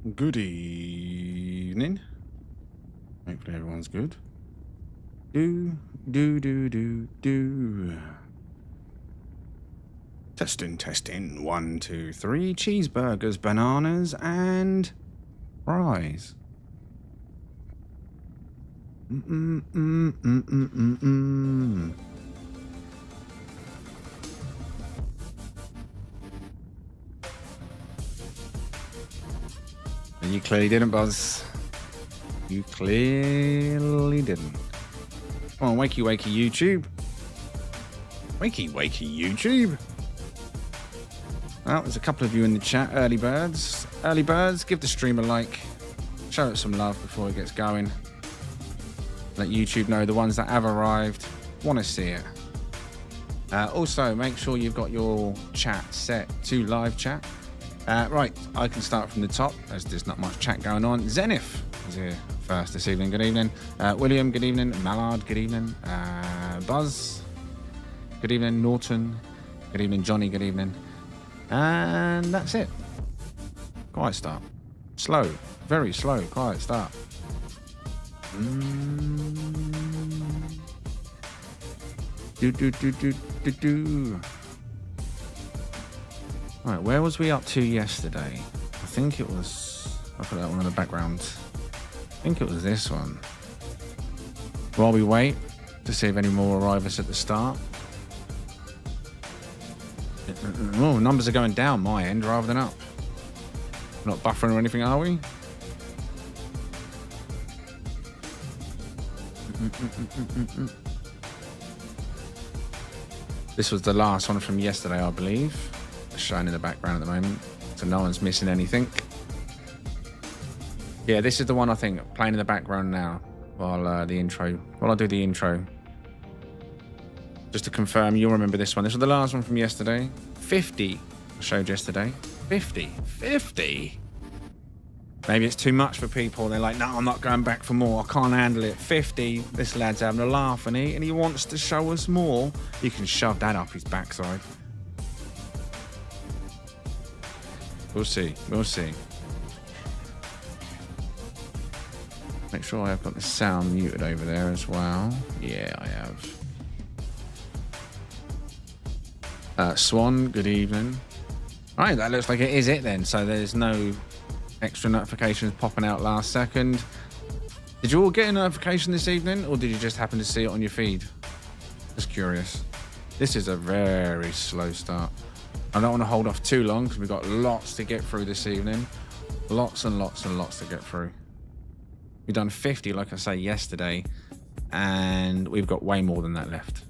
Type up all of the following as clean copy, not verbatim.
Good evening. Hopefully everyone's good. Do. Testing. 1, 2, 3. Cheeseburgers, bananas, and fries. You clearly didn't, Buzz. You clearly didn't. Come on, wakey YouTube. Wakey YouTube. Well, there's a couple of you in the chat. Early birds, give the stream a like. Show it some love before it gets going. Let YouTube know the ones that have arrived want to see it. Also, make sure you've got your chat set to live chat. Right, I can start from the top as there's not much chat going on. Zenith is here first this evening. Good evening. William, good evening. Mallard, good evening. Buzz, good evening. Norton, good evening. Johnny, good evening. And that's it. Quiet start. Slow, very slow, quiet start. Do. Right, where was we up to yesterday? I think it was... I'll put that one in the background. I think it was this one. While we wait to see if any more arrive us at the start. Oh, numbers are going down my end rather than up. We're not buffering or anything, are we? This was the last one from yesterday, I believe. Showing in the background at the moment, so no one's missing anything. Yeah, this is the one I think playing in the background now while I do the intro. Just to confirm, you'll remember this one. This was the last one from yesterday. 50 I showed yesterday. 50. Maybe it's too much for people. They're like, no, I'm not going back for more. I can't handle it. 50. This lad's having a laugh and he wants to show us more. You can shove that up his backside. We'll see. Make sure I've got the sound muted over there as well. Yeah, I have. Swan, good evening. All right, that looks like it is it then. So there's no extra notifications popping out last second. Did you all get a notification this evening, or did you just happen to see it on your feed? Just curious. This is a very slow start. I don't want to hold off too long because we've got lots to get through this evening. Lots and lots to get through. We've done 50, like I say, yesterday, and we've got way more than that left.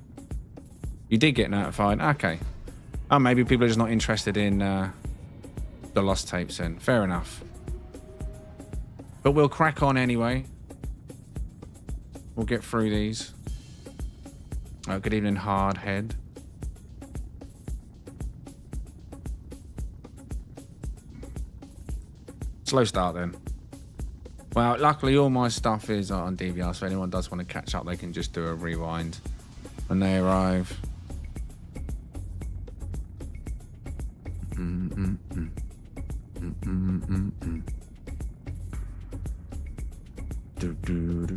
You did get notified. Okay. Oh, maybe people are just not interested in the lost tapes then. Fair enough. But we'll crack on anyway. We'll get through these. Oh, good evening, Hardhead. Slow start then. Well, luckily all my stuff is on DVR, so if anyone does want to catch up, they can just do a rewind when they arrive. Do.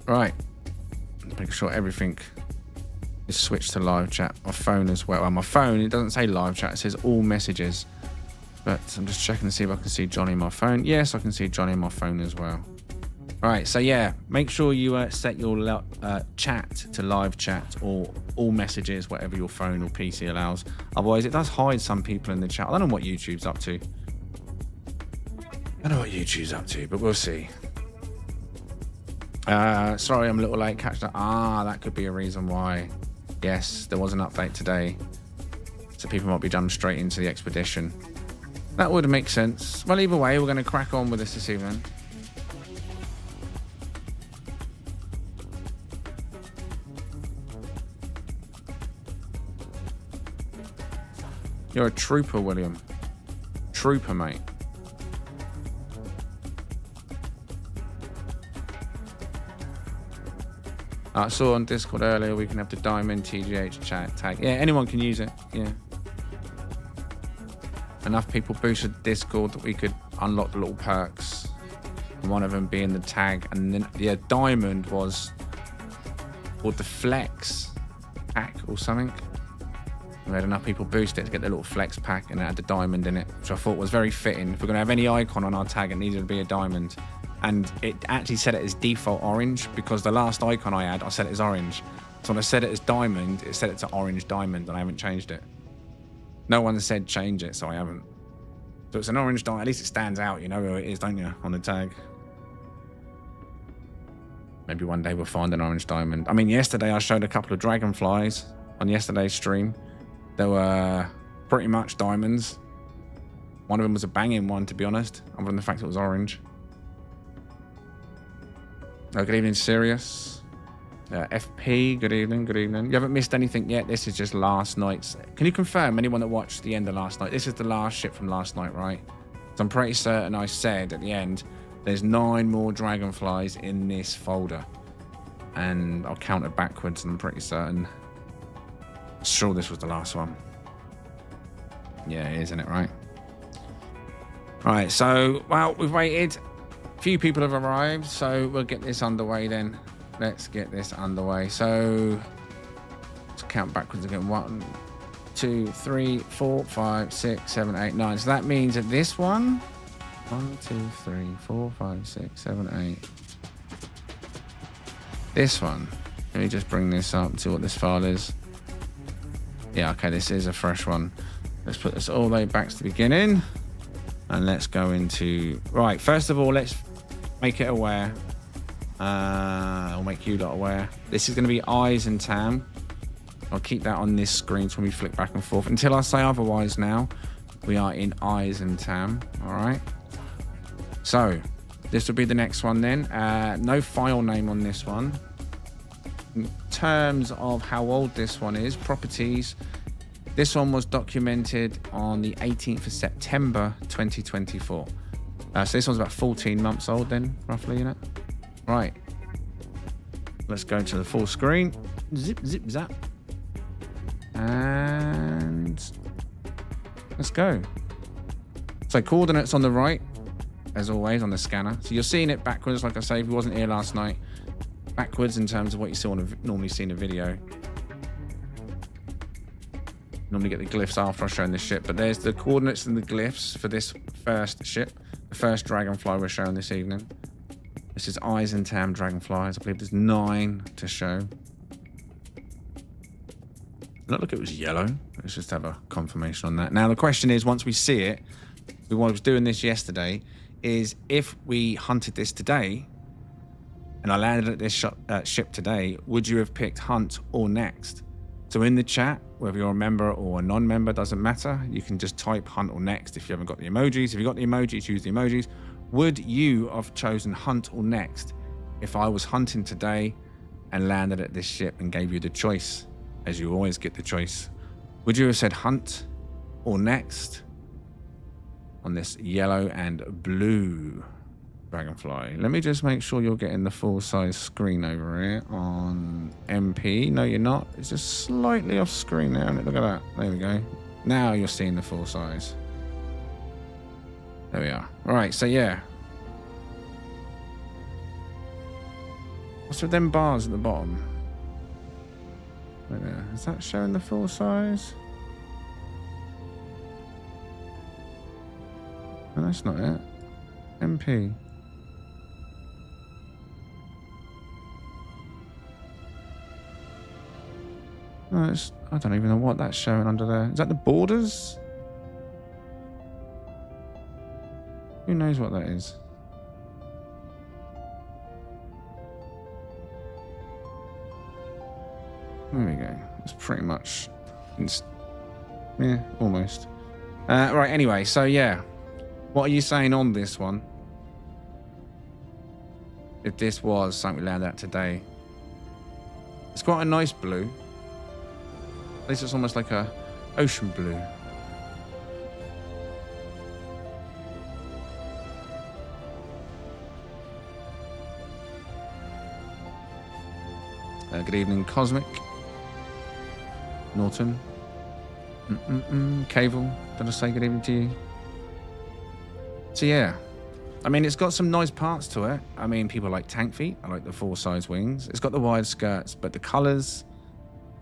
Right. Make sure everything is switched to live chat. My phone as well. On my phone, it doesn't say live chat. It says all messages. But I'm just checking to see if I can see Johnny on my phone. Yes, I can see Johnny on my phone as well. All right. So yeah, make sure you set your chat to live chat or all messages, whatever your phone or PC allows. Otherwise, it does hide some people in the chat. I don't know what YouTube's up to. But we'll see. Sorry, I'm a little late catching up. That could be a reason why. Yes, there was an update today, so people might be jumping straight into the expedition. That would make sense. Well, either way, we're going to crack on with this evening. You're a trooper, William. Trooper, mate. I saw on Discord earlier we can have the diamond TGH chat tag. Yeah, anyone can use it. Yeah. Enough people boosted Discord that we could unlock the little perks. One of them being the tag, and then yeah, diamond was called the flex pack or something. We had enough people boost it to get the little flex pack, and it had the diamond in it, which I thought was very fitting. If we're gonna have any icon on our tag, it needed to be a diamond. And it actually set it as default orange, because the last icon I had, I set it as orange. So when I set it as diamond, it set it to orange diamond, and I haven't changed it. No one said change it, so I haven't. So it's an orange diamond. At least it stands out, you know who it is, don't you, on the tag? Maybe one day we'll find an orange diamond. I mean, yesterday I showed a couple of dragonflies on yesterday's stream. They were pretty much diamonds. One of them was a banging one, to be honest, other than the fact it was orange. Oh, good evening, Sirius. FP, good evening, good evening. You haven't missed anything yet. This is just last night's. Can you confirm, anyone that watched the end of last night? This is the last ship from last night, right? So I'm pretty certain I said at the end, there's 9 more dragonflies in this folder. And I'll count it backwards, and I'm pretty certain. Sure, this was the last one. Yeah, it is, isn't it, right? Right, so, well, we've waited. Few people have arrived, so we'll get this underway then. Let's get this underway. So let's count backwards again. 1, 2, 3, 4, 5, 6, 7, 8, 9. So that means that this one 1, 2, 3, 4, 5, 6, 7, 8. This one. Let me just bring this up and see what this file is. Yeah, okay, this is a fresh one. Let's put this all the way back to the beginning. And let's go into... Right, first of all, let's make it aware. I'll make you lot aware. This is going to be Eyes and Tam. I'll keep that on this screen so when we flick back and forth. Until I say otherwise now, we are in Eyes and Tam. All right. So, this will be the next one then. No file name on this one. In terms of how old this one is, properties... This one was documented on the 18th of September 2024. So this one's about 14 months old then, roughly, isn't it? Right. Let's go to the full screen. Zip, zip, zap. And let's go. So coordinates on the right, as always, on the scanner. So you're seeing it backwards, like I say, if you wasn't here last night. Backwards in terms of what you saw normally see in a video. Normally get the glyphs after I've shown this ship, but there's the coordinates and the glyphs for this first ship, the first dragonfly we're showing this evening. This is Eyes and Tam dragonflies. I believe there's 9 to show. Not like it was yellow. Let's just have a confirmation on that. Now the question is, once we see it, we was doing this yesterday, is if we hunted this today and I landed at this ship today, would you have picked hunt or next? So in the chat, whether you're a member or a non-member, doesn't matter. You can just type hunt or next if you haven't got the emojis. If you've got the emojis, use the emojis. Would you have chosen hunt or next if I was hunting today and landed at this ship and gave you the choice, as you always get the choice? Would you have said hunt or next on this yellow and blue dragonfly? Let me just make sure you're getting the full size screen over here on MP. No, you're not. It's just slightly off screen now. Look at that. There we go. Now you're seeing the full size. There we are. All right, so yeah. What's with them bars at the bottom? Right there. Is that showing the full size? No, that's not it. MP. No, I don't even know what that's showing under there. Is that the borders? Who knows what that is? There we go. It's pretty much... yeah, almost. Right, anyway, so yeah. What are you saying on this one? If this was something we landed at today. It's quite a nice blue. At least it's almost like a ocean blue. Good evening, Cosmic. Norton. Cable, did I say good evening to you? So yeah, I mean, it's got some nice parts to it. I mean, people like tank feet. I like the full size wings. It's got the wide skirts, but the colours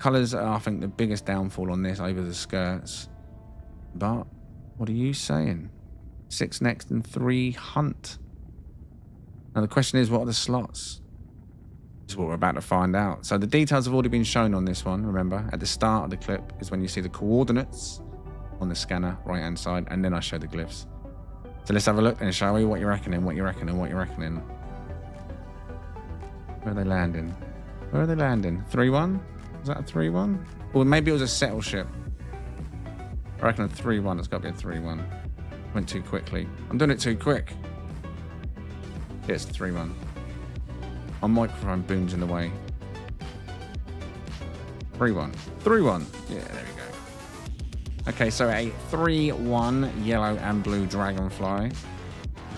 are, I think, the biggest downfall on this over the skirts. But what are you saying? 6 next and 3 hunt. Now the question is, what are the slots? This is what we're about to find out. So the details have already been shown on this one. Remember, at the start of the clip is when you see the coordinates on the scanner, right hand side, and then I show the glyphs. So let's have a look and shall we? What you reckoning? What you reckoning? What you reckoning? Where are they landing? Where are they landing? 3-1? Is that a 3-1? Or maybe it was a settle ship. I reckon a 3-1. It's got to be a 3-1. Went too quickly. I'm doing it too quick. Yeah, it's 3-1. My microphone booms in the way. 3-1. 3-1. Yeah, there we go. Okay, so a 3-1 yellow and blue dragonfly.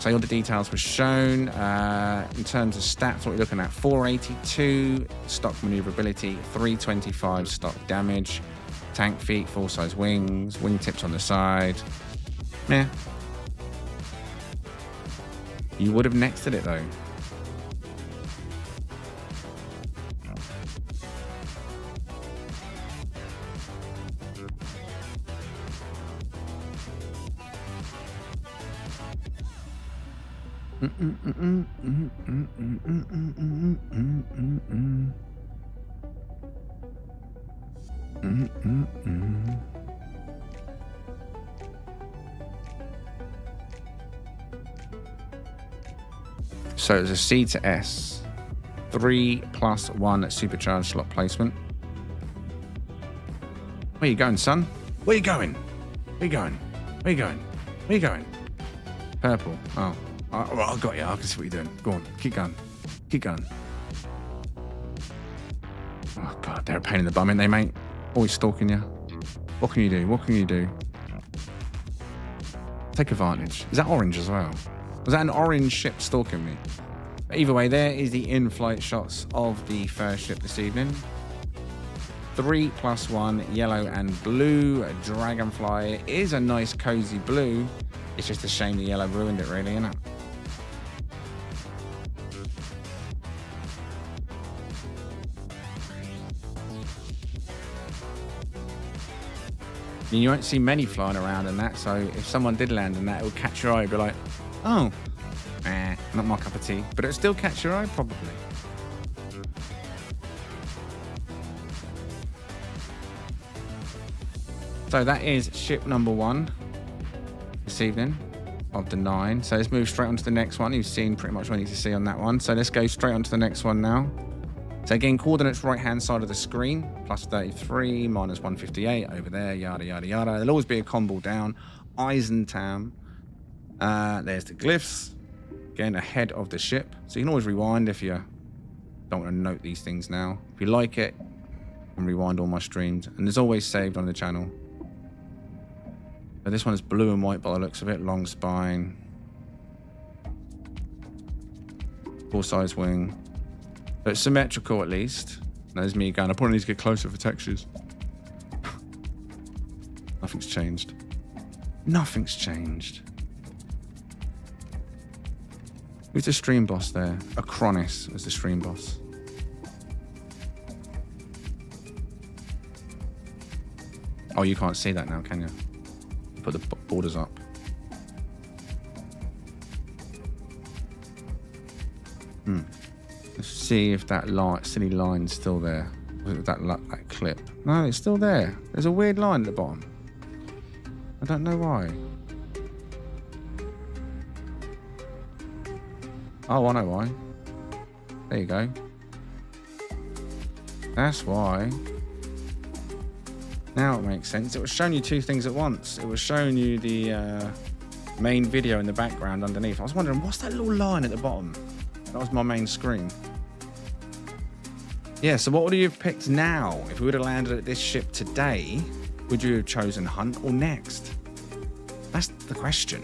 So all the details were shown. In terms of stats, what we're looking at: 482 stock maneuverability, 325 stock damage, tank feet, full size wings, wingtips on the side. Meh. You would have nexted it though. So it's a C to S, 3+1 supercharged slot placement. Where you going, son? Where you going? Where you going? Where you going? Where you going? Purple. Oh. Well, I got you. I can see what you're doing. Go on. Keep going. Keep going. Oh, God. They're a pain in the bum, ain't they, mate? Always stalking you. What can you do? What can you do? Take advantage. Is that orange as well? Was that an orange ship stalking me? But either way, there is the in-flight shots of the first ship this evening. 3+1 yellow and blue dragonfly. It is a nice cozy blue. It's just a shame the yellow ruined it, really, isn't it? You won't see many flying around in that, so if someone did land in that, it would catch your eye. It'd be like, oh, not my cup of tea. But it'll still catch your eye, probably. So that is ship number 1 this evening of the 9. So let's move straight on to the next one. You've seen pretty much what you need to see on that one. So let's go straight on to the next one now. So again, coordinates right-hand side of the screen, +33, -158 over there, yada, yada, yada. There'll always be a combo down. Eisentam. There's the glyphs. Again, ahead of the ship. So you can always rewind if you don't want to note these things now. If you like it, you can rewind all my streams. And there's always saved on the channel. So this one is blue and white by the looks of it. Long spine. Full-size wing. So it's symmetrical at least. There's me going, I probably need to get closer for textures. Nothing's changed. Nothing's changed. Who's the stream boss there? Acronis is the stream boss. Oh, you can't see that now, can you? Put the borders up. Let's see if that silly line's still there. Was it that clip? No, it's still there. There's a weird line at the bottom. I don't know why. Oh, I know why. There you go. That's why. Now it makes sense. It was showing you two things at once. It was showing you the main video in the background underneath. I was wondering, what's that little line at the bottom? That was my main screen. Yeah, so what would you have picked now? If we would have landed at this ship today, would you have chosen Hunt or Next? That's the question.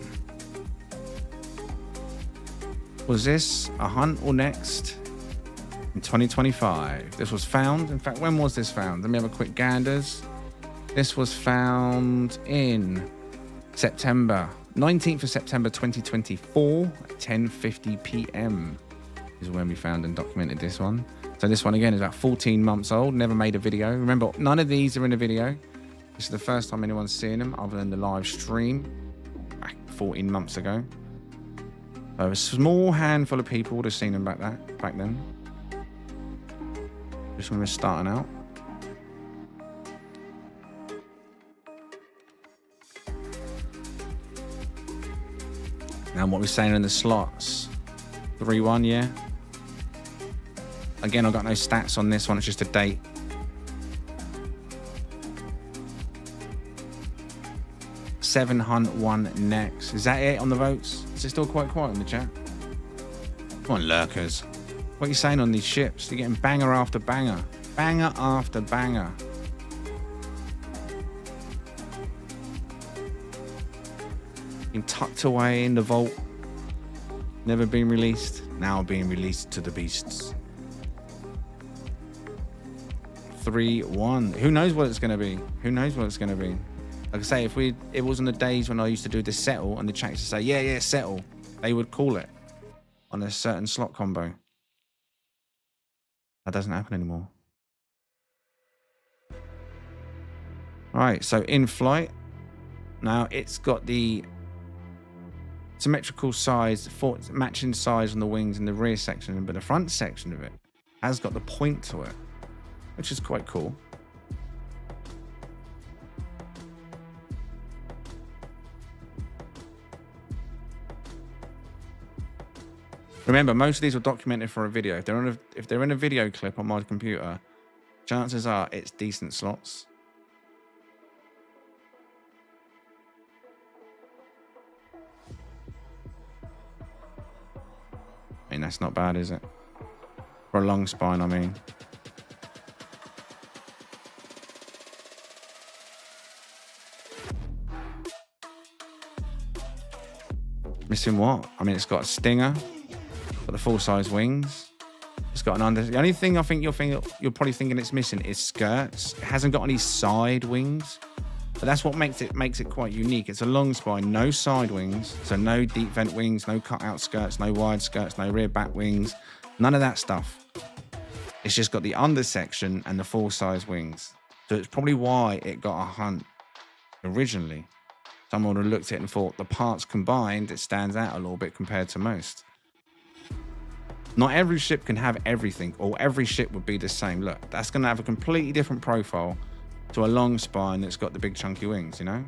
Was this a Hunt or Next in 2025. This was found. In fact, when was this found? Let me have a quick ganders. This was found in September, 19th of September 2024 at 10:50 p.m. is when we found and documented this one. So this one again is about 14 months old, never made a video. Remember, none of these are in a video. This is the first time anyone's seen them other than the live stream back 14 months ago. So a small handful of people would have seen them back then. Just when we're starting out. Now what we're saying in the slots. 3-1, yeah. Again, I've got no stats on this one, it's just a date. Seven hunt, 1 next. Is that it on the votes? Is it still quite quiet in the chat? Come on, lurkers. What are you saying on these ships? You're getting banger after banger. Banger after banger. Been tucked away in the vault. Never been released. Now being released to the beasts. 3-1. Who knows what it's going to be? Who knows what it's going to be? Like I say, if it was on the days when I used to do the settle and the chat used to say, yeah, settle, they would call it on a certain slot combo. That doesn't happen anymore. All right, so in flight. Now it's got the symmetrical size, matching size on the wings in the rear section, but the front section of it has got the point to it, which is quite cool. Remember, most of these were documented for a video. If they're in a video clip on my computer, chances are it's decent slots. I mean, that's not bad, is it? For a long spine, I mean. Missing what? I mean, it's got a stinger, got the full-size wings. It's got an under. The only thing I think you're probably thinking it's missing is skirts. It hasn't got any side wings, but that's what makes it quite unique. It's a long spine, no side wings, so no deep vent wings, no cut-out skirts, no wide skirts, no rear back wings, none of that stuff. It's just got the under section and the full-size wings. So it's probably why it got a hunt originally. Someone would have looked at it and thought the parts combined, it stands out a little bit compared to most. Not every ship can have everything, or every ship would be the same. Look, that's going to have a completely different profile to a long spine that's got the big chunky wings, you know?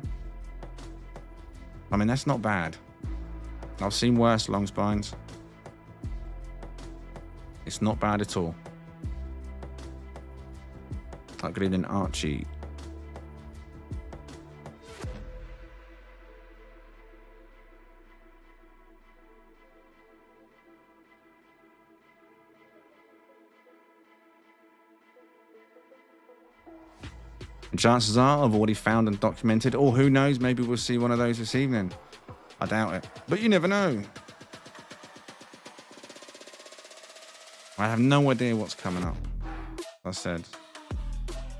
I mean, that's not bad. I've seen worse long spines. It's not bad at all. Like good evening, Archie. And chances are I've already found and documented, or who knows, maybe we'll see one of those this evening. I doubt it, but you never know. I have no idea what's coming up. As I said,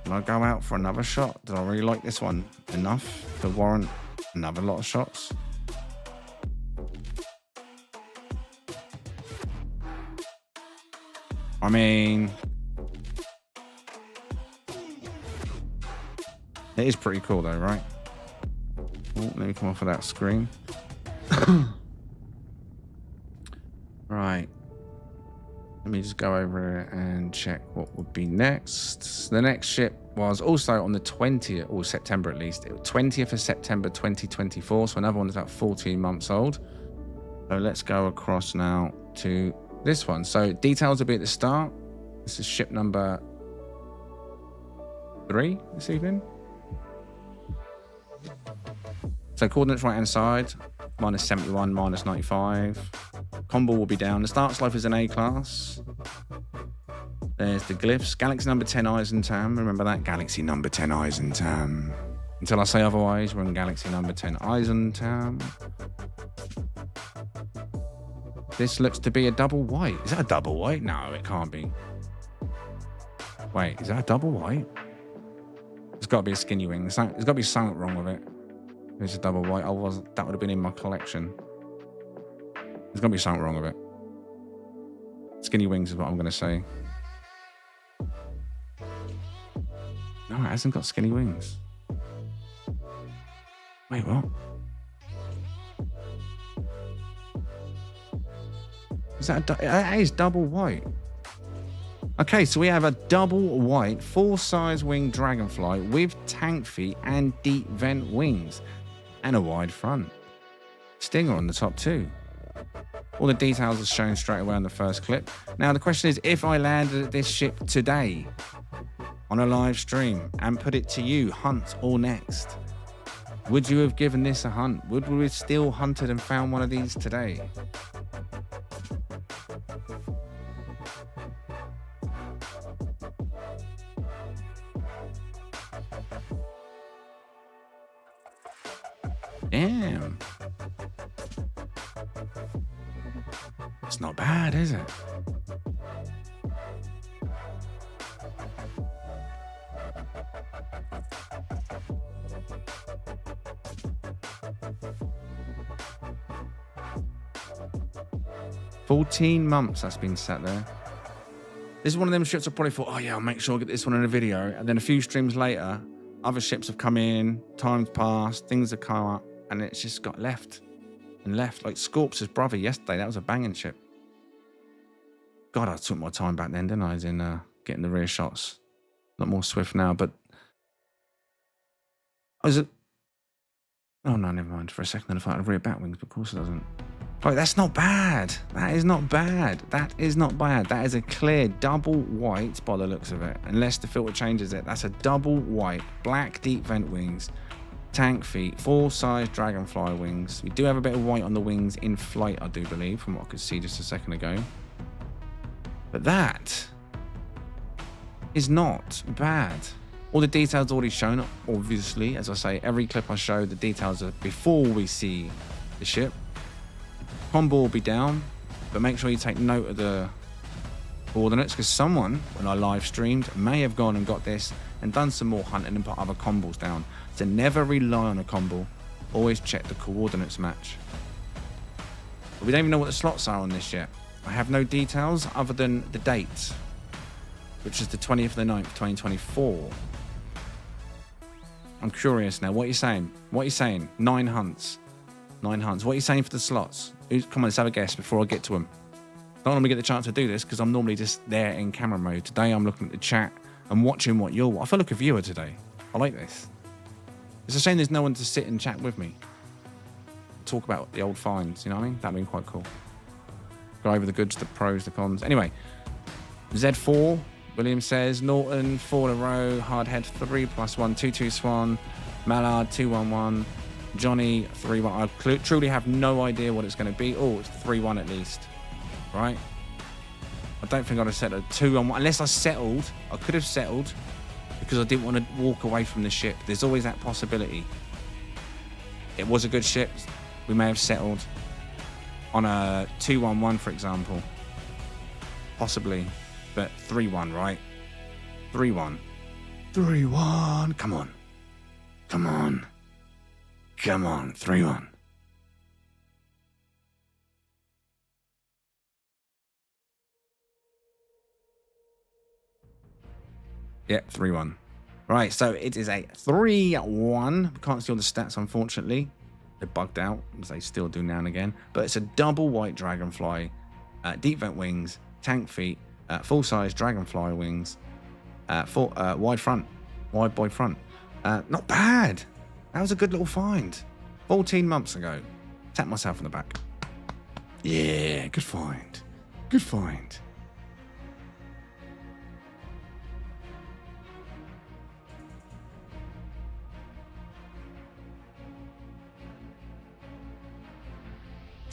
will I go out for another shot? Did I really like this one enough to warrant another lot of shots? I mean, it is pretty cool though, right? Oh, let me come off of that screen. Right. Let me just go over it and check what would be next. The next ship was also on the 20th, or September at least, 20th of September 2024. So another one is about 14 months old. So let's go across now to this one. So details will be at the start. This is ship number 3 this evening. So coordinates right hand side, minus 71, minus 95. Combo will be down. The start life is an A class. There's the glyphs. Galaxy number 10 Eisentam. Remember that? Galaxy number 10 Eisentam. Until I say otherwise, we're in Galaxy number 10 Eisentam. This looks to be a double white. Is that a double white? No, it can't be. Wait, is that a double white? It's got to be a skinny wing. There's got to be something wrong with it. It's a double white. That would have been in my collection. There's got to be something wrong with it. Skinny wings is what I'm going to say. No, it hasn't got skinny wings. Wait, what? Is that that is double white. Okay, so we have a double white, full-size winged dragonfly with tank feet and deep vent wings, and a wide front. Stinger on the top too. All the details are shown straight away on the first clip. Now the question is, if I landed this ship today on a live stream and put it to you, hunt or next, would you have given this a hunt? Would we have still hunted and found one of these today? Damn. It's not bad, is it? $14 that's been sat there. This is one of them ships I probably thought, oh yeah, I'll make sure I get this one in a video. And then a few streams later, other ships have come in, time's passed, things have come up, and it's just got left and left. Like Scorp's brother yesterday, that was a banging ship. God, I took my time back then, didn't I? As in getting the rear shots. A lot more swift now, but was it? Oh no, never mind. For a second, I thought I'd rear back wings, but of course it doesn't. Like, that's not bad. That is not bad. That is not bad. That is a clear double white by the looks of it. Unless the filter changes it. That's a double white, black deep vent wings, tank feet, full-size dragonfly wings. We do have a bit of white on the wings in flight, I do believe, from what I could see just a second ago. But that is not bad. All the details already shown, obviously. As I say, every clip I show, the details are before we see the ship. Combo will be down, but make sure you take note of the coordinates, because someone, when I live streamed, may have gone and got this and done some more hunting and put other combos down. So never rely on a combo. Always check the coordinates match. But we don't even know what the slots are on this yet. I have no details other than the date, which is the 20th of the 9th, 2024. I'm curious now. What are you saying? What are you saying? 9 hunts. 9 hunts. What are you saying for the slots? Come on, let's have a guess before I get to them. Don't normally get the chance to do this because I'm normally just there in camera mode. Today I'm looking at the chat and watching what you're... I feel like a viewer today. I like this. It's a shame there's no one to sit and chat with me. Talk about the old finds, you know what I mean? That'd be quite cool. Go over the goods, the pros, the cons. Anyway, Z4, William says, Norton, 4 in a row, Hardhead 3+1, 2-2 Swan, Mallard 2-1-1, Johnny 3-1. I truly have no idea what it's going to be. Oh, it's 3-1 at least, right? I don't think I'd have settled 2-1 unless I settled. I could have settled because I didn't want to walk away from the ship. There's always that possibility. It was a good ship. We may have settled on a 2-1-1, for example, possibly, but 3-1, right? 3-1. 3-1. Come on. Come on. Come on. 3-1. Yep, 3-1. Right, so it is a 3-1. We can't see all the stats, unfortunately. They're bugged out, as they still do now and again. But it's a double white dragonfly, deep vent wings, tank feet, full-size dragonfly wings, wide front, wide boy front. Not bad. That was a good little find. 14 months ago. Tap myself on the back. Yeah, good find. Good find.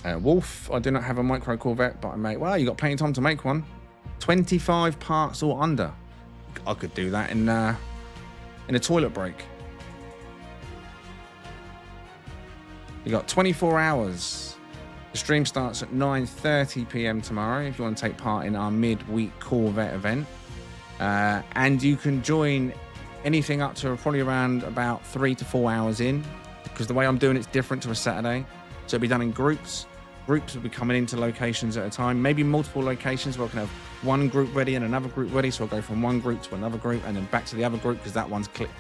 Wolf, I do not have a micro Corvette, but I make... Well, you got plenty of time to make one. 25 parts or under. I could do that in a toilet break. You got 24 hours The stream starts at 9:30 p.m. tomorrow if you want to take part in our midweek Corvette event. And you can join anything up to probably around about 3 to 4 hours in, because the way I'm doing it's different to a Saturday. So it'll be done in groups. Groups will be coming into locations at a time, maybe multiple locations where I can have one group ready and another group ready. So I'll go from one group to another group and then back to the other group because that one's clicked.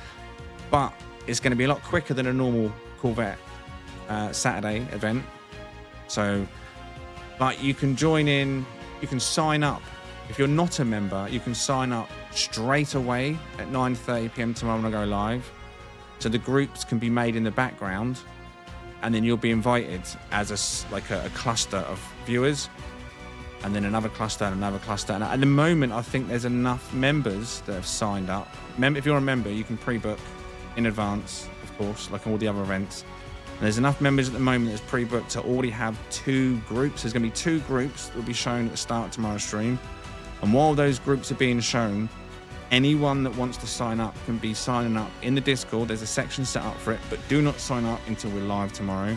But it's going to be a lot quicker than a normal Corvette Saturday event. So, but you can join in, you can sign up. If you're not a member, you can sign up straight away at 9:30 p.m. tomorrow when I go live. So the groups can be made in the background, and then you'll be invited as a cluster of viewers, and then another cluster and another cluster. And at the moment, I think there's enough members that have signed up. If you're a member, you can pre-book in advance, of course, like all the other events. And there's enough members at the moment that's pre-booked to already have 2 groups. There's going to be 2 groups that will be shown at the start of tomorrow's stream. And while those groups are being shown, anyone that wants to sign up can be signing up in the Discord. There's a section set up for it, but do not sign up until we're live tomorrow.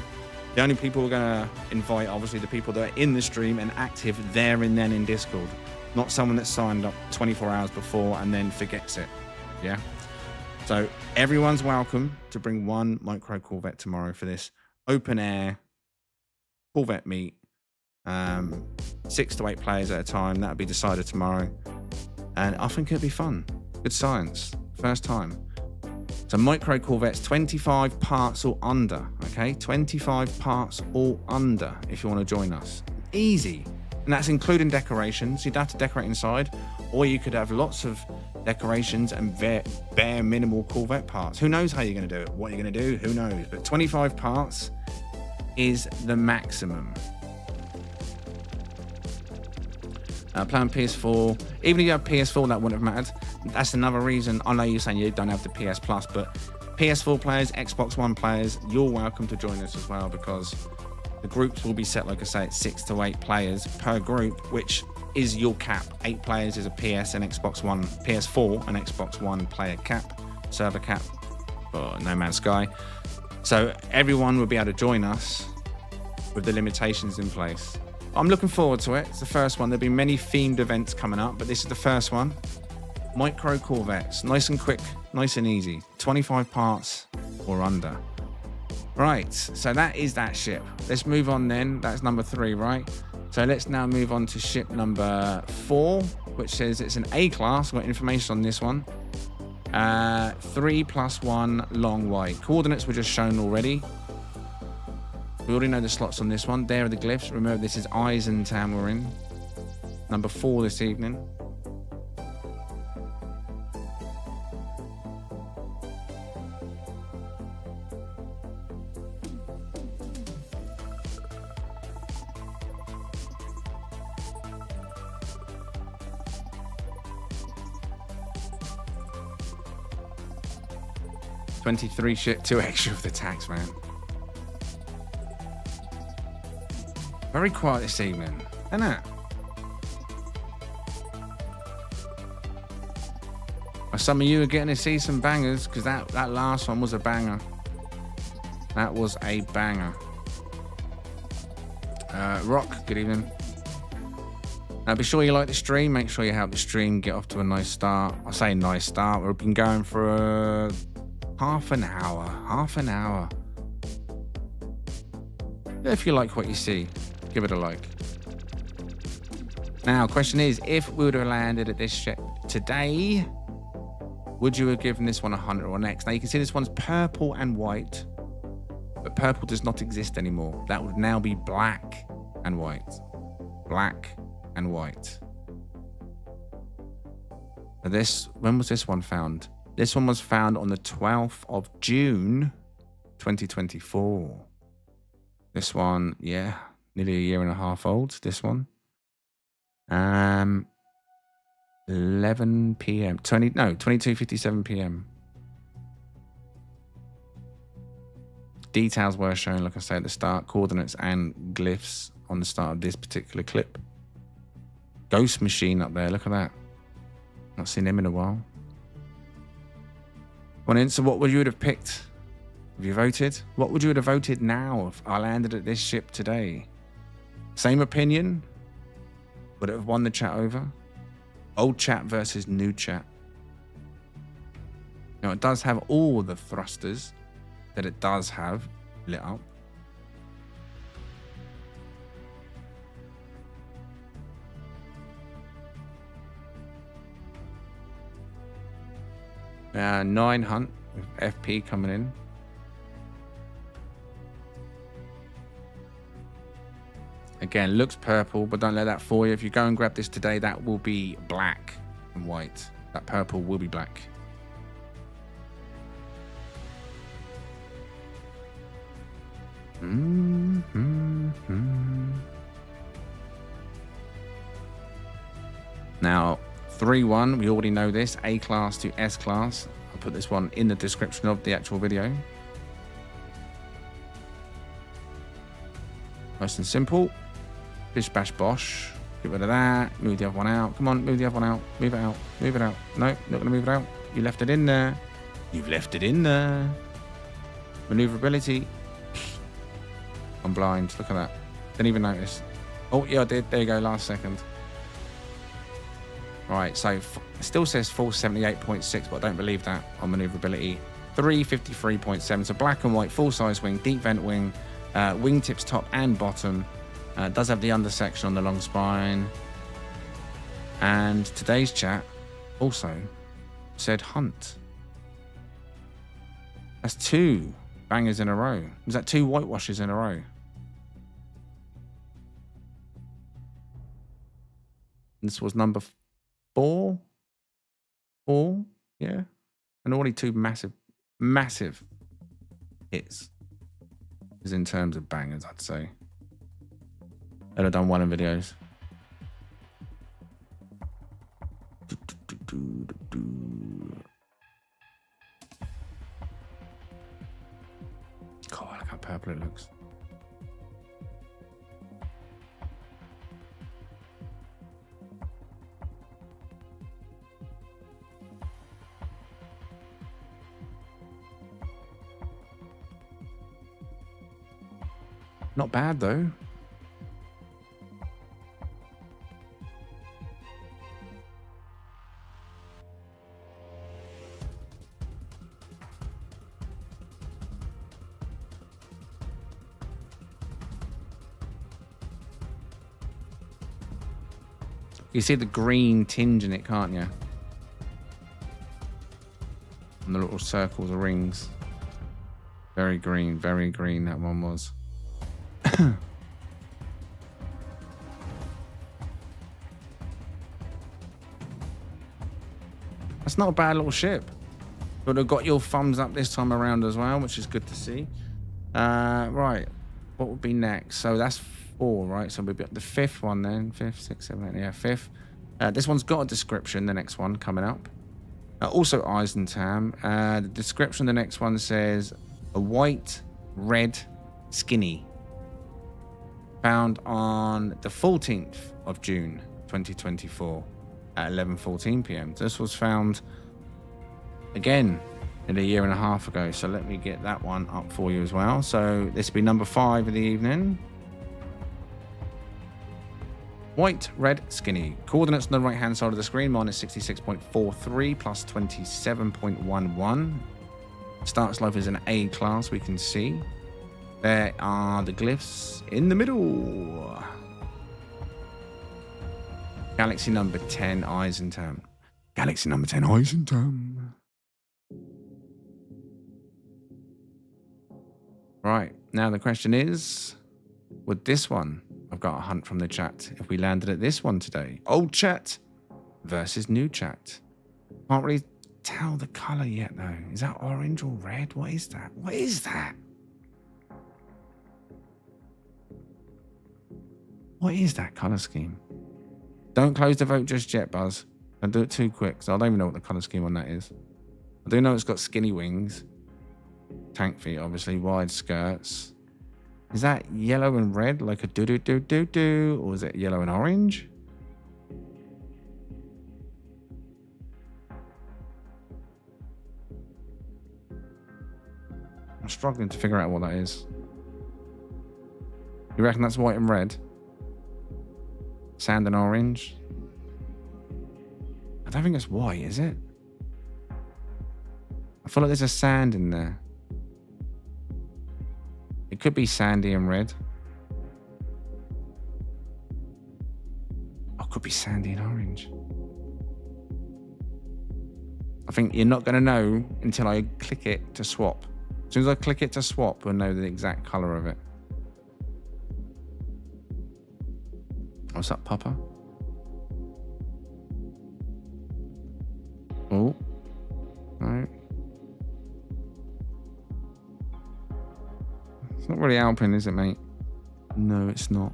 The only people we're going to invite, obviously, the people that are in the stream and active there and then in Discord. Not someone that signed up 24 hours before and then forgets it. Yeah? So everyone's welcome to bring one micro Corvette tomorrow for this open air Corvette meet. 6 to 8 players at a time. That'll be decided tomorrow. And I think it'll be fun. Good science. First time. So micro Corvettes, 25 parts or under. Okay, 25 parts or under if you want to join us. Easy. And that's including decorations. You'd have to decorate inside, or you could have lots of decorations and bare minimal Corvette parts. Who knows how you're going to do it? What you're going to do? Who knows? But 25 parts is the maximum. Playing PS4, even if you have PS4, that wouldn't have mattered. That's another reason. I know you're saying you don't have the PS Plus, but PS4 players, Xbox One players, you're welcome to join us as well, because the groups will be set, like I say, at 6 to 8 players per group, which is your cap. 8 players is a PS and Xbox One, PS4 and Xbox One player cap, server cap for No Man's Sky. So everyone will be able to join us with the limitations in place. I'm looking forward to it. It's the first one. There'll be many themed events coming up, but this is the first one. Micro Corvettes, nice and quick, nice and easy. 25 parts or under. Right, so that is that ship. Let's move on then. That's number 3, right? So let's now move on to ship number 4, which says it's an A class. Got information on this one. 3+1 long white. Coordinates were just shown already. We already know the slots on this one. There are the glyphs. Remember, this is Eisentown we're in. Number 4 this evening. $23 shit, 2 extra of the tax, man. Very quiet this evening, isn't it? Some of you are getting to see some bangers, because that last one was a banger. That was a banger. Rock, good evening. Be sure you like the stream. Make sure you help the stream get off to a nice start. I say nice start. We've been going for half an hour. If you like what you see, give it a like. Now, question is, if we would have landed at this ship today, would you have given this one 100 or next? Now, you can see this one's purple and white, but purple does not exist anymore. That would now be black and white. Black and white. When was this one found? This one was found on the 12th of June, 2024. This one, yeah, nearly a year and a half old, this one. 11 p.m. 22:57 p.m. Details were shown, like I said, at the start, coordinates and glyphs on the start of this particular clip. Ghost machine up there, look at that. Not seen him in a while. So what would you have picked? Have you voted? What would you have voted now if I landed at this ship today? Same opinion. Would it have won the chat over? Old chat versus new chat. Now, it does have all the thrusters that it does have lit up. Now, 9 hunt with FP coming in. Again, looks purple, but don't let that fool you. If you go and grab this today, that will be black and white. That purple will be black. Now, 3-1, we already know this. A class to S class. I'll put this one in the description of the actual video. Nice and simple. Bish bash bosh. Get rid of that. Move the other one out. Come on, move the other one out. Move it out. Move it out. No, not going to move it out. You left it in there. You've left it in there. Maneuverability. I'm blind. Look at that. Didn't even notice. Oh, yeah, I did. There you go. Last second. Right, so it still says full 78.6, but I don't believe that on maneuverability. 353.7. So black and white, full size wing, deep vent wing, wingtips top and bottom. Does have the undersection on the long spine. And today's chat also said hunt. That's 2 bangers in a row. Was that 2 whitewashes in a row? This was number 4, yeah, and already 2 massive hits. Is in terms of bangers, I'd say. I'd have done one in videos. God, look how purple it looks. Not bad though. You see the green tinge in it, can't you? And the little circles or rings. Very green that one was. That's not a bad little ship. But I've got your thumbs up this time around as well, which is good to see. Right. What would be next? So that's 4, right? So we'll be up the 5th one then. 5th, 6th, 7th, 8th, yeah, 5th. This one's got a description, the next one coming up. Also Eisentam. The description, the next one says, a white, red, skinny. Found on the 14th of June, 2024 at 11:14 p.m. This was found again in a year and a half ago. So let me get that one up for you as well. So this will be number 5 of the evening. White, red, skinny. Coordinates on the right-hand side of the screen, minus 66.43 plus 27.11. Starts life as an A class, we can see. There are the glyphs in the middle. Galaxy number 10, Eisentam. Galaxy number 10, Eisentam. Right, now the question is, would this one, I've got a hunt from the chat, if we landed at this one today. Old chat versus new chat. Can't really tell the colour yet though. Is that orange or red? What is that? What is that? What is that colour scheme? Don't close the vote just yet, Buzz. Don't do it too quick, so I don't even know what the colour scheme on that is. I do know it's got skinny wings. Tank feet, obviously. Wide skirts. Is that yellow and red, like a do-do-do-do-do? Or is it yellow and orange? I'm struggling to figure out what that is. You reckon that's white and red? Sand and orange. I don't think it's white, is it? I feel like there's a sand in there. It could be sandy and red. Oh, it could be sandy and orange. I think you're not going to know until I click it to swap. As soon as I click it to swap, we'll know the exact colour of it. What's up, Papa? Oh. No. It's not really Alpine, is it, mate? No, it's not.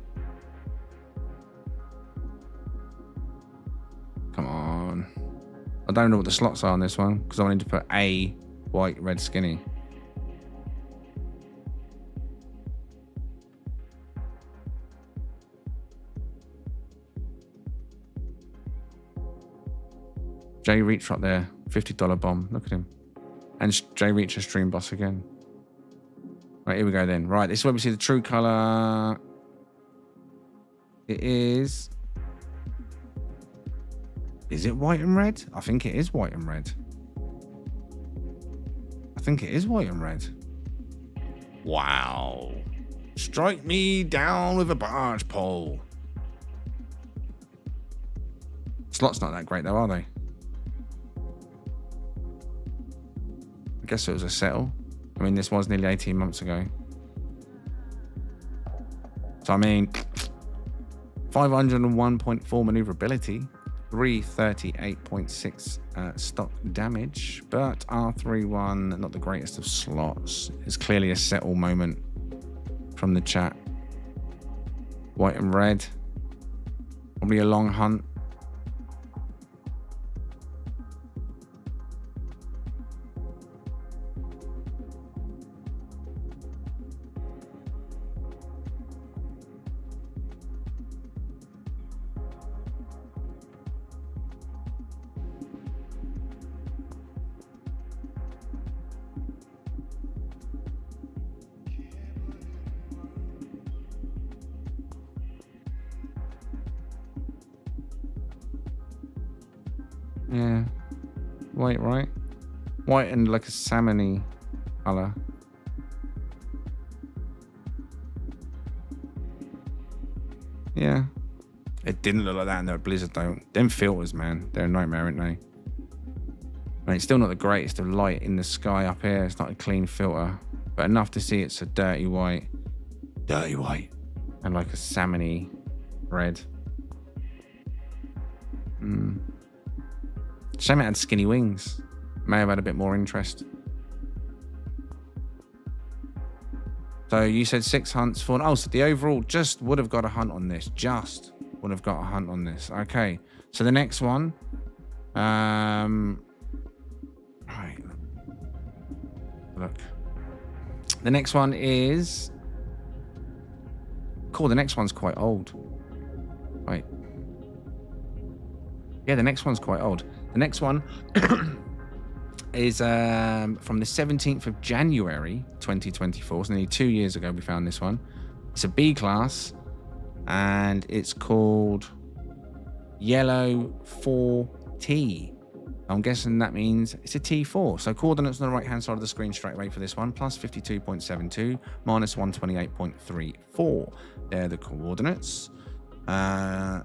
Come on. I don't know what the slots are on this one because I wanted to put A, white, red, skinny. Jay Reach right there, $50 bomb. Look at him. And Jay Reach a stream boss again. Right, here we go then. Right, this is where we see the true colour. It is... Is it white and red? I think it is white and red. I think it is white and red. Wow. Strike me down with a barge pole. Slots not that great though, are they? I guess it was a settle. I mean, this was nearly 18 months ago. So, I mean, 501.4 maneuverability, 338.6 stock damage, but R31, not the greatest of slots. It's clearly a settle moment from the chat. White and red. Probably a long hunt. Yeah, white, right? White and like a salmon-y colour. Yeah. It didn't look like that in the Blizzard though. Them filters, man, they're a nightmare, aren't they? I mean, it's still not the greatest of light in the sky up here. It's not a clean filter, but enough to see it's a dirty white. Dirty white. And like a salmon-y red. Shame it had skinny wings. May have had a bit more interest. So you said 6 hunts for... Oh, so the overall just would have got a hunt on this. Just would have got a hunt on this. Okay. So the next one... Right. Look. The next one is... Cool, the next one's quite old. Right. Yeah, the next one's quite old. The next one is from the 17th of January, 2024. So nearly 2 years ago we found this one. It's a B class, and it's called Yellow 4T. I'm guessing that means it's a T4. So coordinates on the right-hand side of the screen straight away for this one. Plus 52.72, minus 128.34. They're the coordinates. Yeah,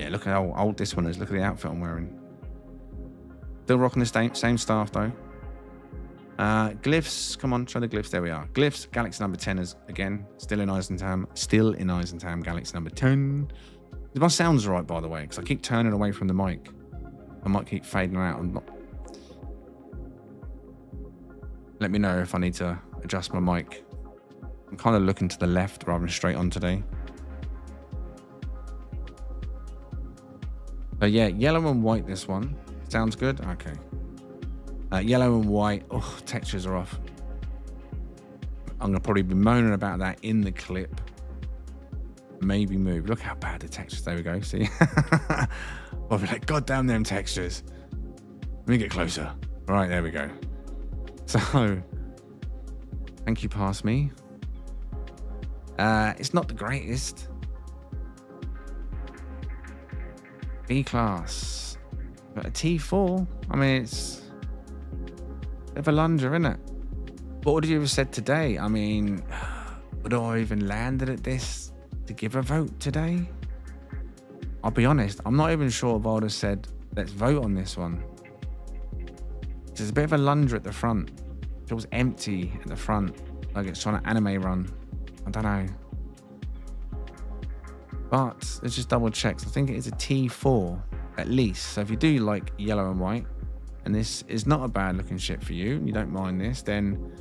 look at how old this one is. Look at the outfit I'm wearing. Still rocking the same staff though. Glyphs, come on, show the glyphs. There we are. Glyphs, Galaxy number 10 is again still in Eisentam. Still in Eisentam, Galaxy number 10. My sound's right, by the way, because I keep turning away from the mic. I might keep fading out. I'm not. Let me know if I need to adjust my mic. I'm kind of looking to the left rather than straight on today. But yeah, yellow and white this one. Sounds good? Okay. Yellow and white. Oh, textures are off. I'm going to probably be moaning about that in the clip. Maybe move. Look how bad the textures. There we go. See? I'll be like, God damn them textures. Let me get closer. Right, there we go. So, thank you, pass me. It's not the greatest. B class. But a T4? I mean, it's a bit of a lunger, isn't it? What would you have said today? I mean, would I even landed at this to give a vote today? I'll be honest, I'm not even sure if I would have said, let's vote on this one. There's a bit of a lunger at the front. It feels empty at the front, like it's trying to anime run. I don't know. But let's just double check. I think it is a T4 at least. So if you do like yellow and white, and this is not a bad looking ship for you, and you don't mind this, then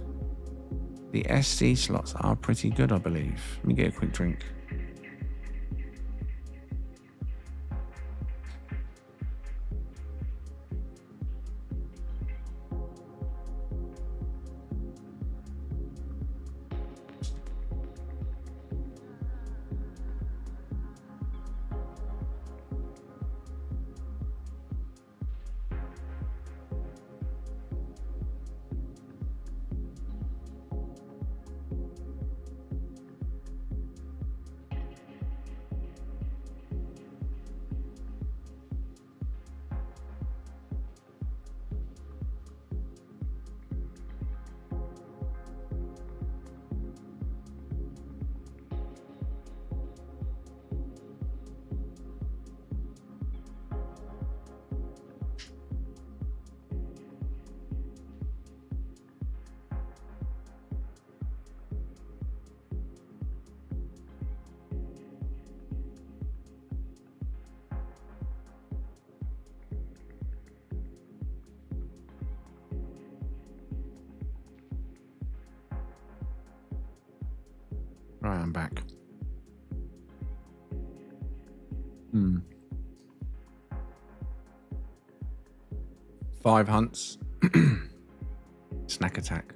the SC slots are pretty good, I believe. Let me get a quick drink. Right, I'm back. 5 hunts. Snack attack.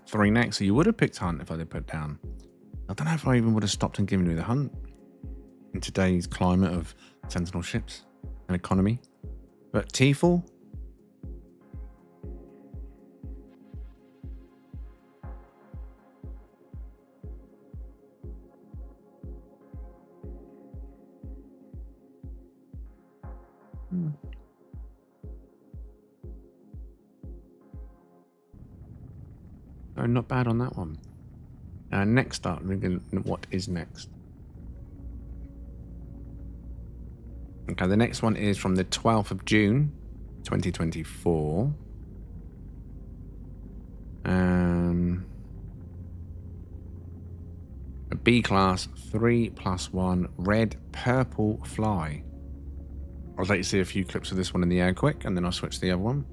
3 next. So you would have picked hunt if I did put down. I don't know if I even would have stopped and given you the hunt in today's climate of Sentinel ships and economy. But T4? Oh, not bad on that one. Next up, what is next? Okay, the next one is from the 12th of June, 2024. A B class 3+1 red purple fly. I'll let you see a few clips of this one in the air quick, and then I'll switch to the other one.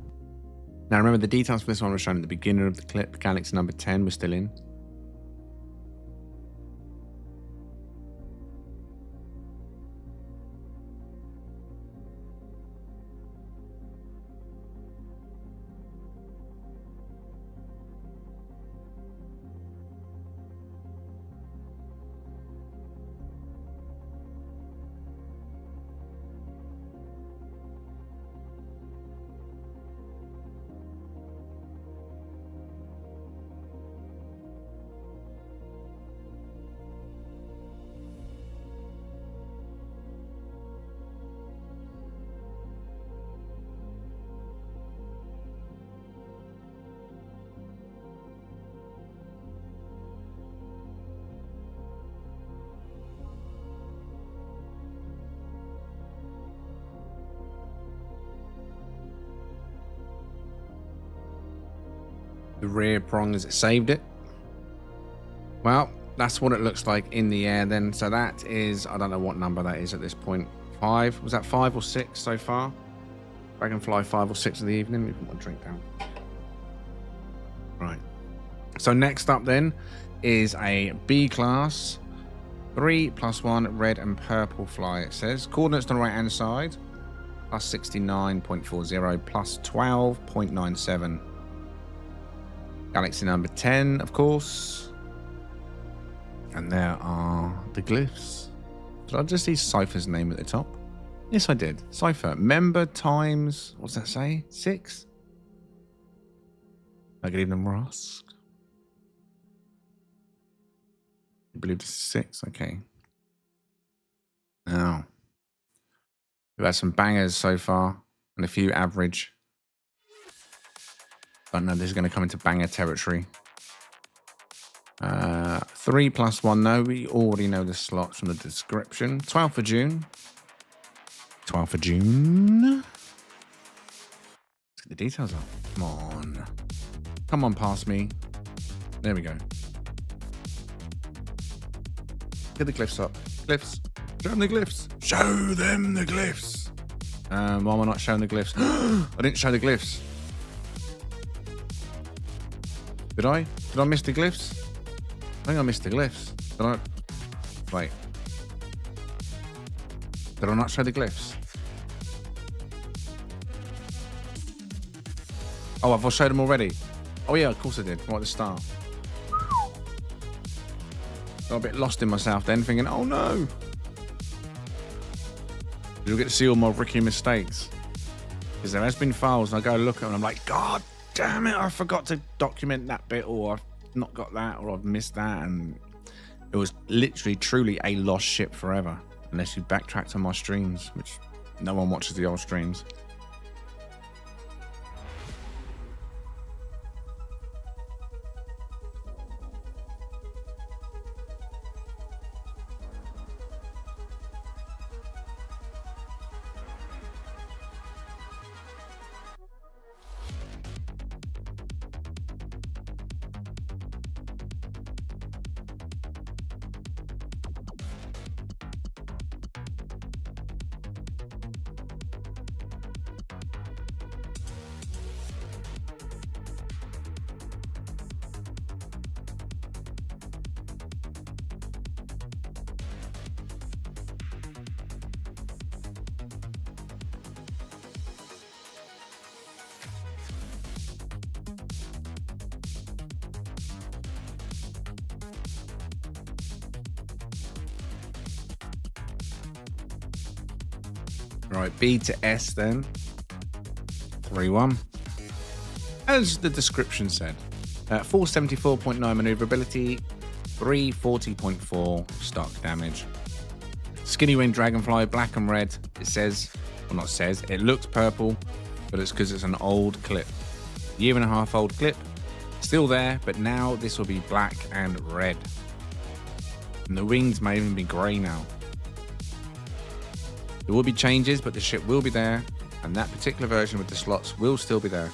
Now remember, the details for this one were shown at the beginning of the clip. Galaxy number 10 was still in. The rear prongs saved it. Well, that's what it looks like in the air then. So that is, I don't know what number that is at this point. 5? Was that 5 or 6 so far? Dragonfly 5 or 6 of the evening. Let me put my drink down. Right. So next up then is a B class 3+1 red and purple fly. It says coordinates on the right hand side plus 69.40 plus 12.97. Galaxy number 10, of course. And there are the glyphs. Did I just see Cypher's name at the top? Yes, I did. Cypher. Member times, what's that say? 6? Good evening, Ross. I believe this is 6. Okay. Now, we've had some bangers so far and a few average. But no, this is going to come into banger territory. 3 plus 1, no, we already know the slots from the description. 12th of June. 12th of June. Let's get the details up. Come on. Come on, past me. There we go. Get the glyphs up. Glyphs. Show them the glyphs. Show them the glyphs. Why am I not showing the glyphs? I didn't show the glyphs. Did I? Did I miss the glyphs? I think I missed the glyphs. Did I? Wait. Did I not show the glyphs? Oh, I've showed them already. Oh yeah, of course I did. Right at the start. Got a bit lost in myself then, thinking, oh no. You'll get to see all my rookie mistakes. Because there has been files and I go look at them and I'm like, God damn it, I forgot to document that bit, or I've not got that, or I've missed that. And it was literally, truly a lost ship forever. Unless you backtracked on my streams, which no one watches the old streams. Right, B to S then. 3-1. As the description said, 474.9 maneuverability, 340.4 stock damage. Skinny wing dragonfly, black and red. It says, well, not says, it looks purple, but it's because it's an old clip. Year and a half old clip. Still there, but now this will be black and red. And the wings may even be grey now. There will be changes, but the ship will be there, and that particular version with the slots will still be there.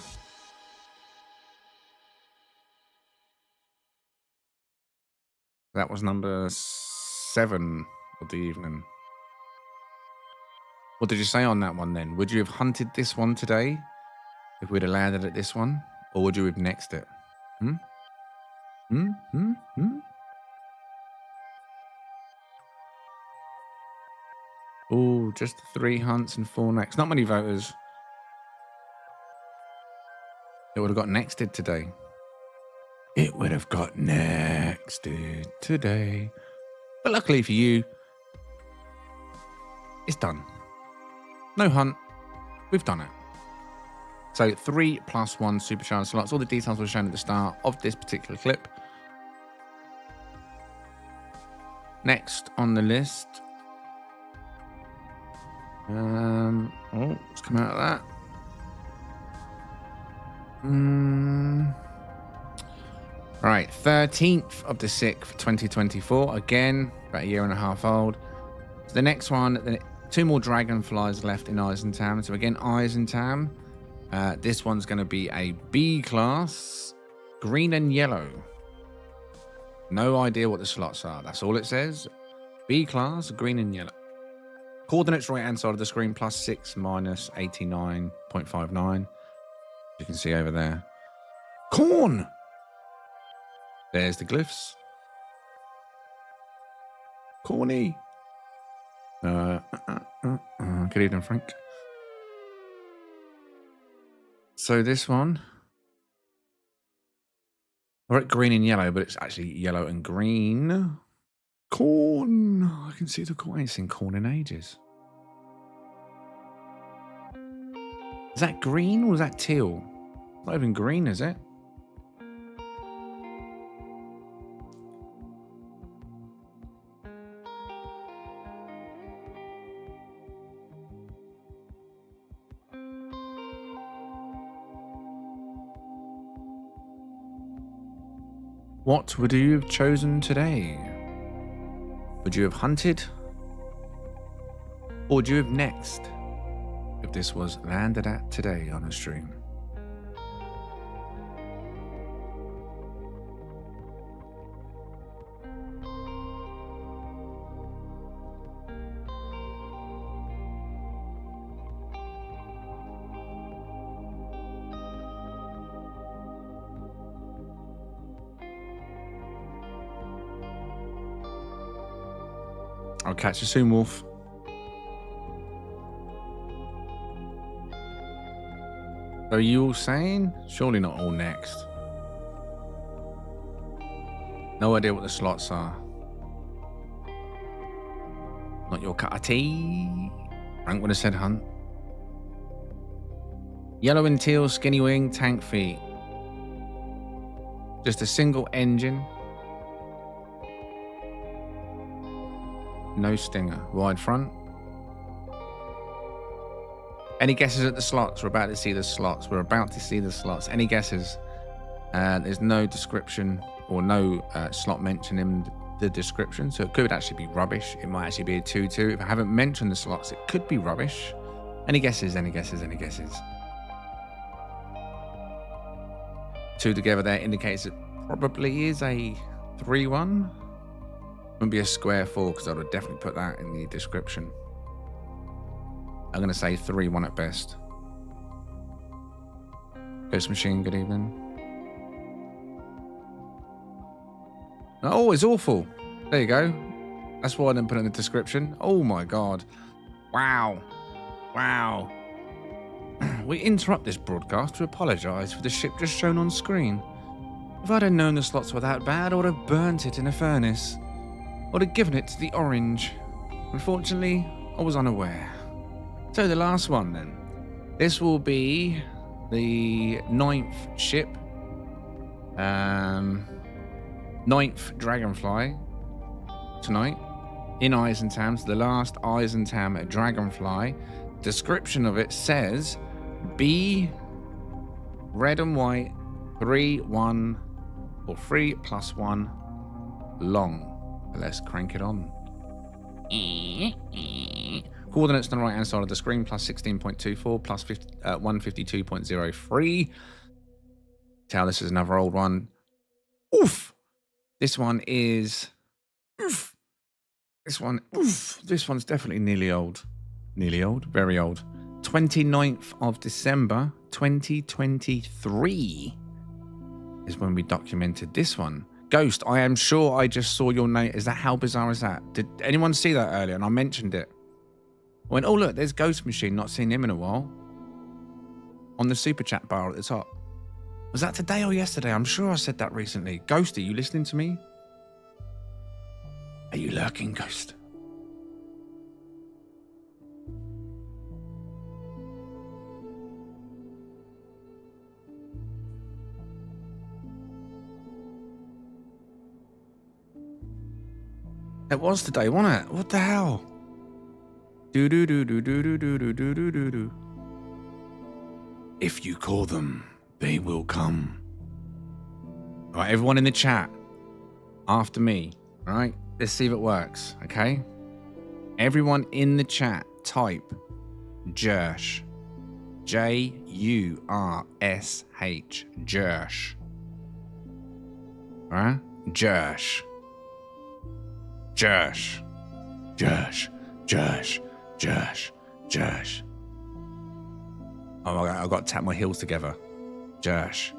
That was number 7 of the evening. What did you say on that one then? Would you have hunted this one today if we'd have landed at this one? Or would you have nexted it? Oh, just 3 hunts and 4 necks. Not many voters. It would have got nexted today. It would have got nexted today. But luckily for you, it's done. No hunt. We've done it. So 3 plus 1 supercharged slots. All the details were shown at the start of this particular clip. Next on the list. Oh, let's come out of that. Right, 13th of the 6th, 2024. Again, about a year and a half old. So the next one, 2 more dragonflies left in Eisentam. So again, Eisentam. This one's going to be a B class, green and yellow. No idea what the slots are. That's all it says. B class, green and yellow. Coordinates right hand side of the screen, +6 minus 89.59. You can see over there. Corn! There's the glyphs. Corny. Good evening, Frank. So this one. I wrote green and yellow, but it's actually yellow and green. Corn. I can see the corn. I ain't seen corn in ages. Is that green or is that teal? Not even green, is it? What would you have chosen today? Would you have hunted? Or would you have next if this was landed at today on a stream? I'll catch you soon, Wolf. Are you all saying? Surely not all next. No idea what the slots are. Not your cup of tea. Frank would have said hunt. Yellow and teal, skinny wing, tank feet. Just a single engine. No stinger. Wide front. Any guesses at the slots? We're about to see the slots. We're about to see the slots. Any guesses? There's no description or no slot mentioned in the description, so it could actually be rubbish. It might actually be a 2-2. If I haven't mentioned the slots, it could be rubbish. Any guesses? Any guesses? Any guesses? 2 together there indicates it probably is a 3-1. Wouldn't be a square 4 because I would definitely put that in the description. I'm going to say 3-1 at best. Ghost Machine, good evening. Oh, it's awful. There you go. That's why I didn't put it in the description. Oh my God. Wow. Wow. We interrupt this broadcast to apologise for the ship just shown on screen. If I'd have known the slots were that bad, I would have burnt it in a furnace. I would have given it to the orange. Unfortunately, I was unaware. So the last one then. This will be the 9th ship. 9th Dragonfly tonight in Eisentam. So the last Eisentam Dragonfly. Description of it says B red and white 3-1 or 3+1 long. Let's crank it on. Coordinates on the right hand side of the screen, plus 16.24, plus 152.03. Tell this is another old one. Oof! This one is... Oof! This one... Oof! This one's definitely nearly old. Nearly old? Very old. 29th of December, 2023 is when we documented this one. Ghost, I am sure I just saw your name. Is that, how bizarre is that? Did anyone see that earlier? And I mentioned it. I went, oh look, there's Ghost Machine. Not seen him in a while. On the super chat bar at the top. Was that today or yesterday? I'm sure I said that recently. Ghost, are you listening to me? Are you lurking, Ghost? It was today, wasn't it? What the hell? Do do do do do do do do do do do do. If you call them, they will come. All right, everyone in the chat, after me. All right, let's see if it works. Okay, everyone in the chat, type Jersh, J-U-R-S-H, Jersh. All right, Jersh. Jersh, Jersh, Jersh, Jersh, Jersh. Oh my God, I've got to tap my heels together. Jersh,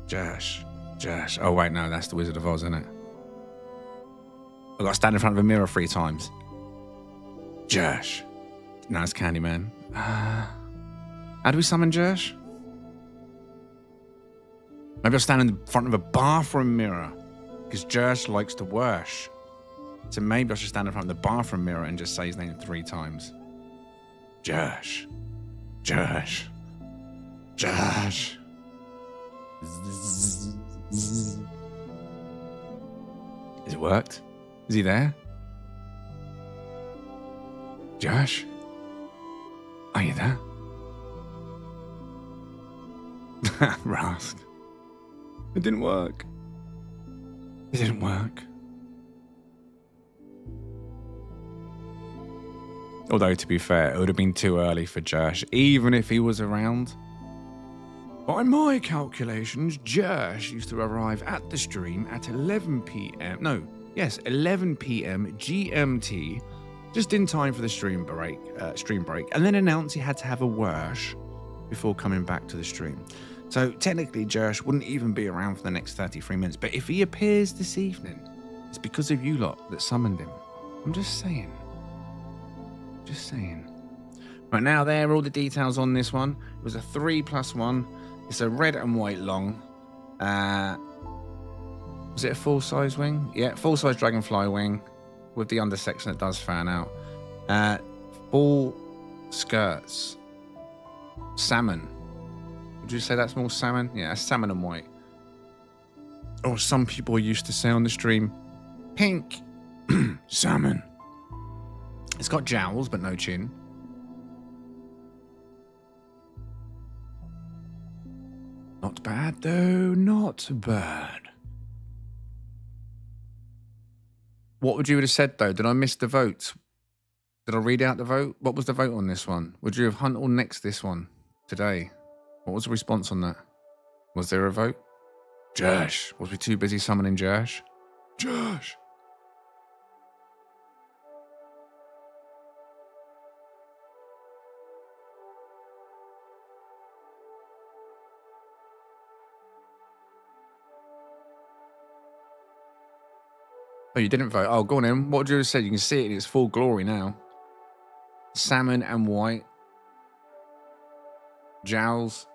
Jersh, Jersh. Oh wait, no, that's the Wizard of Oz, isn't it? I've got to stand in front of a mirror 3 times. Jersh. No, it's Candyman. How do we summon Jersh? Maybe I'll stand in front of a bathroom mirror, because Jersh likes to worsh. So maybe I should stand in front of the bathroom mirror and just say his name 3 times. Josh. Josh. Josh. Has it worked? Is he there? Josh? Are you there? Rask. It didn't work. It didn't work. Although, to be fair, it would have been too early for Jersh, even if he was around. By my calculations, Jersh used to arrive at the stream at 11 p.m. No, yes, 11 p.m. GMT, just in time for the stream break, and then announced he had to have a wash before coming back to the stream. So technically, Jersh wouldn't even be around for the next 33 minutes. But if he appears this evening, it's because of you lot that summoned him. I'm just saying. Just saying. Right now, there are all the details on this one. It was a 3+1. It's a red and white long. Was it a full-size wing? Yeah, full-size dragonfly wing with the undersection that does fan out. Full skirts. Salmon. Would you say that's more salmon? Yeah, salmon and white. Or some people used to say on the stream, pink salmon. It's got jowls, but no chin. Not bad, though. Not bad. What would you have said, though? Did I miss the vote? Did I read out the vote? What was the vote on this one? Would you have Hunt or Next this one today? What was the response on that? Was there a vote? Josh. Was we too busy summoning Josh? Josh. Oh, you didn't vote. Oh, go on in. What would you have said? You can see it in its full glory now. Salmon and white. Jowls.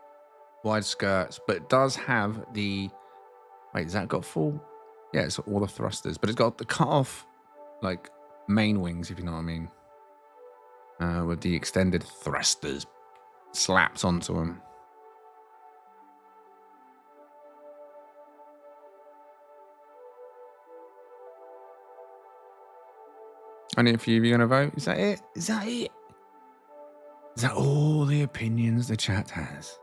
Wide skirts. But it does have the... Wait, has that got full? Yeah, it's all the thrusters. But it's got the cut-off, like, main wings, if you know what I mean. With the extended thrusters slapped onto them. Only a few of you going to vote? Is that it? Is that it? Is that all the opinions the chat has?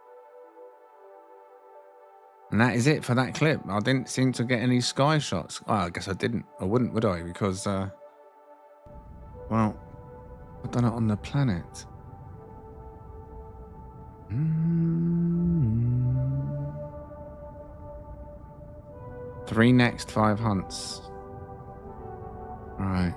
And that is it for that clip. I didn't seem to get any sky shots. Oh, I guess I didn't. I wouldn't, would I? Because, well, I've done it on the planet. Three next, 5 hunts. All right.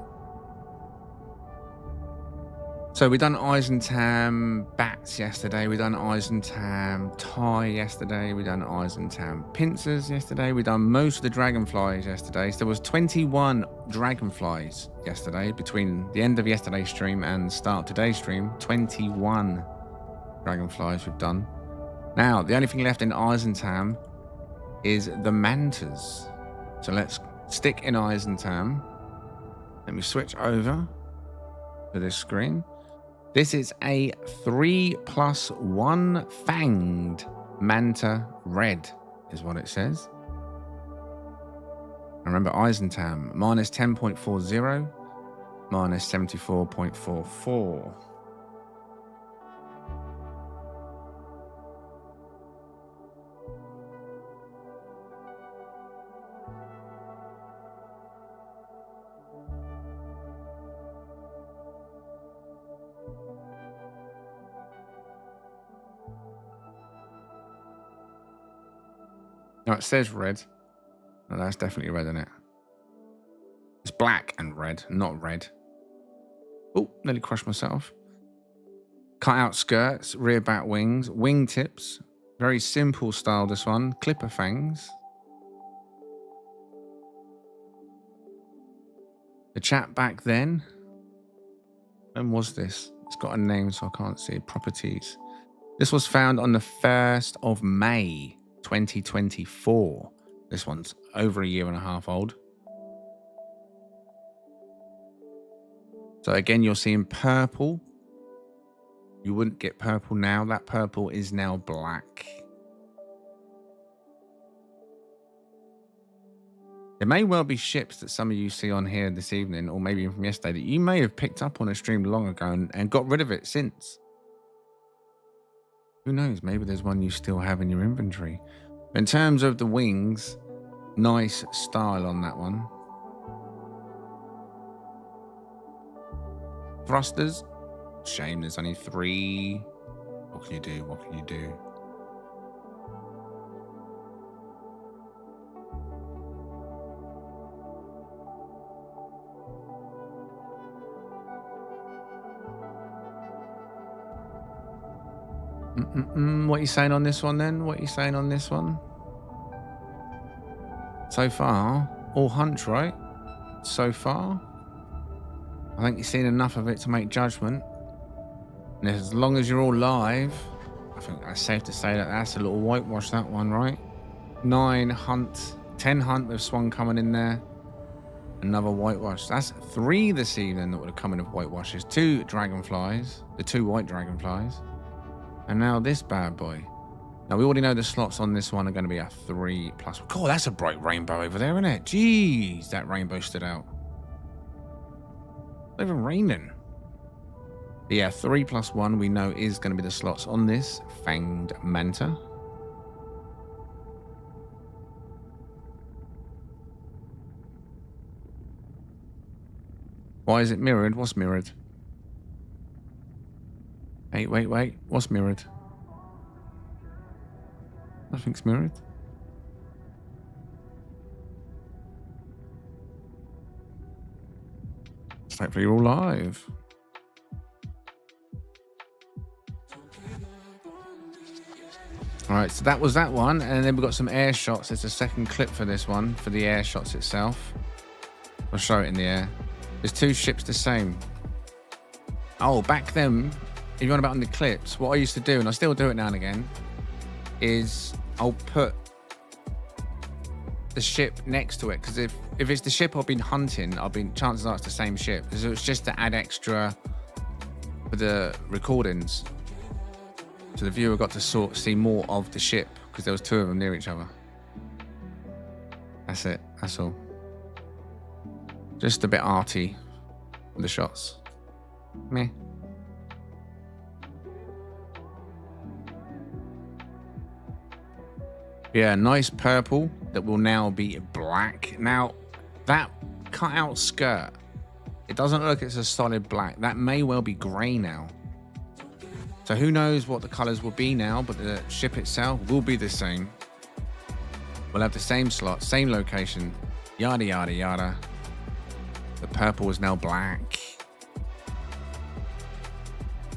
So we done Eisentam bats yesterday. We done Eisentam tie yesterday. We done Eisentam pincers yesterday. We done most of the dragonflies yesterday. So there was 21 dragonflies yesterday between the end of yesterday's stream and start of today's stream. 21 dragonflies we've done. Now the only thing left in Eisentam is the mantas. So let's stick in Eisentam. Let me switch over to this screen. This is a 3+1 fanged manta red, is what it says. Remember, Eisentam, minus 10.40, minus 74.44. No, it says red. No, that's definitely red, isn't it? It's black and red, not red. Oh, nearly crushed myself. Cut out skirts, rear back wings, wing tips. Very simple style, this one. Clipper fangs. The chat back then. When was this? It's got a name, so I can't see. Properties. This was found on the 1st of May. 2024. This one's over a year and a half old. So again, you're seeing purple. You wouldn't get purple now. That purple is now black. There may well be ships that some of you see on here this evening, or maybe even from yesterday, that you may have picked up on a stream long ago and got rid of it since. Who knows? Maybe there's one you still have in your inventory. In terms of the wings, Nice style on that one. Thrusters. Shame there's only 3. What can you do? What can you do? What are you saying on this one then? What are you saying on this one? So far, all hunch, right? So far. I think you've seen enough of it to make judgment. And as long as you're all live, I think that's safe to say that that's a little whitewash, that one, right? 9 hunt, 10 hunt with Swan coming in there. Another whitewash. That's 3 this evening that would have come in with whitewashes. 2 dragonflies, the 2 white dragonflies. And now this bad boy. Now, we already know the slots on this one are going to be a 3+. God, that's a bright rainbow over there, isn't it? Jeez, that rainbow stood out. Not even raining. But yeah, 3+1 we know is going to be the slots on this Fanged Manta. Why is it mirrored? What's mirrored? Wait. What's mirrored? Nothing's mirrored. Hopefully you're all live. All right, so that was that one, and then we've got some air shots. It's a second clip for this one, for the air shots itself. I'll show it in the air. There's 2 ships the same. Oh, back then, if you're on about on the clips, what I used to do, and I still do it now and again, is I'll put the ship next to it, because if it's the ship I've been hunting, chances are it's the same ship. So it's just to add extra for the recordings, so the viewer got to see more of the ship, because there was 2 of them near each other. That's it. That's all. Just a bit arty with the shots. Meh. Yeah, nice purple that will now be black. Now, that cut-out skirt, it doesn't look like it's a solid black. That may well be grey now. So who knows what the colours will be now, but the ship itself will be the same. We'll have the same slot, same location, yada, yada, yada. The purple is now black.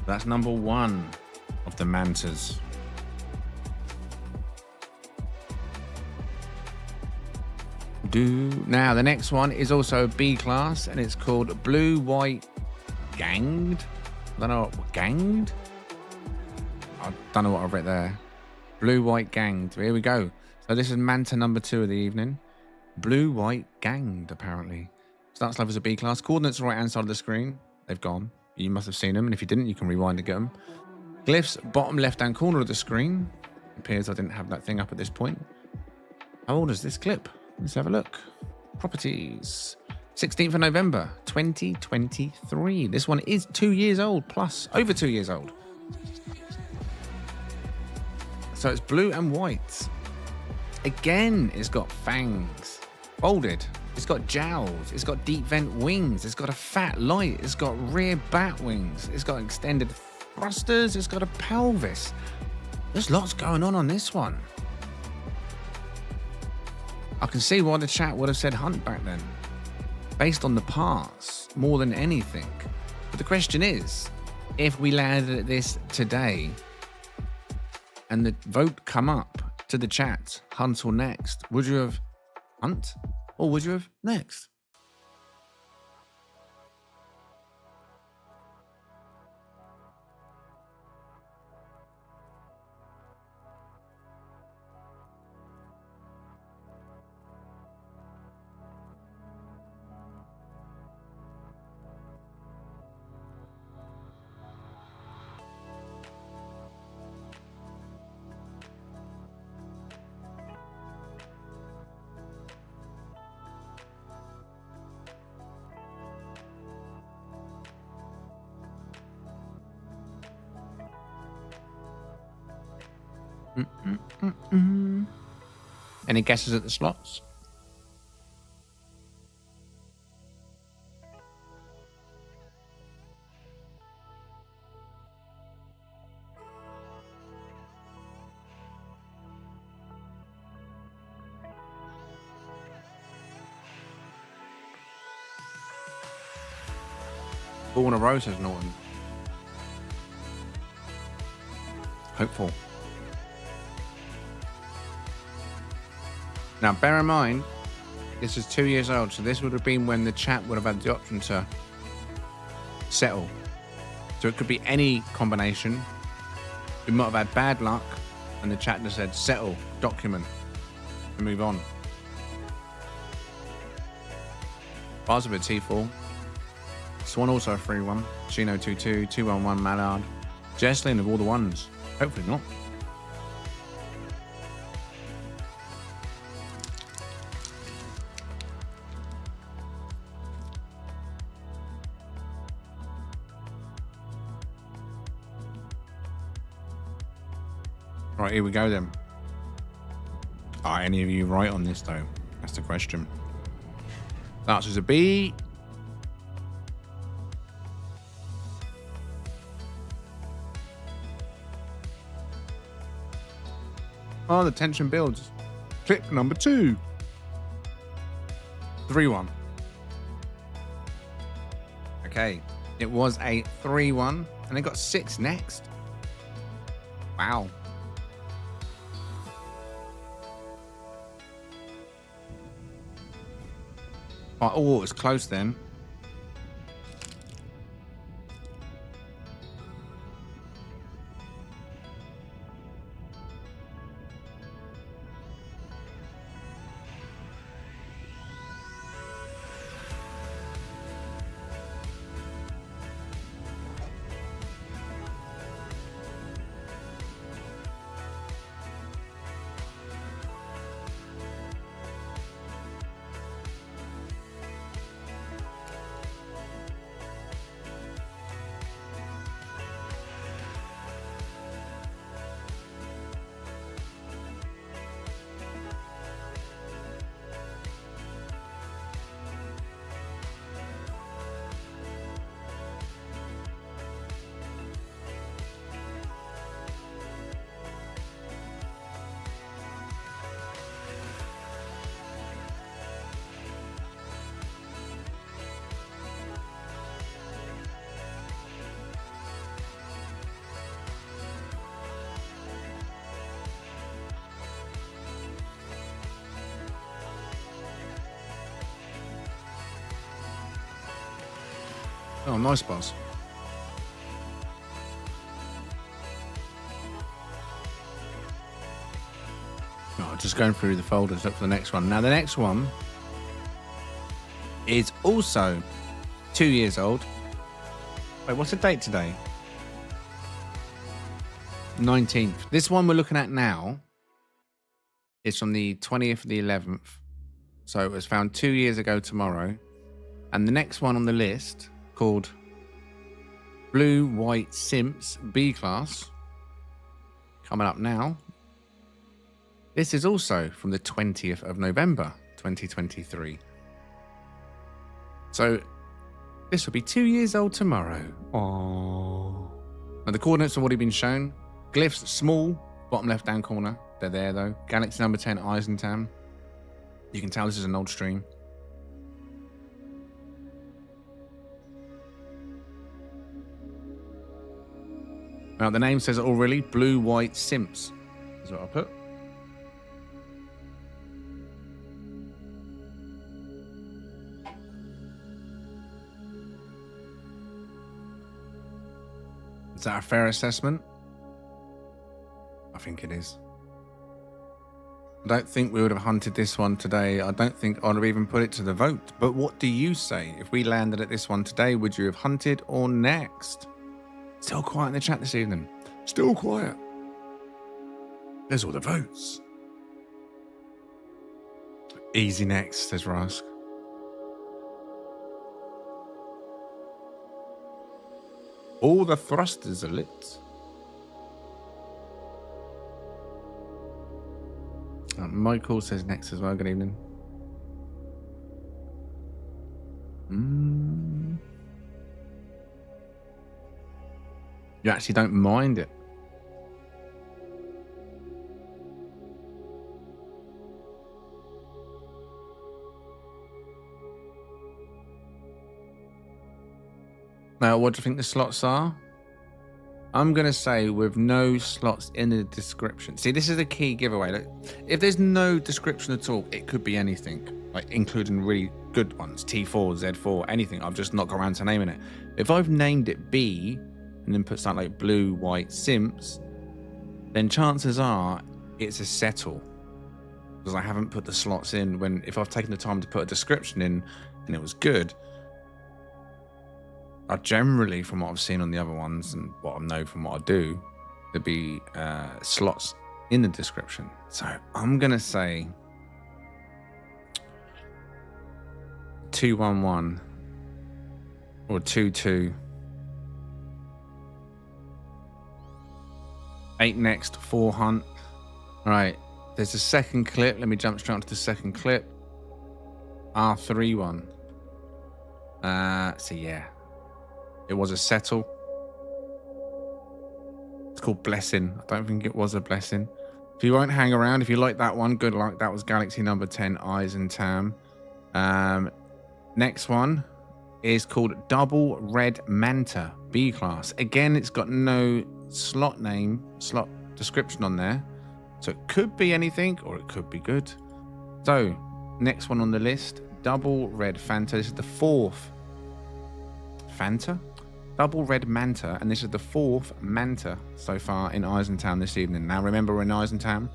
That's number 1 of the Mantas. Now the next one is also a B class, and it's called Blue White Ganged. I don't know what ganged. I don't know what I've read there. Blue White Ganged. Here we go. So this is Manta number 2 of the evening. Blue White Ganged, apparently. Starts life as a B class. Coordinates right hand side of the screen. They've gone. You must have seen them, and if you didn't, you can rewind and get them. Glyphs, bottom left hand corner of the screen. It appears I didn't have that thing up at this point. How old is this clip? Let's have a look. Properties. 16th of November, 2023. This one is 2 years old, plus over 2 years old. So it's blue and white. Again, it's got fangs. Folded. It's got jowls. It's got deep vent wings. It's got a fat light. It's got rear bat wings. It's got extended thrusters. It's got a pelvis. There's lots going on this one. I can see why the chat would have said hunt back then, based on the parts more than anything. But the question is, if we landed at this today and the vote come up to the chat, hunt or next, would you have hunt or would you have next? Any guesses at the slots? All in a row, says Norton. Hopeful. Now, bear in mind, this is 2 years old, so this would have been when the chat would have had the option to settle. So it could be any combination. We might have had bad luck, and the chat just said settle, document, and move on. Bars of a T4. Swan also a 3-1. Chino 2-2, 2-1-1 Mallard. Jesslyn of all the ones. Hopefully not. Right, here we go then. Are any of you right on this though? That's the question. The answer's a B. Oh, the tension builds. Clip number 2. 3-1. Okay, it was a 3-1, and they got 6 next. Wow. Oh, it was close then. Oh, nice boss. Oh, just going through the folders, look for the next one. Now, the next one is also 2 years old. Wait, what's the date today? 19th. This one we're looking at now is from the 20th of the 11th. So it was found 2 years ago tomorrow. And the next one on the list, called Blue White Simps B class, coming up now. This is also from the 20th of November 2023. So this will be 2 years old tomorrow. Oh. Now the coordinates have already been shown. Glyphs small, bottom left down corner. They're there though. Galaxy number 10 Eisentam. You can tell this is an old stream. Now, the name says it all really. Blue, White, Simps is what I put. Is that a fair assessment? I think it is. I don't think we would have hunted this one today. I don't think I'd have even put it to the vote. But what do you say? If we landed at this one today, would you have hunted or next? Still quiet in the chat this evening. Still quiet. There's all the votes. Easy next, says Rask. All the thrusters are lit. Michael says next as well. Good evening. You actually don't mind it. Now, what do you think the slots are? I'm going to say with no slots in the description. See, this is a key giveaway. Look, if there's no description at all, it could be anything, like including really good ones, T4, Z4, anything. I've just not got around to naming it. If I've named it B and then put something like blue, white, simps, then chances are it's a settle. Because I haven't put the slots in when, if I've taken the time to put a description in and it was good, I generally, from what I've seen on the other ones and what I know from what I do, there'd be slots in the description. So I'm going to say 211 or 22. 8 next, 4 hunt. All right, there's a second clip. Let me jump straight onto the second clip. R31. So yeah. It was a settle. It's called Blessing. I don't think it was a blessing. If you won't hang around, if you like that one, good luck. That was Galaxy number 10, Eyes and Tam. Next one is called Double Red Manta, B class. Again, it's got no slot name, slot description on there. So it could be anything or it could be good. So, next one on the list, Double Red Fanta. This is the 4th Fanta? Double Red Manta, and this is the 4th Manta so far in Eisentown this evening. Now remember, we're in Eisentown.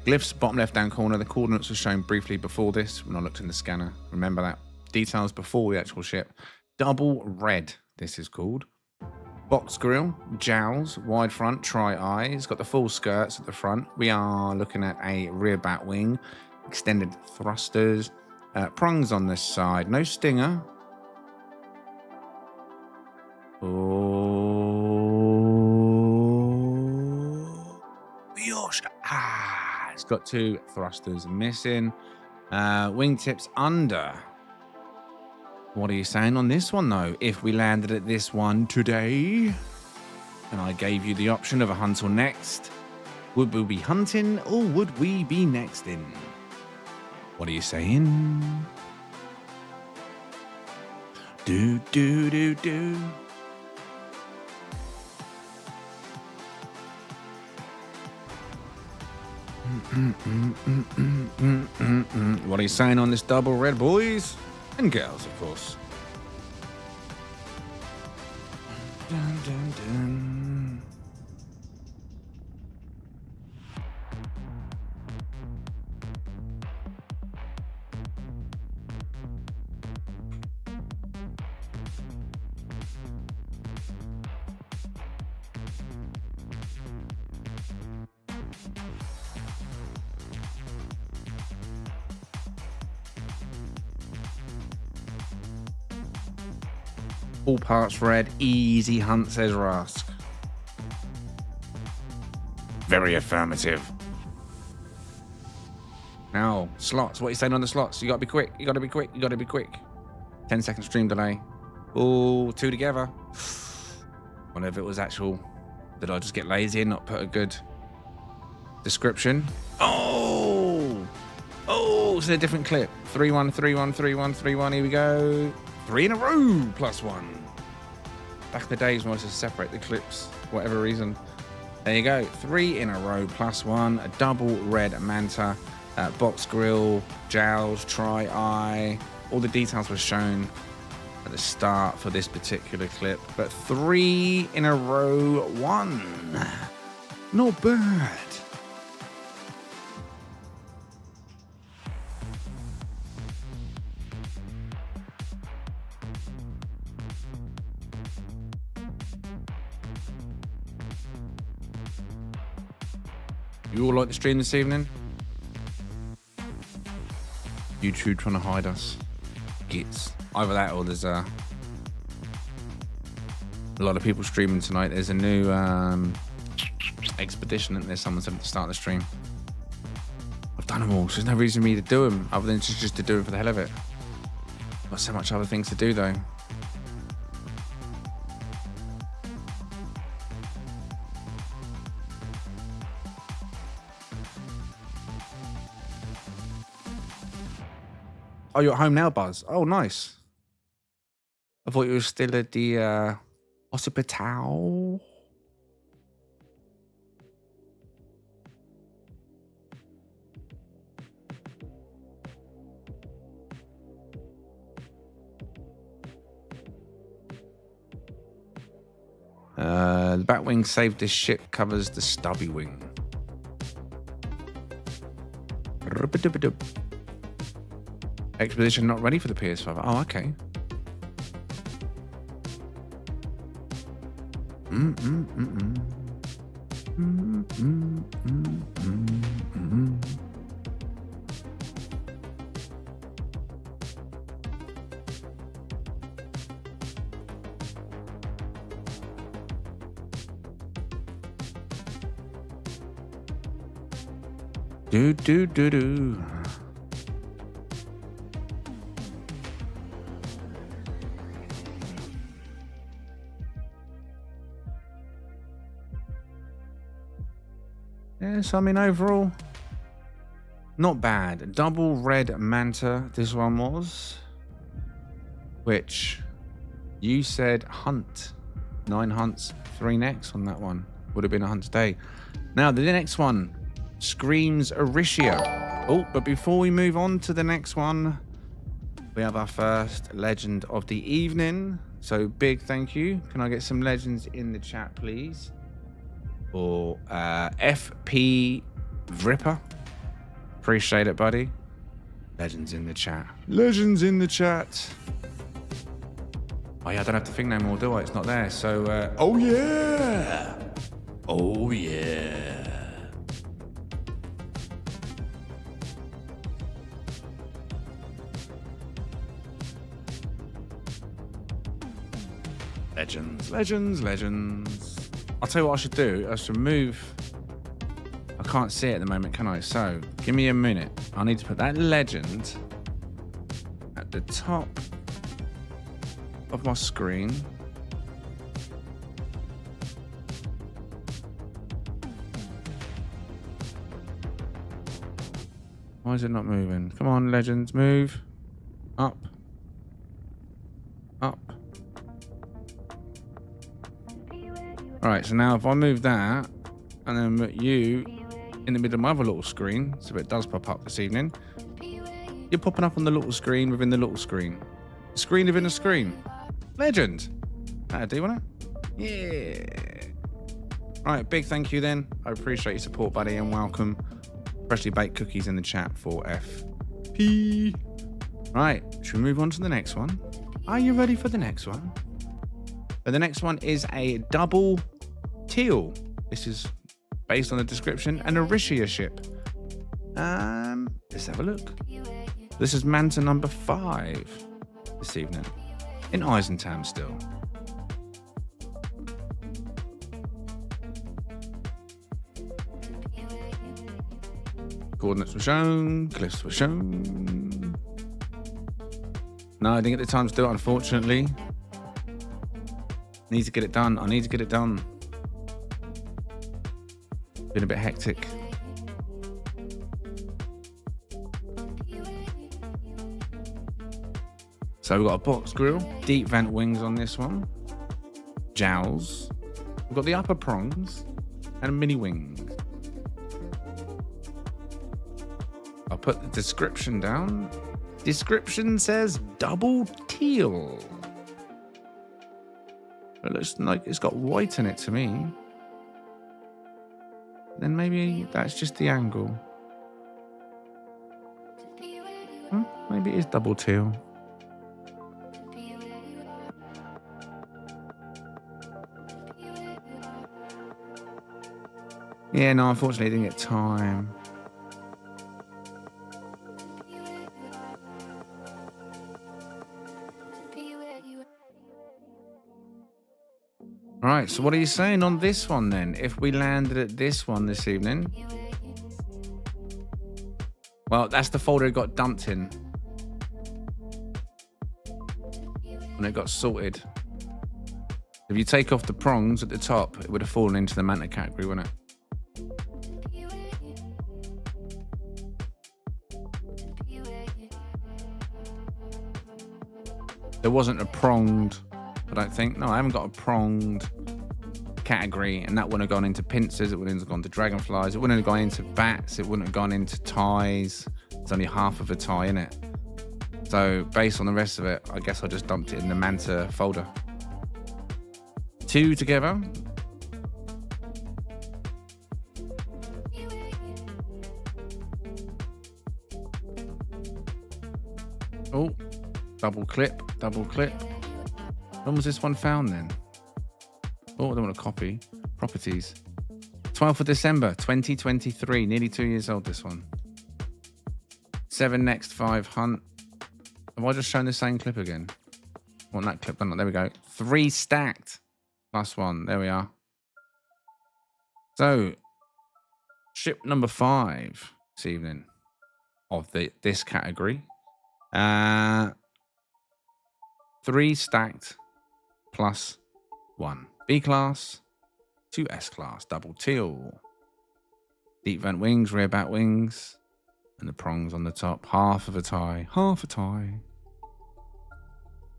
Glyphs, bottom left down corner. The coordinates were shown briefly before this when I looked in the scanner. Remember that. Details before the actual ship. Double Red, this is called. Box grill, jowls, wide front, tri-eye. It's got the full skirts at the front. We are looking at a rear bat wing, extended thrusters, prongs on this side. No stinger. Oh, Yosh. It's got 2 thrusters missing. Wingtips under. What are you saying on this one, though? If we landed at this one today, and I gave you the option of a hunt or next, would we be hunting or would we be next in? What are you saying? Do, do, do, do. What are you saying on this double red, boys and girls, of course? Dun, dun, dun. All parts red, easy hunt, says Rask. Very affirmative. Now, slots. What are you saying on the slots? You gotta be quick. You gotta be quick. You gotta be quick. 10-second stream delay. Oh, 2 together. Wonder if it was actual. Did I just get lazy and not put a good description? Oh, it's a different clip. 3-1, 3-1, 3-1, 3-1. Here we go. 3 in a row, +1. Back in the days when I used to separate the clips, for whatever reason. There you go. 3 in a row, +1. A double red manta, box grill, jowls, tri-eye. All the details were shown at the start for this particular clip. But 3 in a row, 1. Not bad. You all like the stream this evening? YouTube trying to hide us. Gits. Either that or there's a lot of people streaming tonight. There's a new expedition, and there's someone said at the start of the stream. I've done them all, so there's no reason for me to do them other than just to do them for the hell of it. Got so much other things to do though. Oh, you're at home now, Buzz? Oh, nice. I thought you were still at the hospital. The back wing saved this ship, covers the stubby wing. Expedition not ready for the PS5. Oh, okay. Do. Yes, I mean, overall, not bad. Double red manta, this one was. Which, you said hunt. 9 hunts, 3 necks on that one. Would have been a hunt today. Now, the next one screams Aricia. Oh, but before we move on to the next one, we have our first legend of the evening. So, big thank you. Can I get some legends in the chat, please? Or FP Vripper. Appreciate it, buddy. Legends in the chat. Legends in the chat. Oh yeah, I don't have to think no more, do I? It's not there. So, oh yeah. Oh yeah. Legends. I'll tell you what I should do. I should move. I can't see it at the moment, can I? So, give me a minute. I need to put that legend at the top of my screen. Why is it not moving? Come on, legends, move. Up. Alright, so now if I move that and then put you in the middle of my other little screen, so it does pop up this evening, you're popping up on the little screen within the little screen. The screen within a screen. Legend. That'll do, won't it? Yeah. Alright, big thank you then. I appreciate your support, buddy, and welcome. Freshly baked cookies in the chat for FP. Right, should we move on to the next one? Are you ready for the next one? But the next one is a double teal. This is based on the description, an Aricia ship. Let's have a look. This is Manta number 5 this evening in Eisentam still. Coordinates were shown, cliffs were shown. No, I didn't get the time to do it, unfortunately. Need to get it done. I need to get it done. Been a bit hectic. So we've got a box grill, deep vent wings on this one, jowls. We've got the upper prongs and mini wings. I'll put the description down. Description says double teal. It looks like it's got white in it to me. Then maybe that's just the angle. Maybe it is double teal. Yeah, no, unfortunately I didn't get time. Right, so what are you saying on this one then? If we landed at this one this evening. Well, that's the folder it got dumped in. When it got sorted. If you take off the prongs at the top, it would have fallen into the manta category, wouldn't it? There wasn't a pronged, I don't think. No, I haven't got a pronged category, and that wouldn't have gone into pincers. It wouldn't have gone to dragonflies. It wouldn't have gone into bats. It wouldn't have gone into ties. It's only half of a tie in it. So based on the rest of it, I guess I just dumped it in the Manta folder. 2 together. Oh, double clip, double clip. When was this one found then? Oh, I don't want to copy. Properties. 12th of December, 2023. Nearly 2 years old, this one. 7 next, 5 hunt. Have I just shown the same clip again? I want that clip. There we go. 3 stacked. +1. There we are. So, ship number 5 this evening of this category. 3 stacked +1. B class, 2 S class, double teal. Deep vent wings, rear bat wings, and the prongs on the top. Half of a tie, half a tie,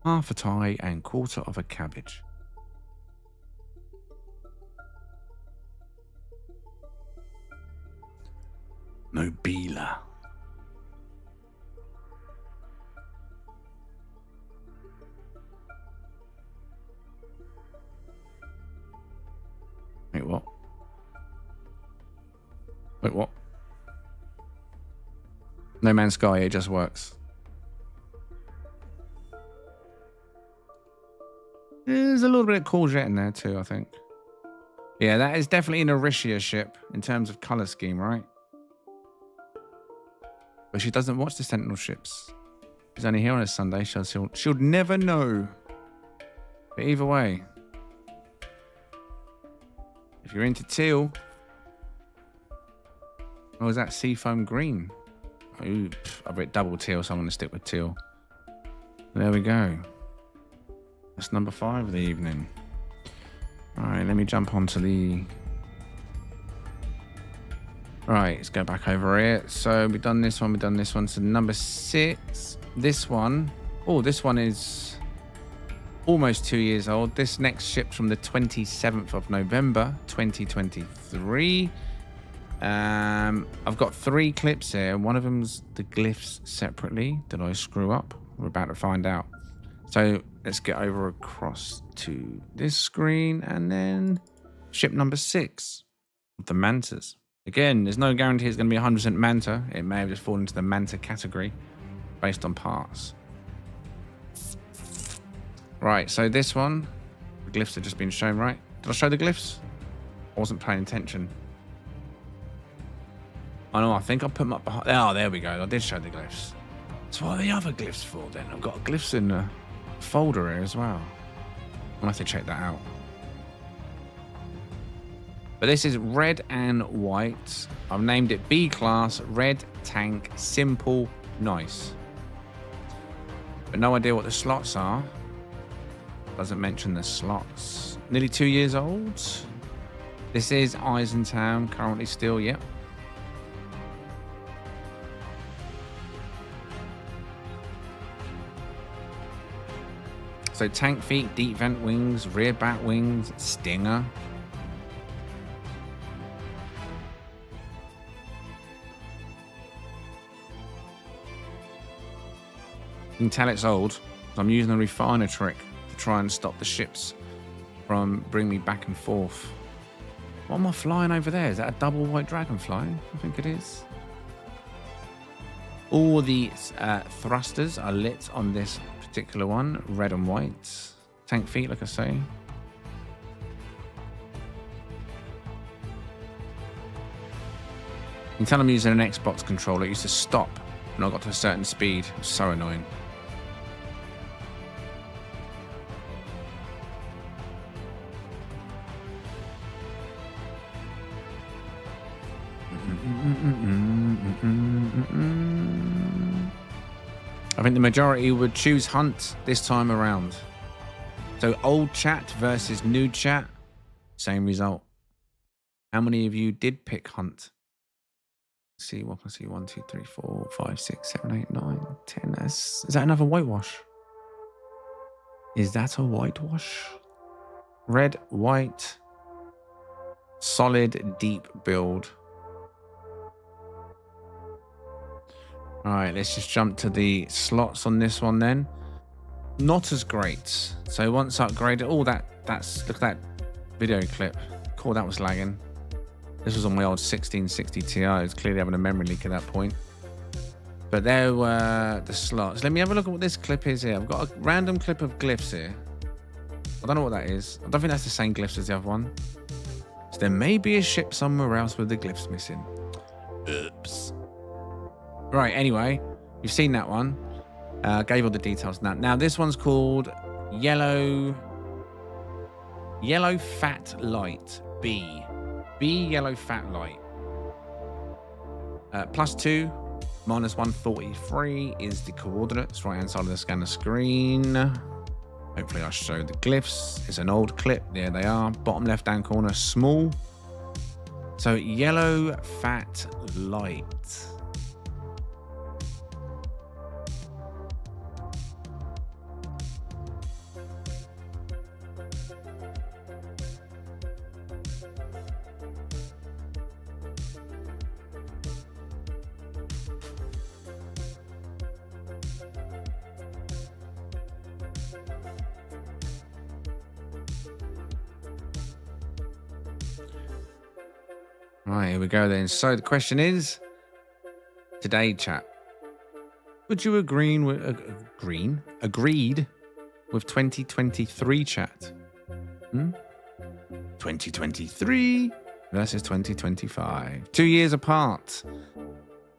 half a tie, and quarter of a cabbage. Nobila. Wait, what? Wait, what? No Man's Sky, it just works. There's a little bit of courgette in there too, I think. Yeah, that is definitely an Orisia ship in terms of colour scheme, right? But she doesn't watch the Sentinel ships. She's only here on a Sunday, she'll never know. But either way, if you're into teal, oh, is that seafoam green? Ooh, I've written double teal, so I'm going to stick with teal. There we go. That's number 5 of the evening. All right, let me jump onto the... All right, let's go back over here. So we've done this one, we've done this one. So number 6, this one. Oh, this one is almost 2 years old. This next ship's from the 27th of November, 2023. I've got 3 clips here. One of them's the glyphs separately. Did I screw up? We're about to find out. So let's get over across to this screen and then ship number 6 of the Mantas. Again, there's no guarantee it's going to be 100% Manta. It may have just fallen into the Manta category based on parts. Right, so this one, the glyphs have just been shown, right? Did I show the glyphs? I wasn't paying attention. I know, I think I put them up behind. Oh, there we go. I did show the glyphs. So what are the other glyphs for then? I've got glyphs in the folder here as well. I'll have to check that out. But this is red and white. I've named it B class, red tank, simple, nice. But no idea what the slots are. Doesn't mention the slots. Nearly 2 years old. This is Eisentown, currently still, yep. So tank feet, deep vent wings, rear bat wings, stinger. You can tell it's old. So I'm using a refiner trick to try and stop the ships from bringing me back and forth. What am I flying over there? Is that a double white dragonfly? I think it is. All the thrusters are lit on this particular one, red and white. Tank feet, like I say. You can tell I'm using an Xbox controller. It used to stop when I got to a certain speed. It was so annoying. I think the majority would choose Hunt this time around. So old chat versus new chat, same result. How many of you did pick Hunt? Let's see, what can I see? 1, 2, 3, 4, 5, 6, 7, 8, 9, 10. Is that another whitewash? Is that a whitewash? Red, white, solid, deep build. All right, let's just jump to the slots on this one then. Not as great. So once upgraded, oh, that's look at that video clip. Cool, that was lagging. This was on my old 1660 Ti. I was clearly having a memory leak at that point. But there were the slots. Let me have a look at what this clip is here. I've got a random clip of glyphs here. I don't know what that is. I don't think that's the same glyphs as the other one. So there may be a ship somewhere else with the glyphs missing. Oops. Right, anyway, you've seen that one. Gave all the details now. Now this one's called Yellow Fat Light B. B Yellow Fat Light. +2, -143 is the coordinates. Right hand side of the scanner screen. Hopefully I show the glyphs. It's an old clip. There they are. Bottom left hand corner, small. So Yellow Fat Light. Right, here we go then. So the question is, today, chat, would you agreed with 2023, chat? 2023 versus 2025. 2 years apart.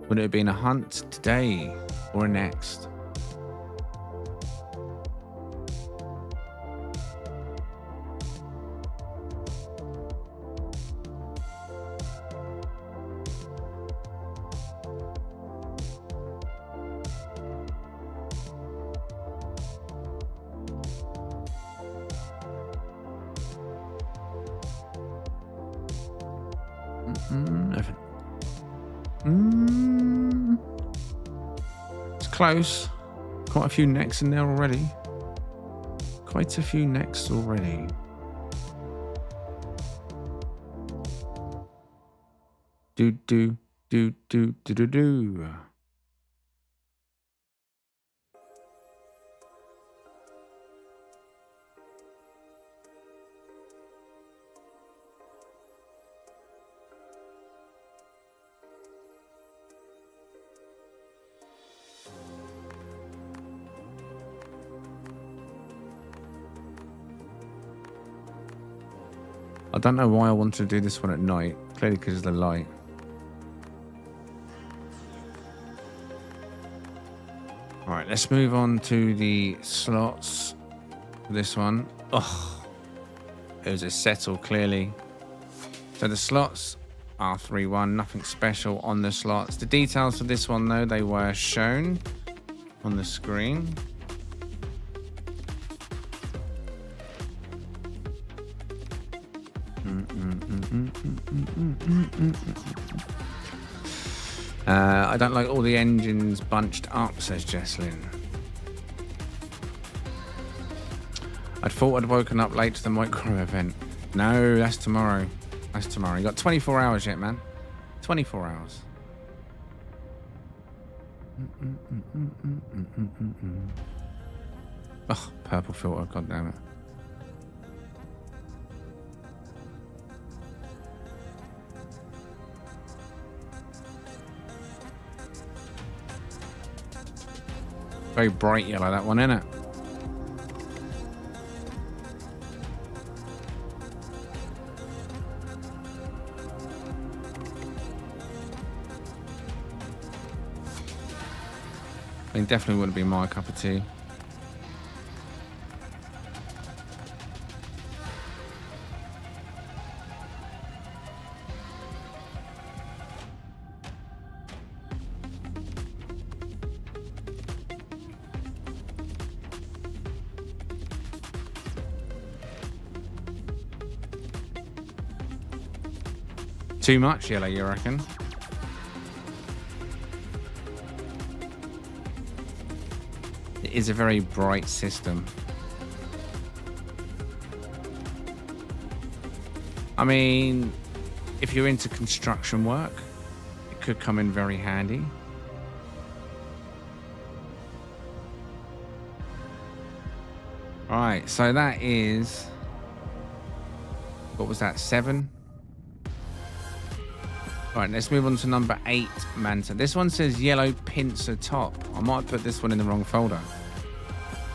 Would it have been a hunt today or next? It's close. Quite a few necks in there already. Quite a few necks already. Do. I don't know why I wanted to do this one at night. Clearly because of the light. Alright, let's move on to the slots for this one. Oh, it was a settle, clearly. So the slots are 3-1, nothing special on the slots. The details for this one, though, they were shown on the screen. I don't like all the engines bunched up, says Jesslyn. I'd thought I'd woken up late to the micro event. No, that's tomorrow. That's tomorrow. You got 24 hours yet, man. 24 hours. Oh, purple filter. God damn it. Very bright yellow, that one, isn't it? I mean, definitely wouldn't be my cup of tea. Too much yellow, you reckon? It is a very bright system. I mean, if you're into construction work, it could come in very handy. All right, so that is, what was that, 7? All right, let's move on to number 8, Manta. This one says yellow pincer top. I might put this one in the wrong folder.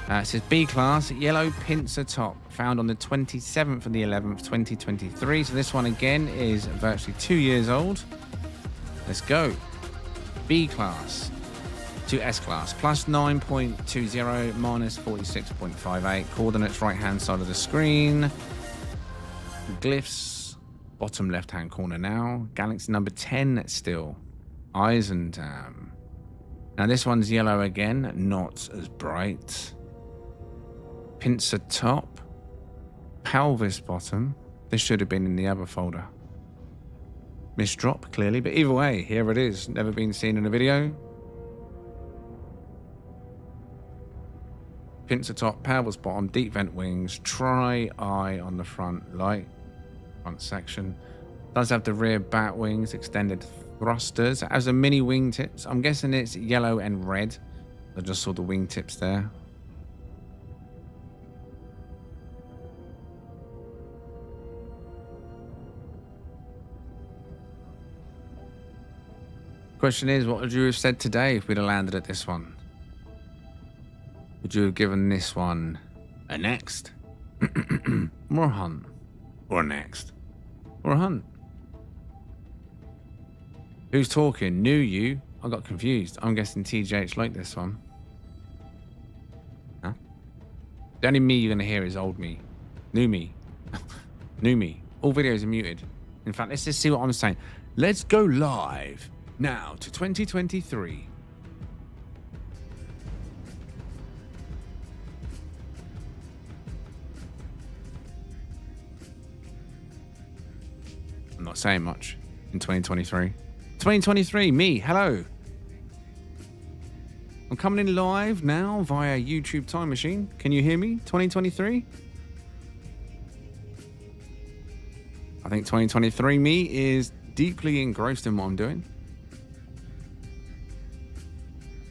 It says B class, yellow pincer top, found on the 27th of the 11th, 2023. So this one again is virtually 2 years old. Let's go. B class to S class, plus 9.20, minus 46.58. Coordinates right hand side of the screen. Glyphs, bottom left hand corner now. Galaxy number 10 still. Eisentam. Now this one's yellow again, not as bright. Pincer top. Pelvis bottom. This should have been in the other folder. Misdrop, clearly, but either way, here it is. Never been seen in a video. Pincer top, pelvis bottom, deep vent wings, tri-eye on the front light, front section. Does have the rear bat wings, extended thrusters. It has a mini wingtips. I'm guessing it's yellow and red. I just saw the wingtips there. Question is, what would you have said today if we'd have landed at this one? Would you have given this one a next? Or a hunt? Or a next? Or a hunt? Who's talking? Knew you? I got confused. I'm guessing TJH liked this one. Huh? The only me you're going to hear is old me. New me. New me. All videos are muted. In fact, let's just see what I'm saying. Let's go live now to 2023. I'm not saying much in 2023. 2023, me, hello. I'm coming in live now via YouTube Time Machine. Can you hear me? 2023? I think 2023 me is deeply engrossed in what I'm doing.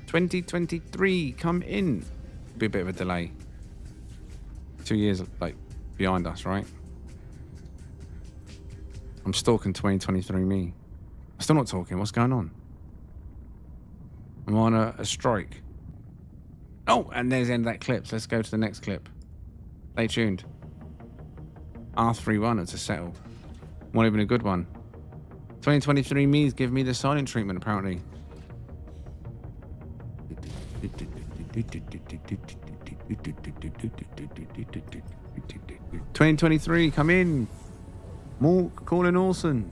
2023, come in. Be a bit of a delay. 2 years like behind us, right? I'm stalking 2023 me. I'm still not talking. What's going on? I'm on a strike. Oh, and there's the end of that clip. So let's go to the next clip. Stay tuned. R31, it's a settle. Not even a good one. 2023 me's give me the silent treatment, apparently. 2023, come in. More calling Orson.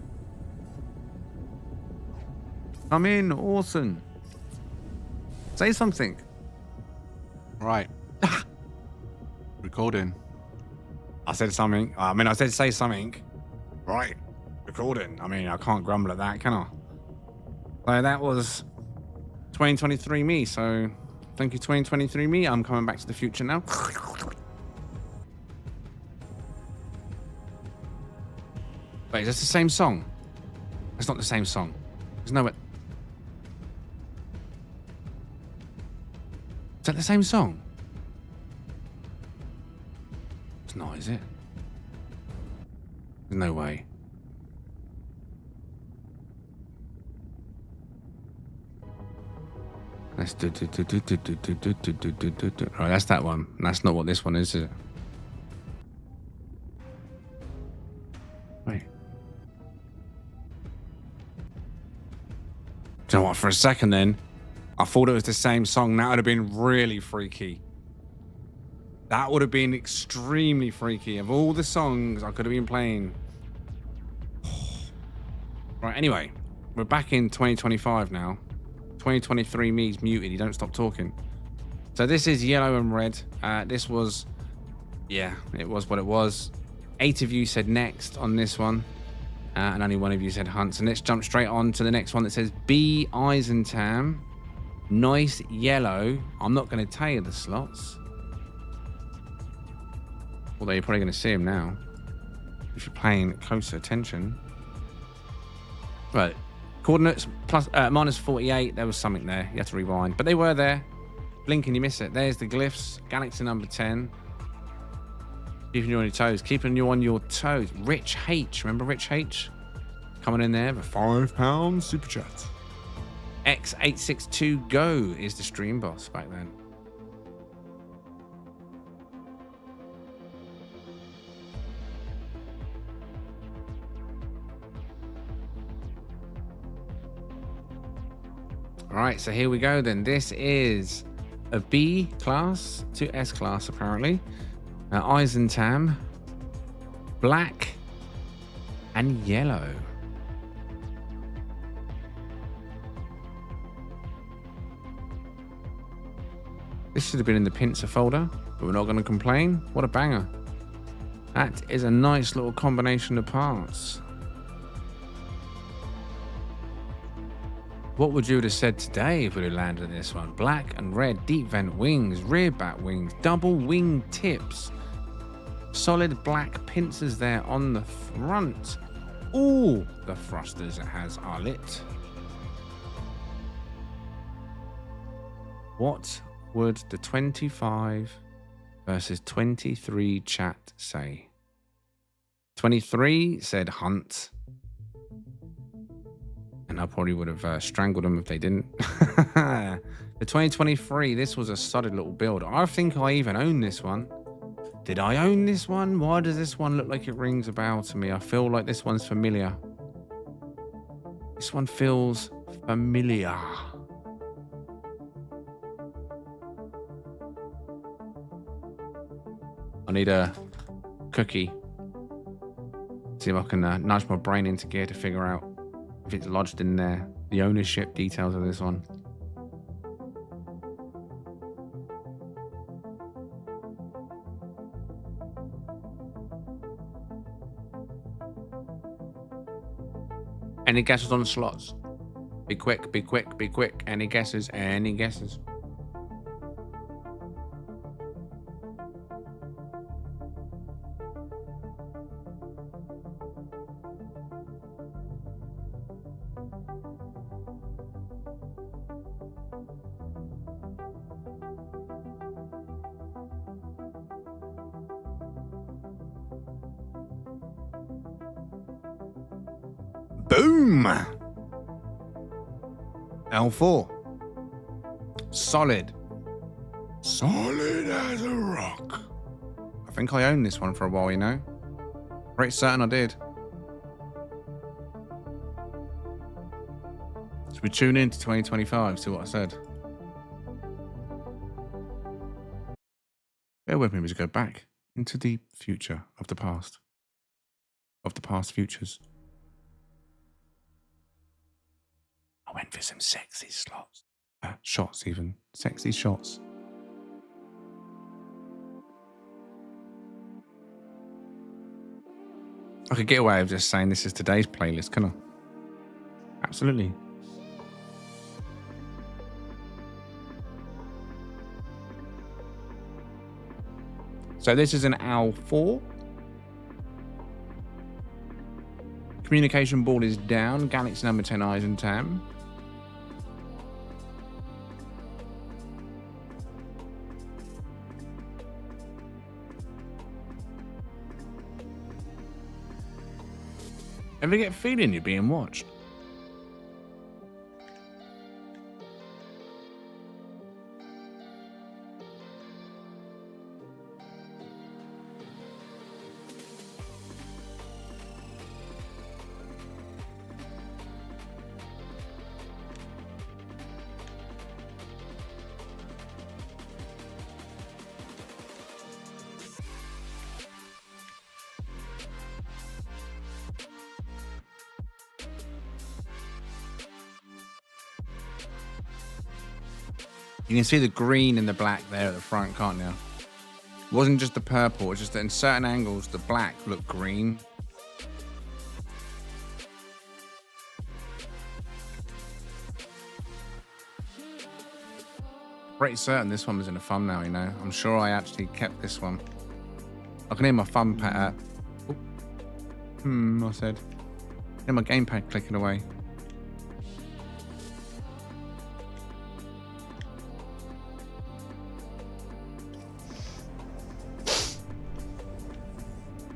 Come in, Orson. Say something. Right. Recording. I said something. I said say something. Right. Recording. I mean, I can't grumble at that, can I? So that was 2023 me. So thank you, 2023 me. I'm coming back to the future now. Wait, is this the same song? It's not the same song. There's no way. Is that the same song? It's not, is it? There's no way. Let's do. Right, that's that one. That's not what this one is it? Wait. Do you know what? For a second then, I thought it was the same song. That would have been really freaky. That would have been extremely freaky. Of all the songs I could have been playing. Right, anyway. We're back in 2025 now. 2023 me's muted. You don't stop talking. So this is yellow and red. This was... Yeah, it was what it was. 8 of you said next on this one. And only 1 of you said hunt. So let's jump straight on to the next one that says B. Eisentam. Nice yellow. I'm not going to tell you the slots. Although you're probably going to see them now. if you're paying closer attention. Right. Coordinates plus minus 48. There was something there. You have to rewind. But they were there. Blink and you miss it. There's the glyphs. Galaxy number 10. Keeping you on your toes. Keeping you on your toes. Rich H. Remember Rich H? Coming in there for £5 super chat. X862 Go is the stream boss back then. All right, so here we go then. This is a B class to S class, apparently. Eisentam, black, and yellow. This should have been in the pincer folder, but we're not going to complain. What a banger. That is a nice little combination of parts. What would you have said today if we had landed this one? Black and red, deep vent wings, rear bat wings, double wing tips. Solid black pincers there on the front. All the thrusters it has are lit. What would the 25 versus 23 chat say? 23 said hunt. And I probably would have strangled them if they didn't. The 2023, this was a solid little build. I think I even own this one. Did I own this one? Why does this one look like it rings a bell to me? I feel like this one's familiar. This one feels familiar. I need a cookie. See if I can nudge my brain into gear to figure out if it's lodged in there. The ownership details of this one. Any guesses on the slots? Be quick, be quick, be quick. Any guesses? Any guesses? Boom! L4. Solid. Solid as a rock. I think I owned this one for a while, you know? Pretty certain I did. So we tune in to 2025, see what I said. Bear with me as we go back into the future of the past. Of the past futures. I went for some sexy slots. Shots even. Sexy shots. I could get away with just saying this is today's playlist, can I? Absolutely. So this is an L4. Communication board is down. Galaxy number 10 Eisentam. Ever get a feeling you're being watched? You can see the green and the black there at the front, can't you? It wasn't just the purple, it's just that in certain angles, the black looked green. Pretty certain this one was in a thumbnail, you know? I'm sure I actually kept this one. I can hear my thumb I said. Get my gamepad clicking away.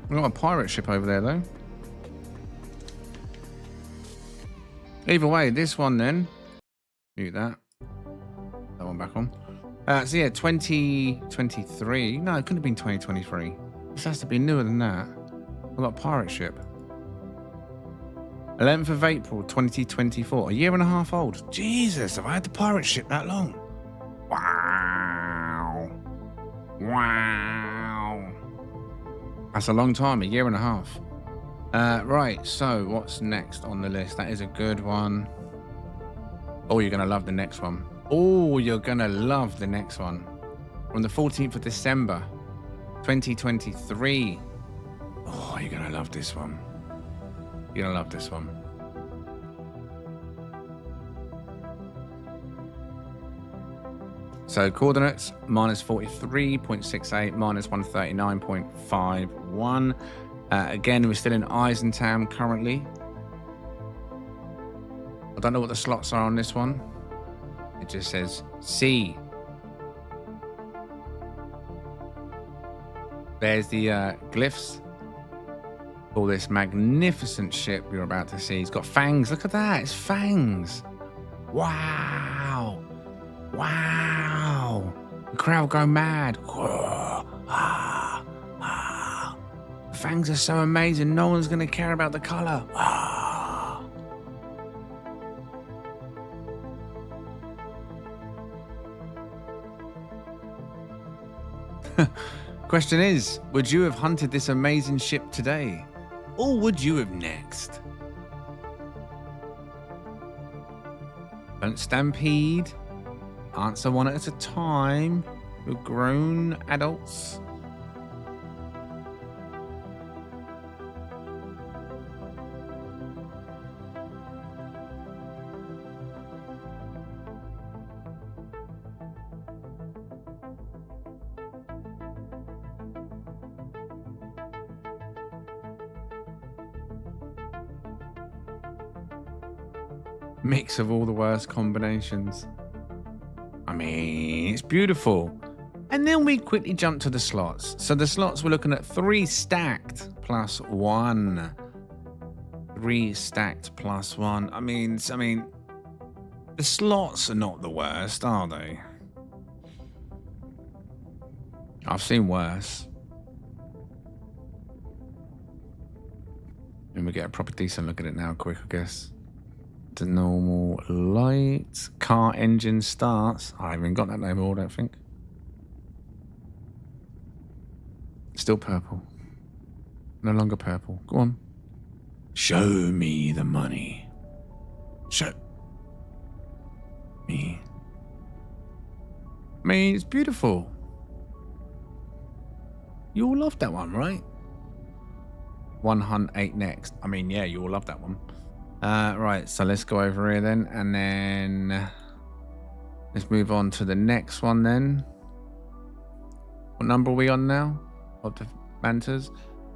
We've got a pirate ship over there, though. Either way, this one then. Mute that. That one back on. So yeah, 2023. No, it couldn't have been 2023. This has to be newer than that. We've got a pirate ship. 11th of April, 2024. A year and a half old. Jesus, have I had the pirate ship that long? Wow. Wow. That's a long time, a year and a half. Right, so what's next on the list? That is a good one. Oh, you're going to love the next one. Oh, you're going to love the next one. From the 14th of December, 2023. Oh, you're going to love this one. You're going to love this one. So coordinates, minus 43.68, minus 139.51. Again, we're still in Eisentam currently. I don't know what the slots are on this one. It just says C. There's the glyphs for this magnificent ship you're about to see. It's got fangs. Look at that. It's fangs. Wow. Wow. The crowd go mad. The fangs are so amazing. No one's going to care about the color. Question is, would you have hunted this amazing ship today? Or would you have next? Don't stampede. Answer one at a time. We're grown adults. Mix of all the worst combinations. I mean, it's beautiful. And then we quickly jump to the slots. So the slots, we're looking at 3 stacked plus 1. 3 stacked plus 1. I mean, the slots are not the worst, are they? I've seen worse. And we get a proper decent look at it now, quick, I guess. The normal light. Car engine starts. I haven't got that no more, I don't think. Still purple. No longer purple. Go on. Show me the money. Show me. I mean, it's beautiful. You all love that one, right? 108 next. I mean, yeah, you all love that one. Right, so let's go over here then, and then let's move on to the next one then. What number are we on now of the mantas?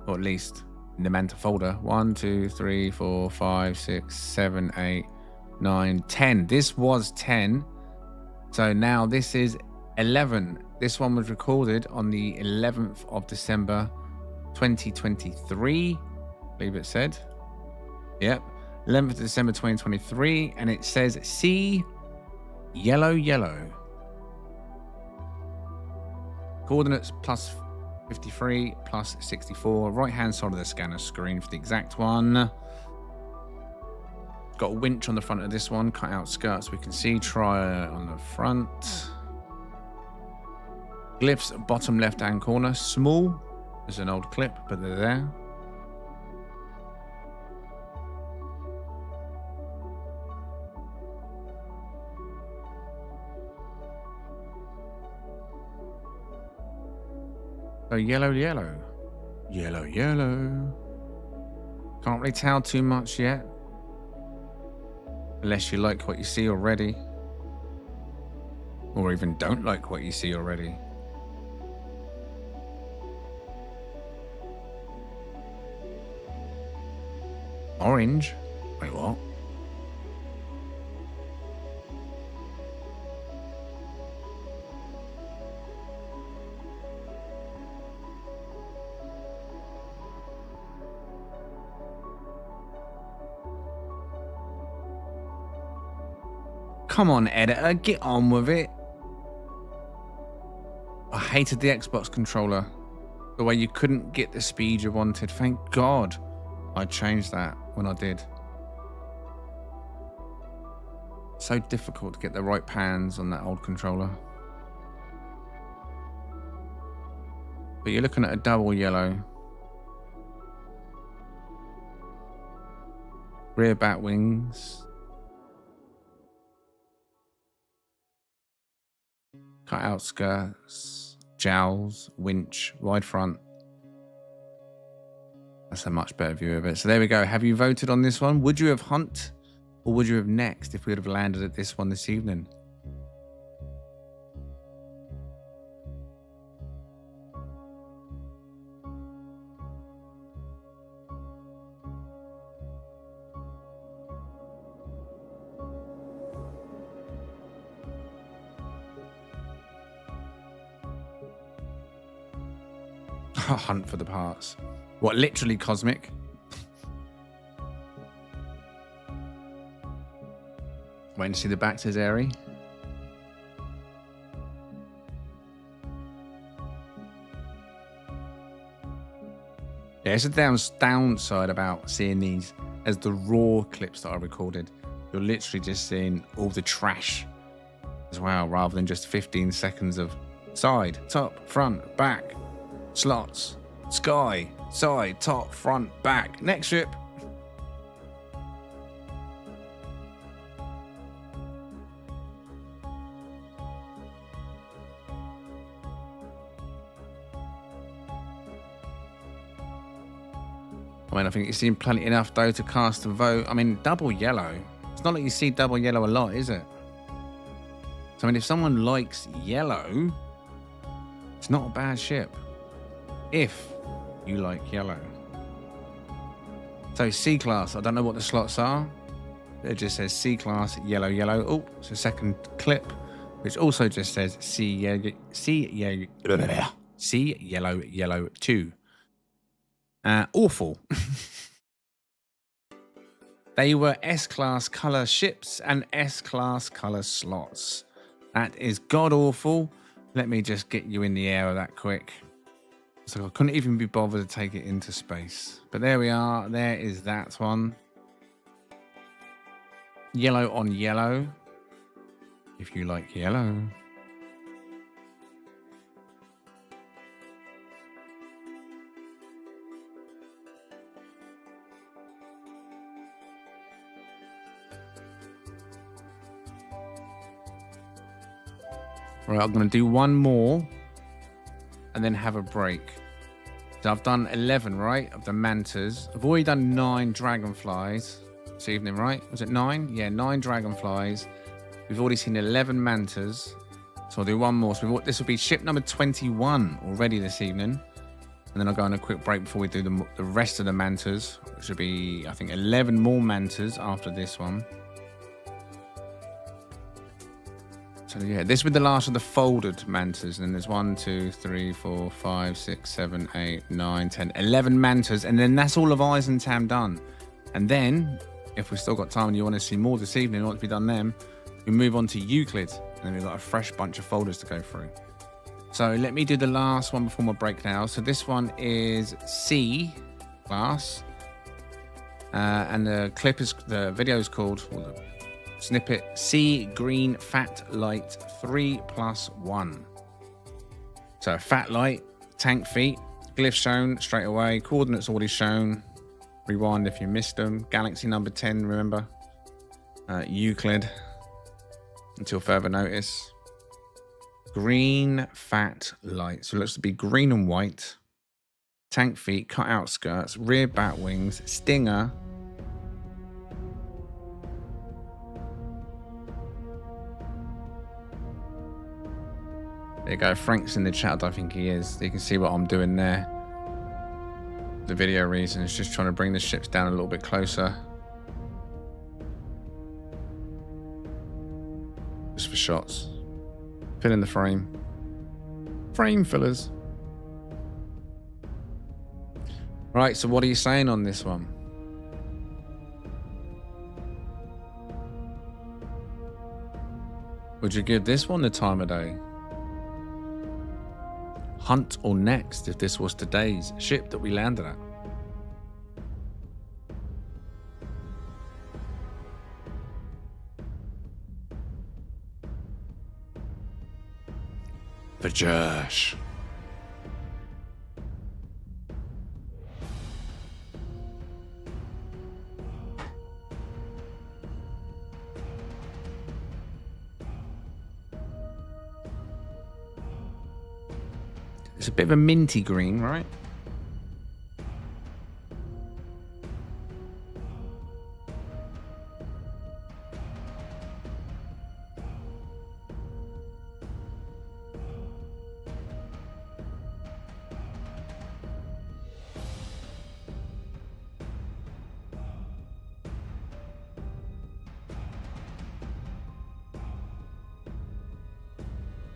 Or at least in the manta folder. 1, 2, 3, 4, 5, 6, 7, 8, 9, 10. This was 10. So now this is 11. This one was recorded on the 11th of December 2023. I believe it said. Yep. 11th of December 2023, and it says C yellow yellow. Coordinates plus 53 plus 64. Right hand side of the scanner screen for the exact one. Got a winch on the front of this one. Cut out skirts we can see. Try on the front. Glyphs bottom left hand corner. Small. There's an old clip, but they're there. So yellow, yellow. Yellow, yellow. Can't really tell too much yet. Unless you like what you see already. Or even don't like what you see already. orange. Wait, what? Come on, editor, get on with it. I hated the Xbox controller. The way you couldn't get the speed you wanted. Thank God I changed that when I did. So difficult to get the right pans on that old controller. But you're looking at a double yellow. Rear bat wings. Cut out skirts, jowls, winch, wide front. That's a much better view of it. So there we go. Have you voted on this one? Would you have Hunt or would you have Next if we would have landed at this one this evening? Hunt for the parts. What, literally cosmic? Waiting to see the back, says Airy. Yeah, it's a downside about seeing these as the raw clips that I recorded. You're literally just seeing all the trash as well, rather than just 15 seconds of side, top, front, back, slots, sky, side, top, front, back, next ship. I mean, I think you've seen plenty enough though to cast a vote. I mean, double yellow. It's not like you see double yellow a lot, is it? So I mean, if someone likes yellow, it's not a bad ship. If you like yellow. So C-Class, I don't know what the slots are. It just says C-Class, yellow, yellow. Oh, it's a second clip, which also just says C, yellow, yellow 2. Awful. They were S-Class colour ships and S-Class colour slots. That is god-awful. Let me just get you in the air of that quick. So I couldn't even be bothered to take it into space. But there we are. There is that one. Yellow on yellow. If you like yellow. Right, I'm going to do one more and then have a break. So I've done 11, right, of the mantas. I've already done 9 dragonflies this evening, right? Was it 9? Yeah, 9 dragonflies. We've already seen 11 mantas. So I'll do one more. So this will be ship number 21 already this evening. And then I'll go on a quick break before we do the rest of the mantas, which will be, I think, 11 more mantas after this one. So yeah, this will be the last of the folded mantas. And then there's 1, 2, 3, 4, 5, 6, 7, 8, 9, 10, 11 mantas. And then that's all of Eyes and Tam done. And then, if we've still got time and you want to see more this evening, once we've done them, we move on to Euclid. And then we've got a fresh bunch of folders to go through. So let me do the last one before my break now. So this one is C class. And the video is called, or the snippet, C Green Fat Light 3+1. So fat light, tank feet, glyph shown straight away, coordinates already shown. Rewind if you missed them. Galaxy number 10, remember? Euclid, until further notice. Green fat light. So it looks to be green and white. Tank feet, cut out skirts, rear bat wings, stinger. There you go. Frank's in the chat. I think he is. You can see what I'm doing there. the video reasons, just trying to bring the ships down a little bit closer. Just for shots. Fill in the frame. Frame fillers. Right, so what are you saying on this one? Would you give this one the time of day? Hunt or next if this was today's ship that we landed at? Voyagers. It's a bit of a minty green, right?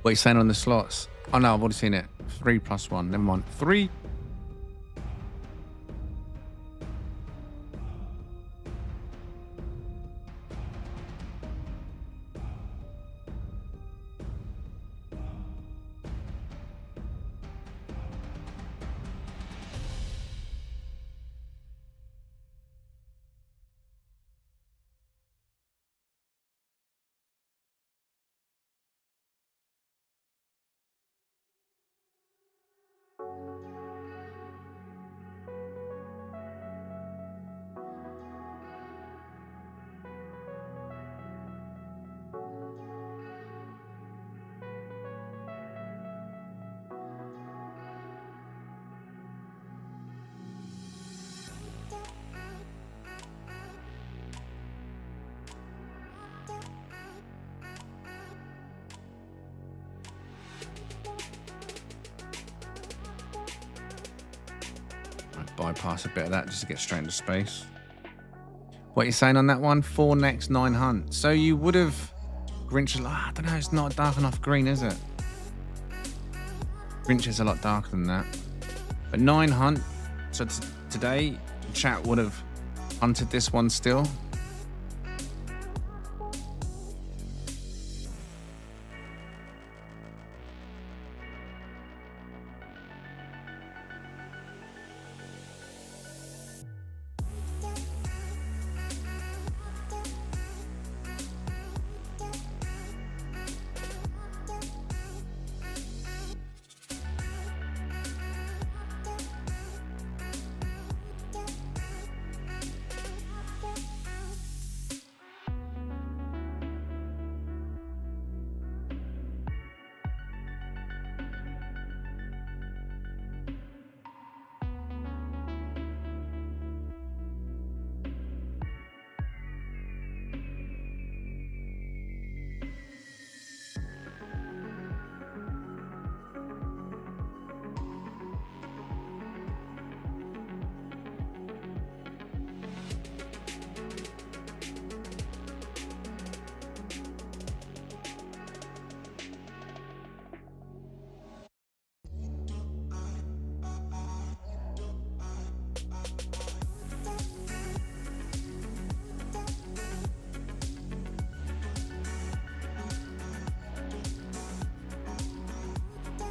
What are you saying on the slots? Oh no, I've already seen it. 3+1. Never mind. 3. Bypass a bit of that just to get straight into space. What are you saying on that one? 4 next, 9 hunt. So you would have Grinch. I don't know. It's not dark enough green, is it? Grinch is a lot darker than that. But 9 hunt. So today, chat would have hunted this one still.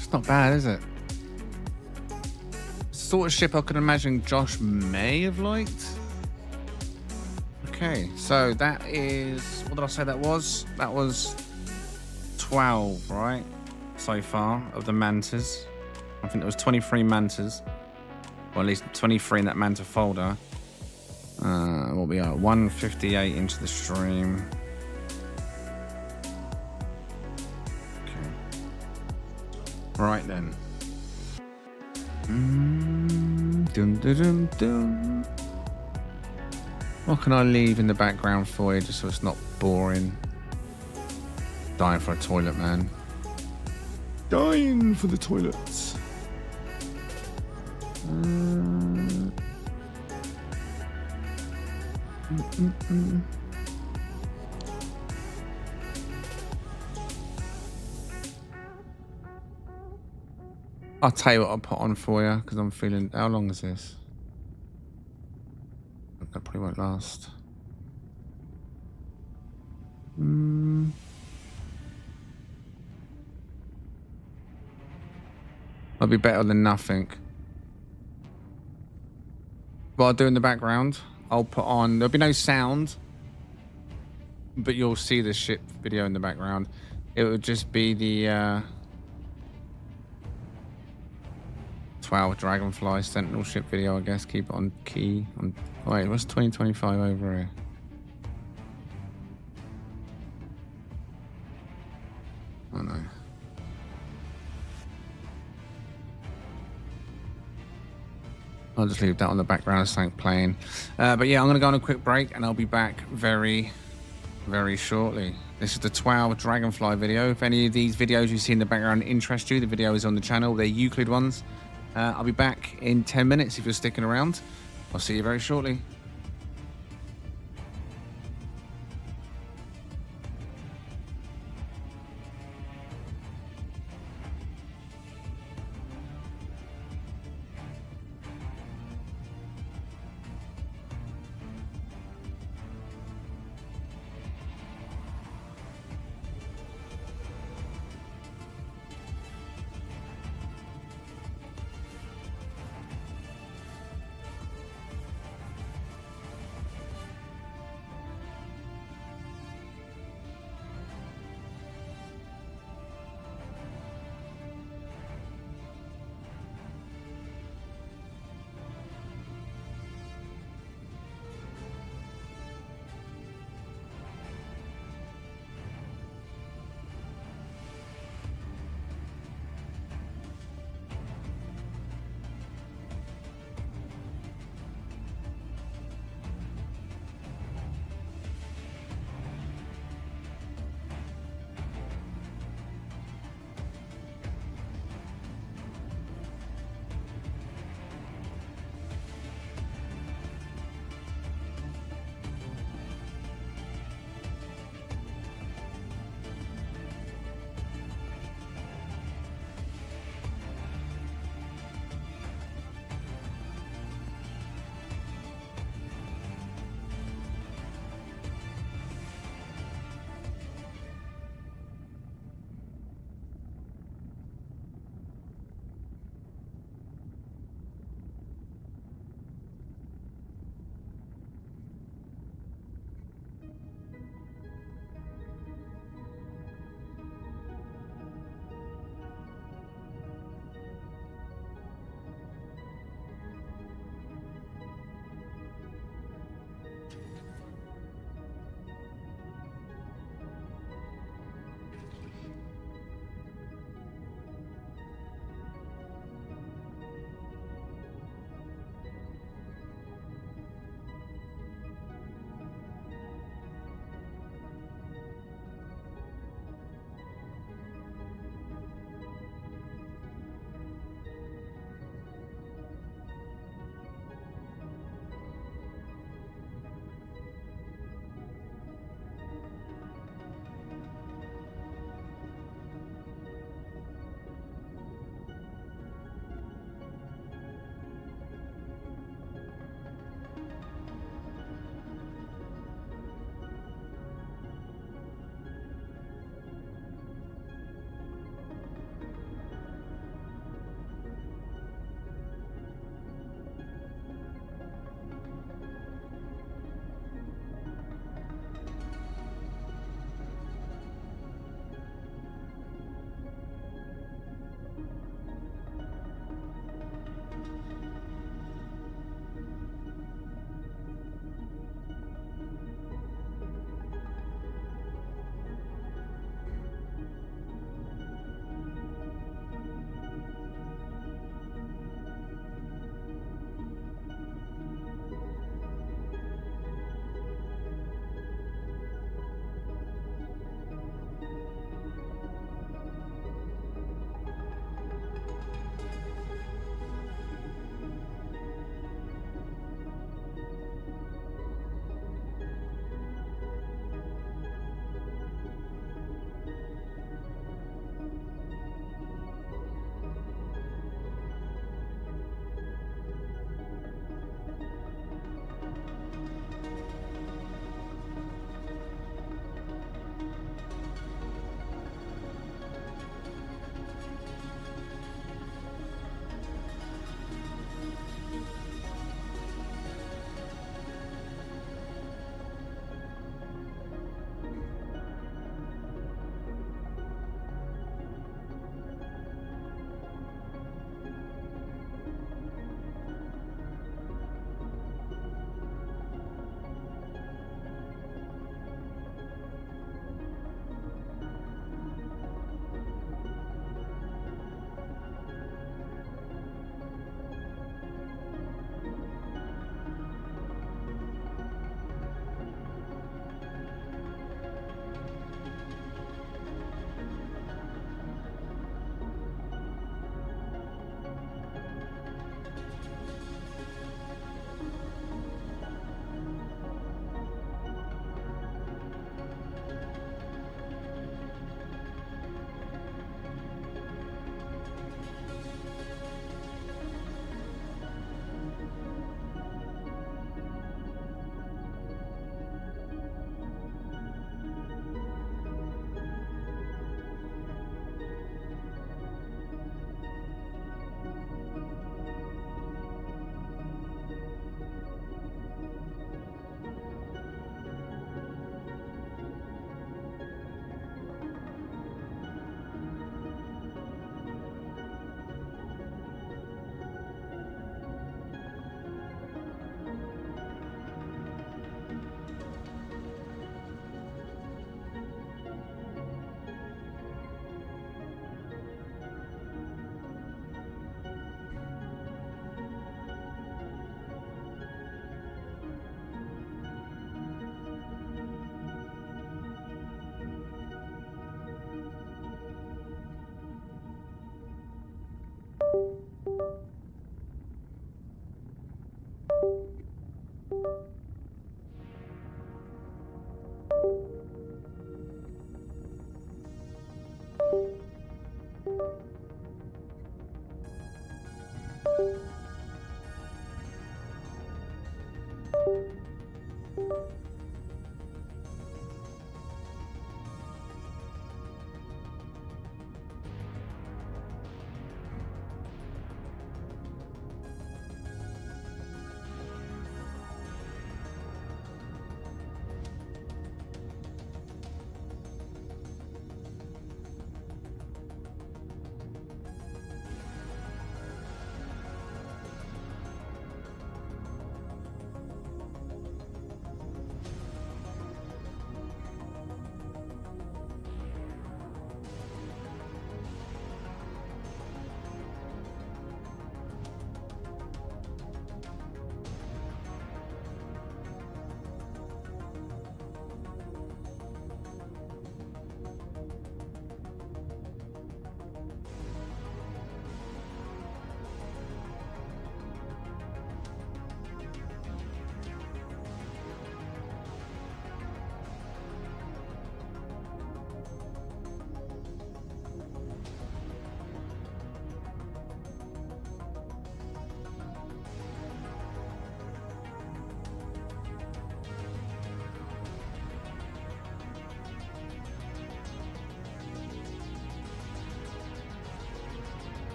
It's not bad, is it? Sort of ship I could imagine Josh may have liked. Okay, so that is... What did I say that was? That was 12, right? So far, of the mantas. I think there was 23 mantas. Or at least 23 in that manta folder. What we are? 158 into the stream. Right then. Dun, dun, dun, dun. What can I leave in the background for you just so it's not boring? Dying for a toilet, man. Dying for the toilets. I'll tell you what I'll put on for you because I'm feeling. How long is this? That probably won't last. I'll be better than nothing. What I'll do in the background, I'll put on. There'll be no sound, but you'll see the ship video in the background. It would just be the 12 Dragonfly Sentinel ship video, I guess. Keep it on key. Wait, what's 2025 over here? Oh no. I'll just leave that on the background as something playing. But yeah, I'm going to go on a quick break and I'll be back very, very shortly. This is the 12 Dragonfly video. If any of these videos you see in the background interest you, the video is on the channel. They're Euclid ones. I'll be back in 10 minutes if you're sticking around. I'll see you very shortly.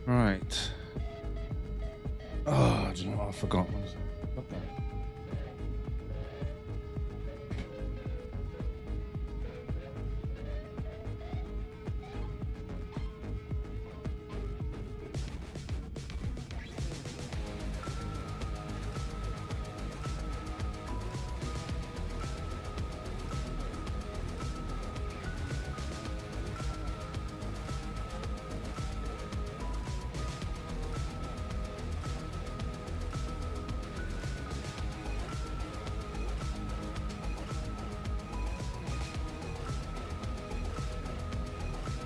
Right. Oh, do you know what I forgot? What the?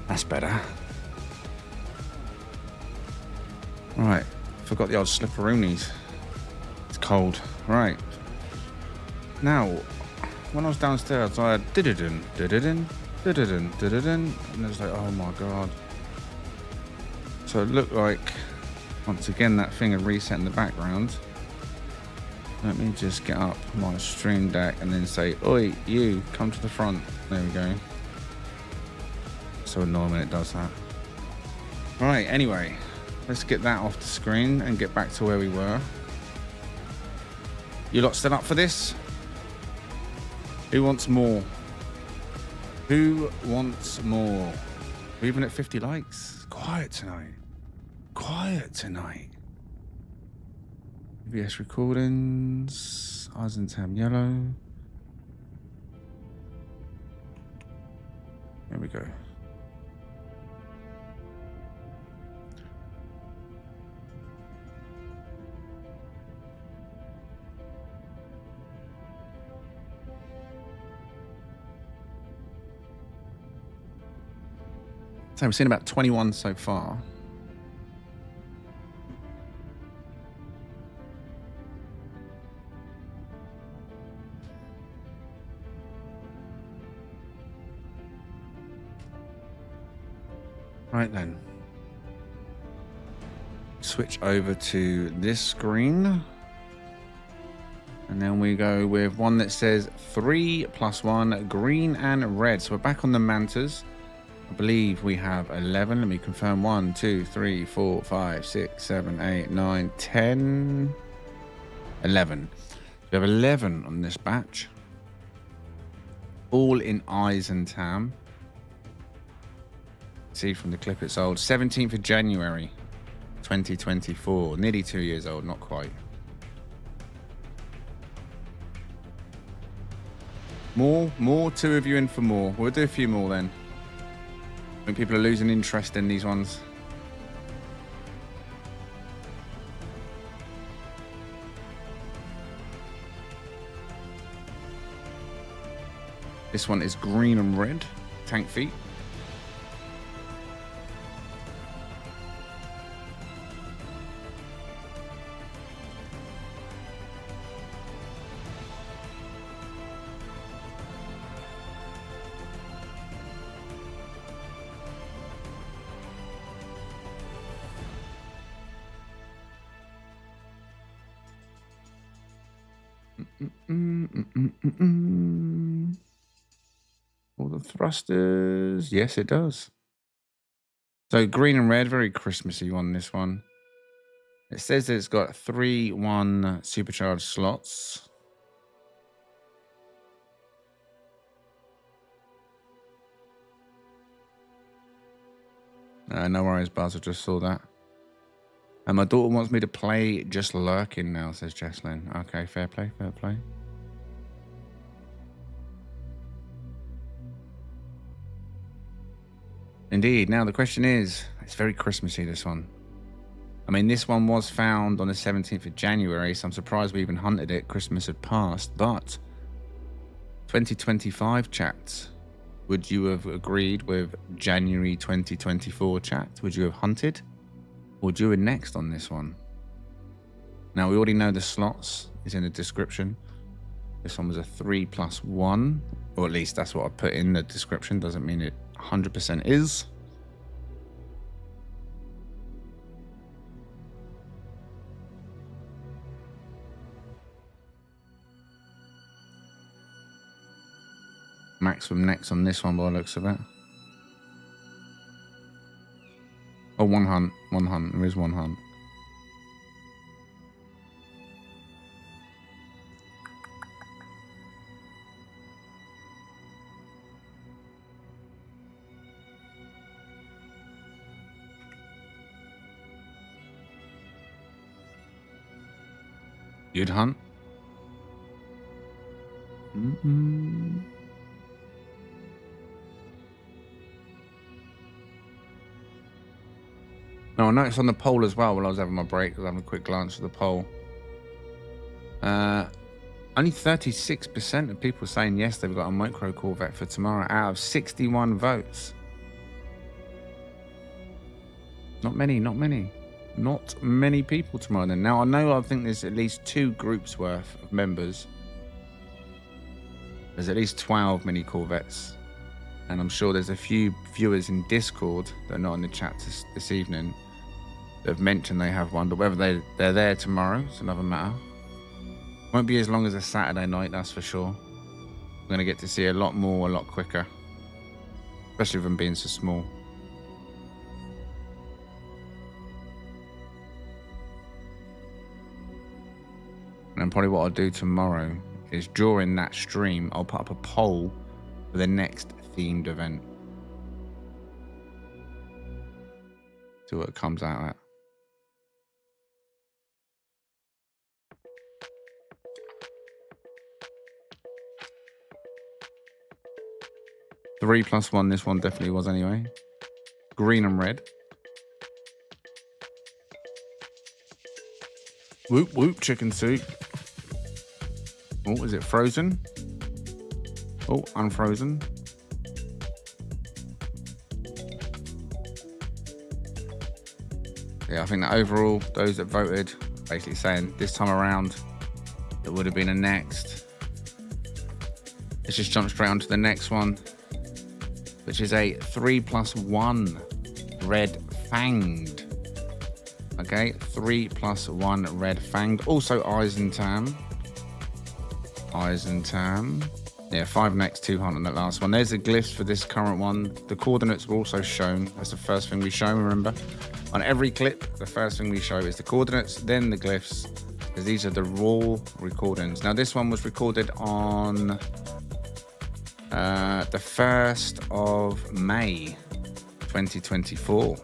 That's better. Right. Forgot the old slipperoonies. It's cold. Right. Now, when I was downstairs, I had did-a-dun, did-a-dun, did-a-dun, did-a-dun, and it was like, oh my god. So it looked like, once again, that thing had reset in the background. Let me just get up my stream deck and then say, oi, you, come to the front. There we go. So annoying when it does that. Right, anyway, let's get that off the screen and get back to where we were. You lot still up for this? Who wants more? Who wants more? We're even at 50 likes. Quiet tonight. Quiet tonight. VS recordings. Eyes and Tam yellow. There we go. So we've seen about 21 so far. Right then. Switch over to this screen. And then we go with one that says 3+1, green and red. So we're back on the Mantas. I believe we have 11. Let me confirm. 1, 2, 3, 4, 5, 6, 7, 8, 9, 10, 11. We have 11 on this batch. All in Eyes and Tam. See from the clip it's old. 17th of January, 2024. Nearly 2 years old, not quite. More, 2 of you in for more. We'll do a few more then. I think people are losing interest in these ones. This one is green and red. Tank feet. All the thrusters. Yes, it does. So green and red, very Christmassy on this one. It says that it's got 3-1 supercharged slots. No worries, Buzz. I just saw that. And my daughter wants me to play Just Lurking now, says Jesslyn. Okay, fair play, fair play. Indeed. Now, the question is, it's very Christmassy, this one. I mean, this one was found on the 17th of January, so I'm surprised we even hunted it. Christmas had passed, but 2025 chat. Would you have agreed with January 2024 chat? Would you have hunted? Or do it next on this one? Now, we already know the slots is in the description. This one was a 3+1, or at least that's what I put in the description. Doesn't mean it 100% is. Maximum next on this one by the looks of it. Oh, one hunt. One hunt. There is one hunt. You'd hunt? Mm-mm. No, I noticed on the poll as well while I was having my break, I was having a quick glance at the poll. Only 36% of people saying yes, they've got a micro Corvette for tomorrow out of 61 votes. Not many, not many. Not many people tomorrow then. Now, I think there's at least 2 groups worth of members. There's at least 12 mini Corvettes. And I'm sure there's a few viewers in Discord that are not in the chat this evening that have mentioned they have one. But whether they're there tomorrow is another matter. Won't be as long as a Saturday night, that's for sure. We're going to get to see a lot more, a lot quicker. Especially with them being so small. And probably what I'll do tomorrow is during that stream, I'll put up a poll for the next themed event. See what it comes out at. Three plus one, this one definitely was anyway. Green and red. Whoop whoop chicken soup. Oh, is it frozen? Oh, unfrozen. Yeah, I think that overall, those that voted, basically saying this time around, it would have been a next. Let's just jump straight on to the next one, which is a 3+1 red fanged. Okay, 3+1 red fanged. Also eyes and tam. Eyes and tam. Yeah, 5 next, 2 hunt on that last one. There's the glyphs for this current one. The coordinates were also shown. That's the first thing we show, remember. On every clip, the first thing we show is the coordinates, then the glyphs, because these are the raw recordings. Now, this one was recorded on the 1st of May, 2024.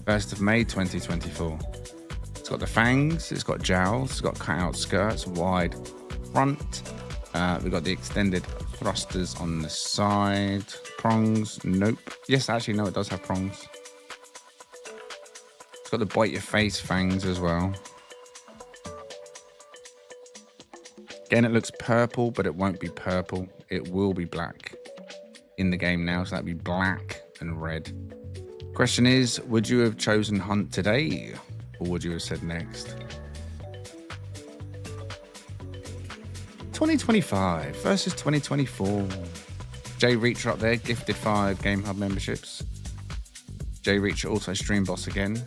1st of May, 2024. It's got the fangs, it's got jowls, it's got cut-out skirts, wide front. We've got the extended thrusters on the side. Prongs, nope. Yes, actually, no, it does have prongs. It's got the bite your face fangs as well. Again, it looks purple, but it won't be purple. It will be black in the game now, so that'd be black and red. Question is, would you have chosen hunt today, or would you have said next? 2025 versus 2024. Jay Reacher up there, gifted 5 Game Hub memberships. Jay Reacher also stream boss again.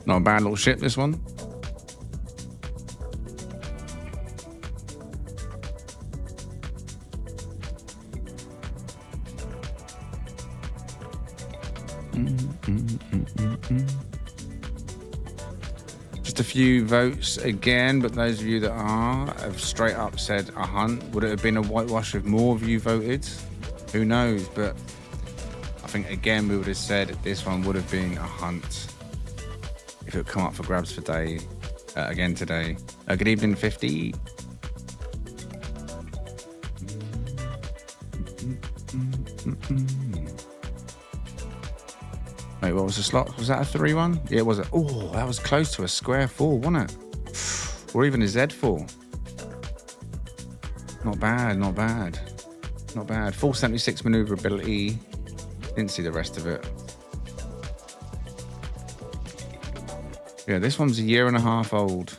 Not a bad little ship, this one. Just a few votes again, but those of you that have straight up said a hunt. Would it have been a whitewash if more of you voted? Who knows? But I think again we would have said this one would have been a hunt if it would come up for grabs for day again today. Good evening, 50. Wait, what was the slot? Was that a 3-1? Yeah, it was. Oh, that was close to a square 4, wasn't it? Or even a Z4. Not bad, not bad. Not bad. 476 maneuverability. Didn't see the rest of it. America. This one's a year and a half old.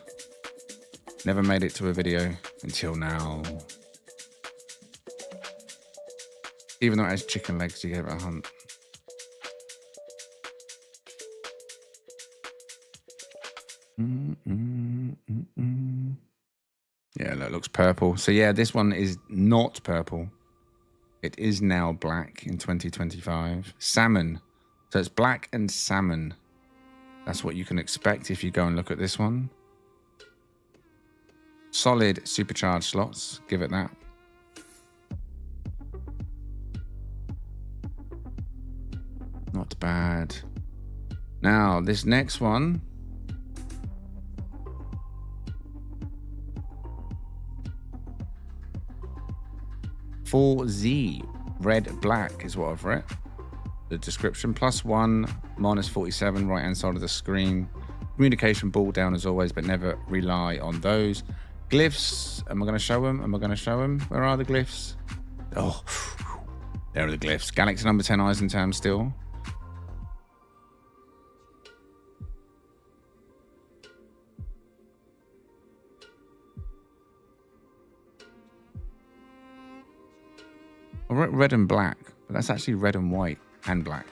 Never made it to a video until now. Even though it has chicken legs, you gave it a hunt. Yeah, that looks purple. So yeah, this one is not purple. It is now black in 2025. Salmon. So it's black and salmon. That's what you can expect if you go and look at this one. Solid supercharged slots. Give it that. Not bad. Now, this next one. Z red black is what I've read. The description +1 -47 right hand side of the screen. Communication ball down as always, but never rely on those. Glyphs. Am I going to show them? Am I going to show them? Where are the glyphs? Oh, there are the glyphs. Galaxy number 10 Eisentown still. I wrote red and black, but that's actually red and white and black.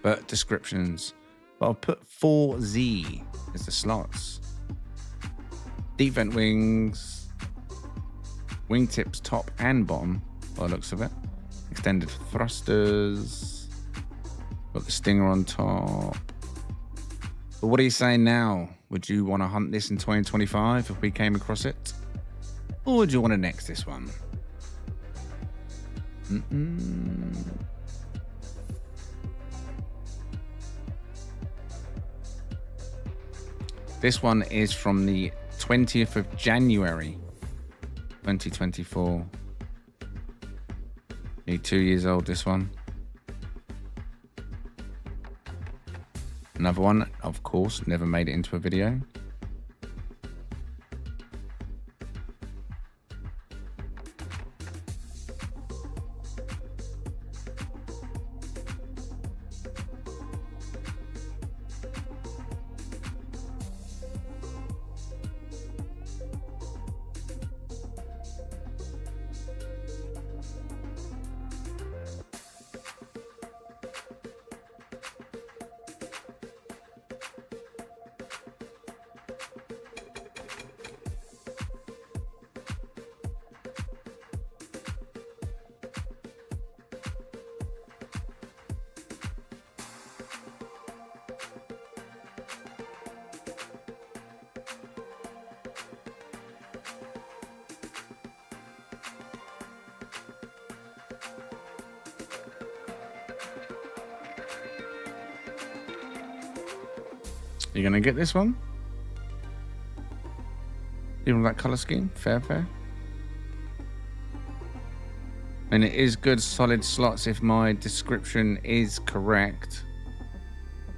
But descriptions. But I'll put 4Z as the slots. Deep vent wings. Wingtips top and bottom, by the looks of it. Extended thrusters. Got the stinger on top. But what are you saying now? Would you want to hunt this in 2025 if we came across it? Or would you want to next this one? This one is from the 20th of January 2024. Nearly 2 years old, this one. Another one, of course, never made it into a video. You gonna get this one? Even with that color scheme? Fair. And it is good solid slots if my description is correct.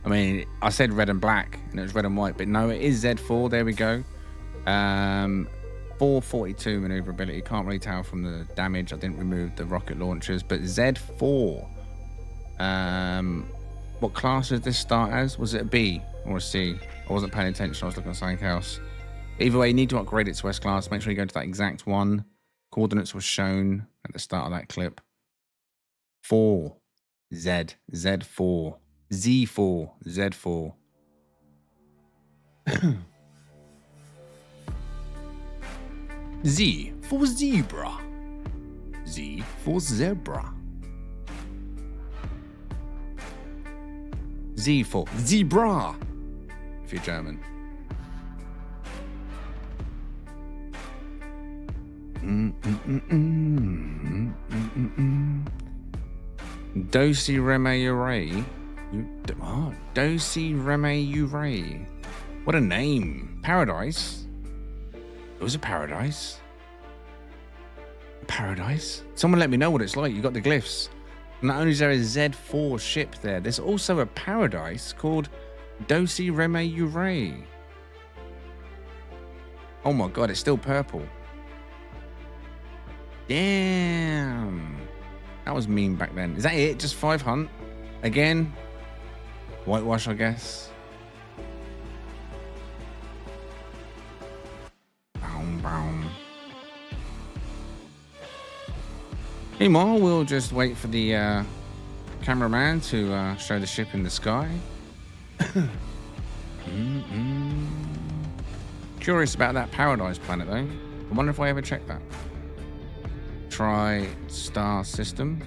I mean, I said red and black and it was red and white, but no, it is Z4. There we go. 442 maneuverability. Can't really tell from the damage. I didn't remove the rocket launchers, but Z4. What class did this start as? Was it a B or a C? I wasn't paying attention. I was looking at something else. Either way, you need to upgrade it to S class. Make sure you go to that exact one. Coordinates were shown at the start of that clip. 4 Z, Z4, Z4, Z4. Z for zebra. Z for zebra. Z for zebra, if you're German. Dosi Reme Ure. Dosi Reme Ure. What a name. Paradise. It was a paradise. Paradise? Someone let me know what it's like. You got the glyphs. Not only is there a Z4 ship there, there's also a paradise called Dosi Reme Ure. Oh my god, it's still purple. Damn. That was mean back then. Is that it? Just 5 hunt? Again? Whitewash, I guess. Meanwhile, we'll just wait for the cameraman to show the ship in the sky. Curious about that Paradise planet, though. I wonder if I ever checked that. Try star system.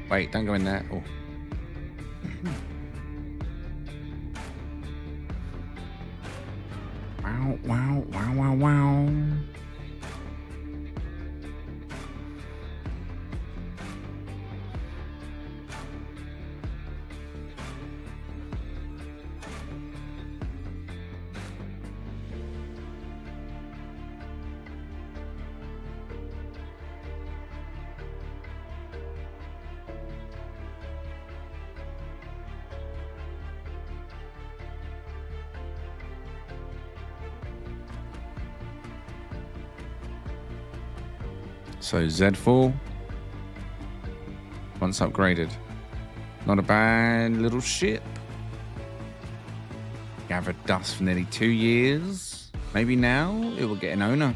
Wait, don't go in there. Oh. Wow. So Z4, once upgraded, not a bad little ship. Gathered dust for nearly 2 years. Maybe now it will get an owner.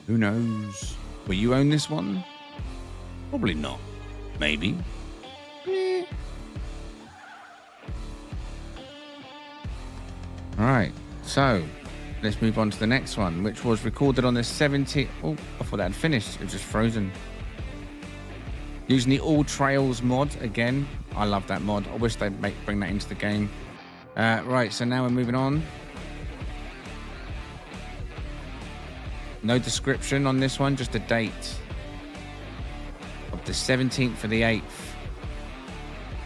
Who knows? Will you own this one? Probably not. Maybe. All right, so let's move on to the next one, which was recorded on the 70. Oh, I thought that had finished. It was just frozen. Using the All Trails mod again. I love that mod. I wish they'd bring that into the game. Right, so now we're moving on. No description on this one, just a date of the 17th for the 8th.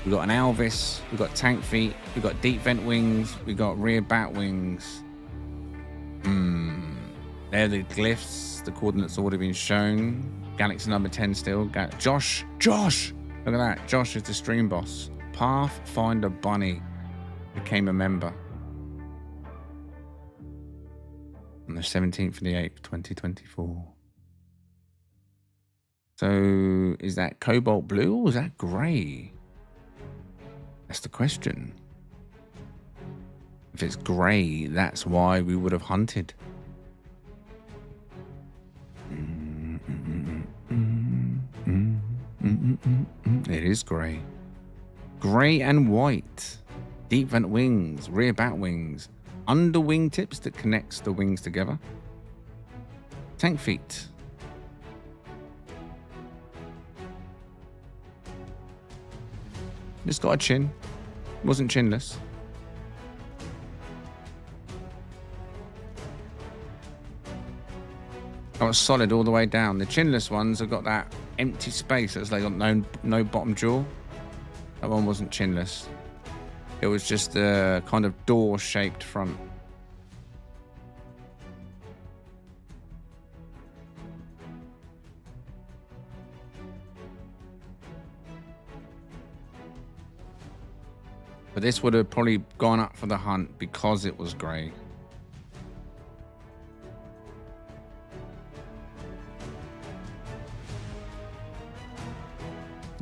We've got an Alvis, we've got tank feet, we've got deep vent wings, we've got rear bat wings. They're the glyphs. The coordinates already been shown. Galaxy number 10 still. Josh! Look at that. Josh is the stream boss. Pathfinder Bunny became a member on the 17th of the 8th, 2024. So is that cobalt blue or is that grey? That's the question. If it's grey, that's why we would have hunted. It is grey. Grey and white. Deep vent wings, rear bat wings, under wing tips that connects the wings together. Tank feet. It's got a chin. Wasn't chinless. Oh, it's solid all the way down. The chinless ones have got that empty space. It's like got no bottom jaw. That one wasn't chinless. It was just a kind of door-shaped front. But this would have probably gone up for the hunt because it was grey.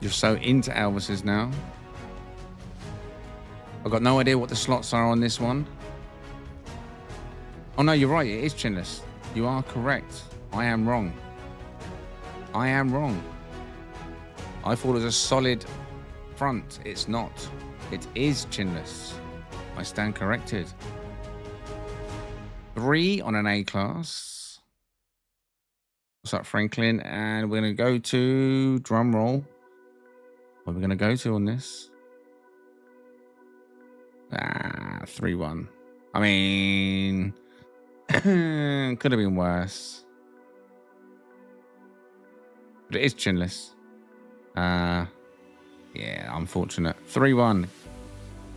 You're so into Elvises now. I've got no idea what the slots are on this one. Oh no, you're right, it is chinless. You are correct. I am wrong. I thought it was a solid front. It's not. It is chinless. I stand corrected. 3 on an A class. What's up, Franklin? And we're going to go to, drum roll. What are we going to go to on this? 3-1. I mean, could have been worse. But it is chinless. Yeah, unfortunate. 3-1.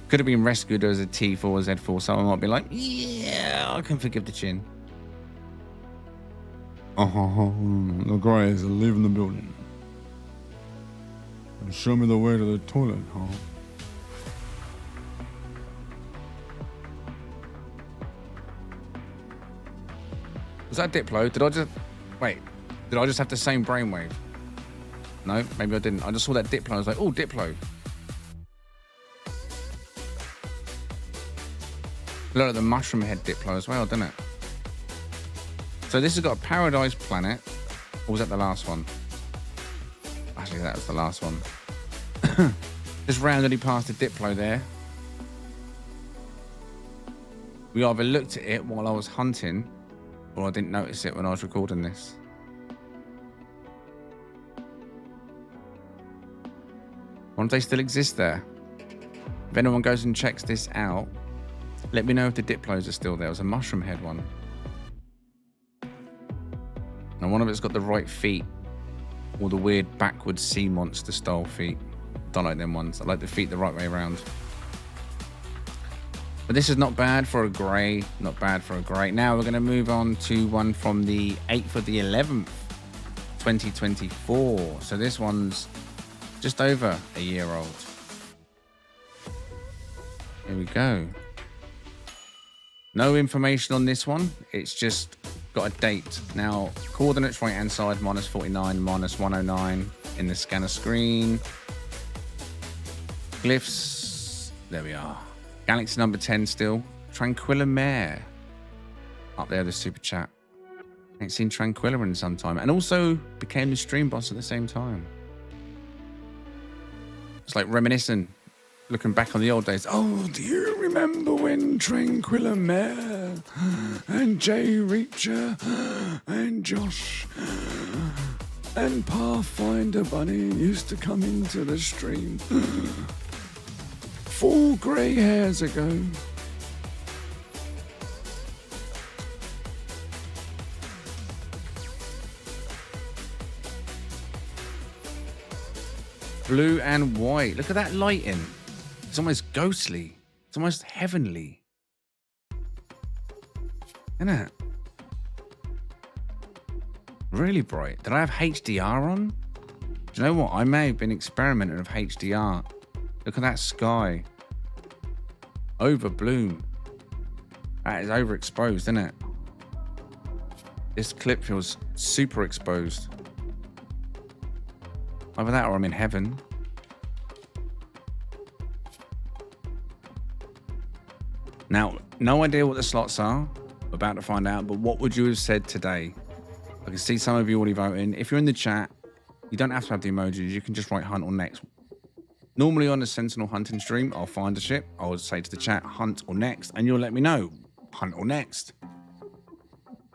Could have been rescued as a T4 or Z4. Someone might be like, yeah, I can forgive the chin. The guys live in the building. And show me the way to the toilet, huh? Was that Diplo? Did I just have the same brainwave? No, maybe I didn't. I just saw that Diplo. I was like, oh, Diplo. Look at the mushroom head Diplo as well, didn't it? So this has got a paradise planet. Or was that the last one? Actually, that was the last one. Just randomly passed a Diplo there. We either looked at it while I was hunting, or I didn't notice it when I was recording this. I wonder if they still exist there. If anyone goes and checks this out, let me know if the Diplos are still there. It was a mushroom head one. And one of it's got the right feet, or the weird backwards sea monster style feet. Don't like them ones. I like the feet the right way around. But this is not bad for a grey. Not bad for a grey. Now we're going to move on to one from the 8th of the 11th, 2024. So this one's just over a year old. Here we go. No information on this one. It's just got a date. Now, coordinates right hand side, -49, -109 in the scanner screen. Glyphs, there we are. Galaxy number 10 still. Tranquilla Mare. Up there, the super chat. Ain't seen Tranquilla in some time. And also became the stream boss at the same time. It's like reminiscing, looking back on the old days. Oh, do you remember when Tranquilla Mare and Jay Reacher and Josh and Pathfinder Bunny used to come into the stream 4 grey hairs ago? Blue and white. Look at that lighting. It's almost ghostly. It's almost heavenly. Isn't it? Really bright. Did I have HDR on? Do you know what? I may have been experimenting with HDR. Look at that sky. Over bloom. That is overexposed, isn't it? This clip feels super exposed. Either that or I'm in heaven. Now, no idea what the slots are. We're about to find out, but what would you have said today? I can see some of you already voting. If you're in the chat, you don't have to have the emojis. You can just write hunt or next. Normally on a Sentinel hunting stream, I'll find a ship. I would say to the chat, hunt or next, and you'll let me know, hunt or next.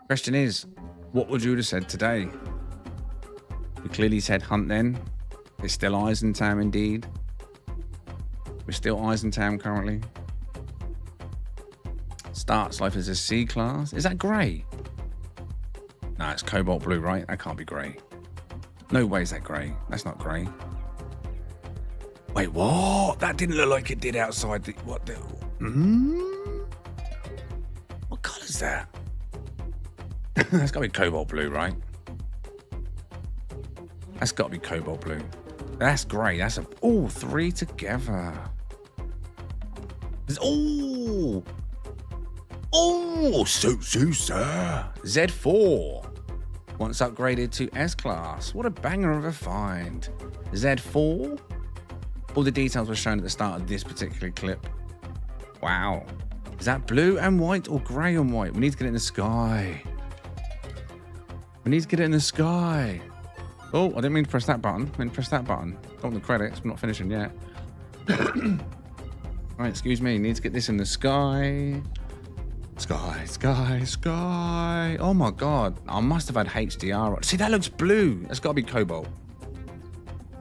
Question is, what would you have said today? You clearly said hunt then. It's still Eisentam indeed. We're still Eisentam currently. Starts life as a C class. Is that grey? No, it's cobalt blue, right? That can't be grey. No way is that grey. That's not grey. Wait, what? That didn't look like it did outside the... What the... What colour is that? That's got to be cobalt blue, right? That's got to be cobalt blue. That's grey. That's a... Oh, 3 together. Oh! Oh, so sir. Z4. Once upgraded to S-Class. What a banger of a find. Z4. All the details were shown at the start of this particular clip. Wow. Is that blue and white or grey and white? We need to get it in the sky. We need to get it in the sky. Oh, I didn't mean to press that button. I meant to press that button. Don't want the credits. We're not finishing yet. Right, excuse me. Need to get this in the sky. Sky, sky, sky. Oh my God. I must have had HDR on. See, that looks blue. That's got to be cobalt.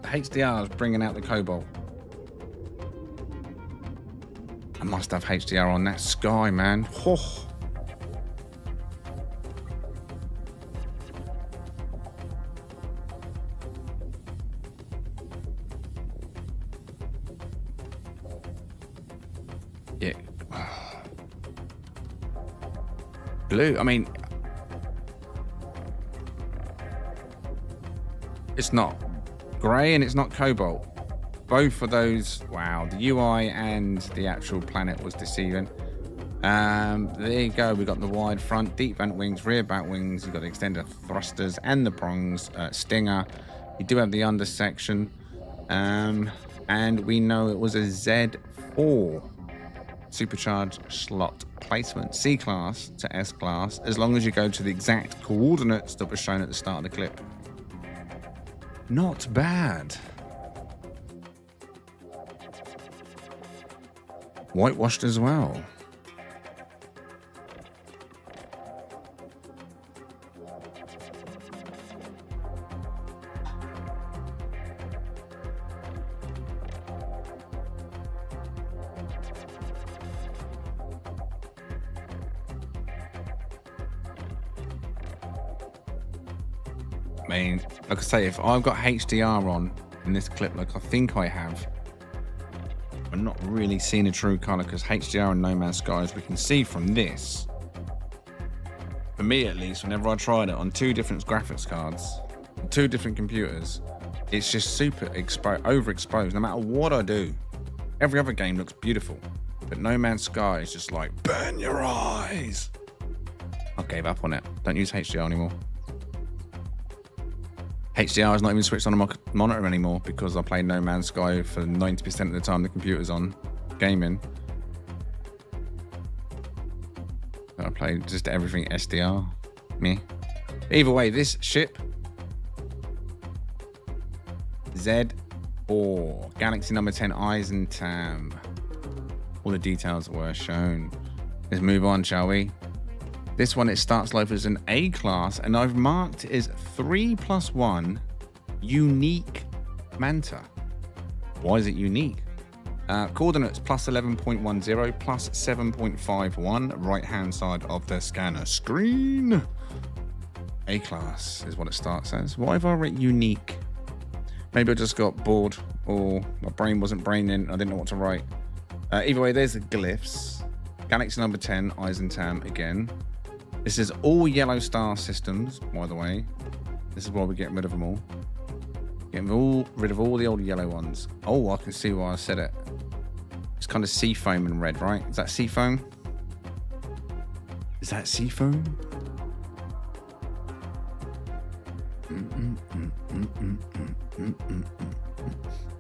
The HDR is bringing out the cobalt. I must have HDR on that sky, man. Oh. Yeah. Blue. I mean, it's not grey and it's not cobalt. Both of those, wow, the UI and the actual planet was deceiving. There you go. We got the wide front, deep vent wings, rear bat wings. You got the extended thrusters and the prongs, stinger. You do have the under section, and we know it was a Z4. supercharged slot placement, C class to S class, as long as you go to the exact coordinates that were shown at the start of the clip. Not bad. Whitewashed as well. I mean, like I say, if I've got HDR on in this clip, like I think I have, I'm not really seeing a true color, because HDR and No Man's Sky, as we can see from this, for me at least, whenever I tried it on two different graphics cards, two different computers, it's just super overexposed. No matter what I do, every other game looks beautiful, but No Man's Sky is just like, burn your eyes. I gave up on it. Don't use HDR anymore. HDR is not even switched on my monitor anymore, because I play No Man's Sky for 90% of the time the computer's on gaming. I play just everything SDR. Me. Either way, this ship, Z4, Galaxy number 10 Eisentam. All the details were shown. Let's move on, shall we? This one, it starts life as an A class, and I've marked as 3+1 unique Manta. Why is it unique? Coordinates plus 11.10, plus 7.51, right hand side of the scanner screen. A class is what it starts as. Why have I written unique? Maybe I just got bored, or my brain wasn't braining, I didn't know what to write. Either way, there's the glyphs. Galaxy number 10 Eisentam again. This is all yellow star systems, by the way. This is why we're getting rid of them all. Getting rid of all the old yellow ones. Oh, I can see why I said it. It's kind of seafoam and red, right? Is that seafoam? Is that seafoam?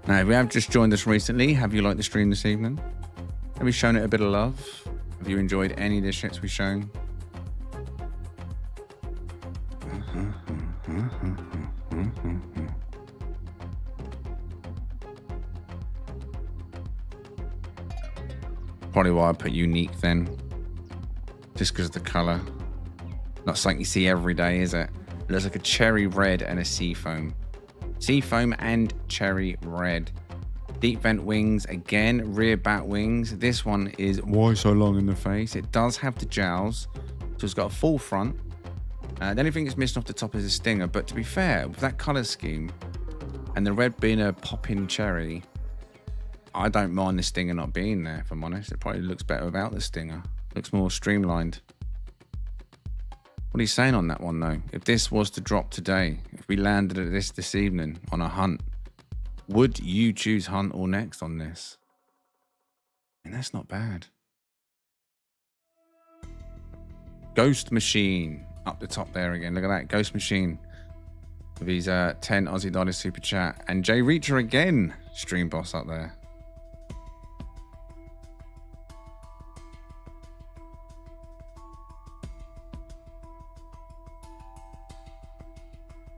Now, if you have just joined us recently, have you liked the stream this evening? Have we shown it a bit of love? Have you enjoyed any of the shits we've shown? Probably why I put unique then, just because of the color. Not something you see every day, is it? It looks like a cherry red and a seafoam. Seafoam and cherry red. Deep vent wings, again, rear bat wings. This one is why so long in the face. It does have the jowls, so it's got a full front. The only thing that's missing off the top is a stinger, but to be fair, with that color scheme and the red being a pop-in cherry, I don't mind the stinger not being there, if I'm honest. It probably looks better without the stinger. Looks more streamlined. What are you saying on that one, though? If this was to drop today, if we landed at this evening on a hunt, would you choose hunt or next on this? And that's not bad. Ghost Machine. Up the top there again. Look at that. Ghost Machine. With his 10 Aussie dollars super chat. And Jay Reacher again. Stream boss up there.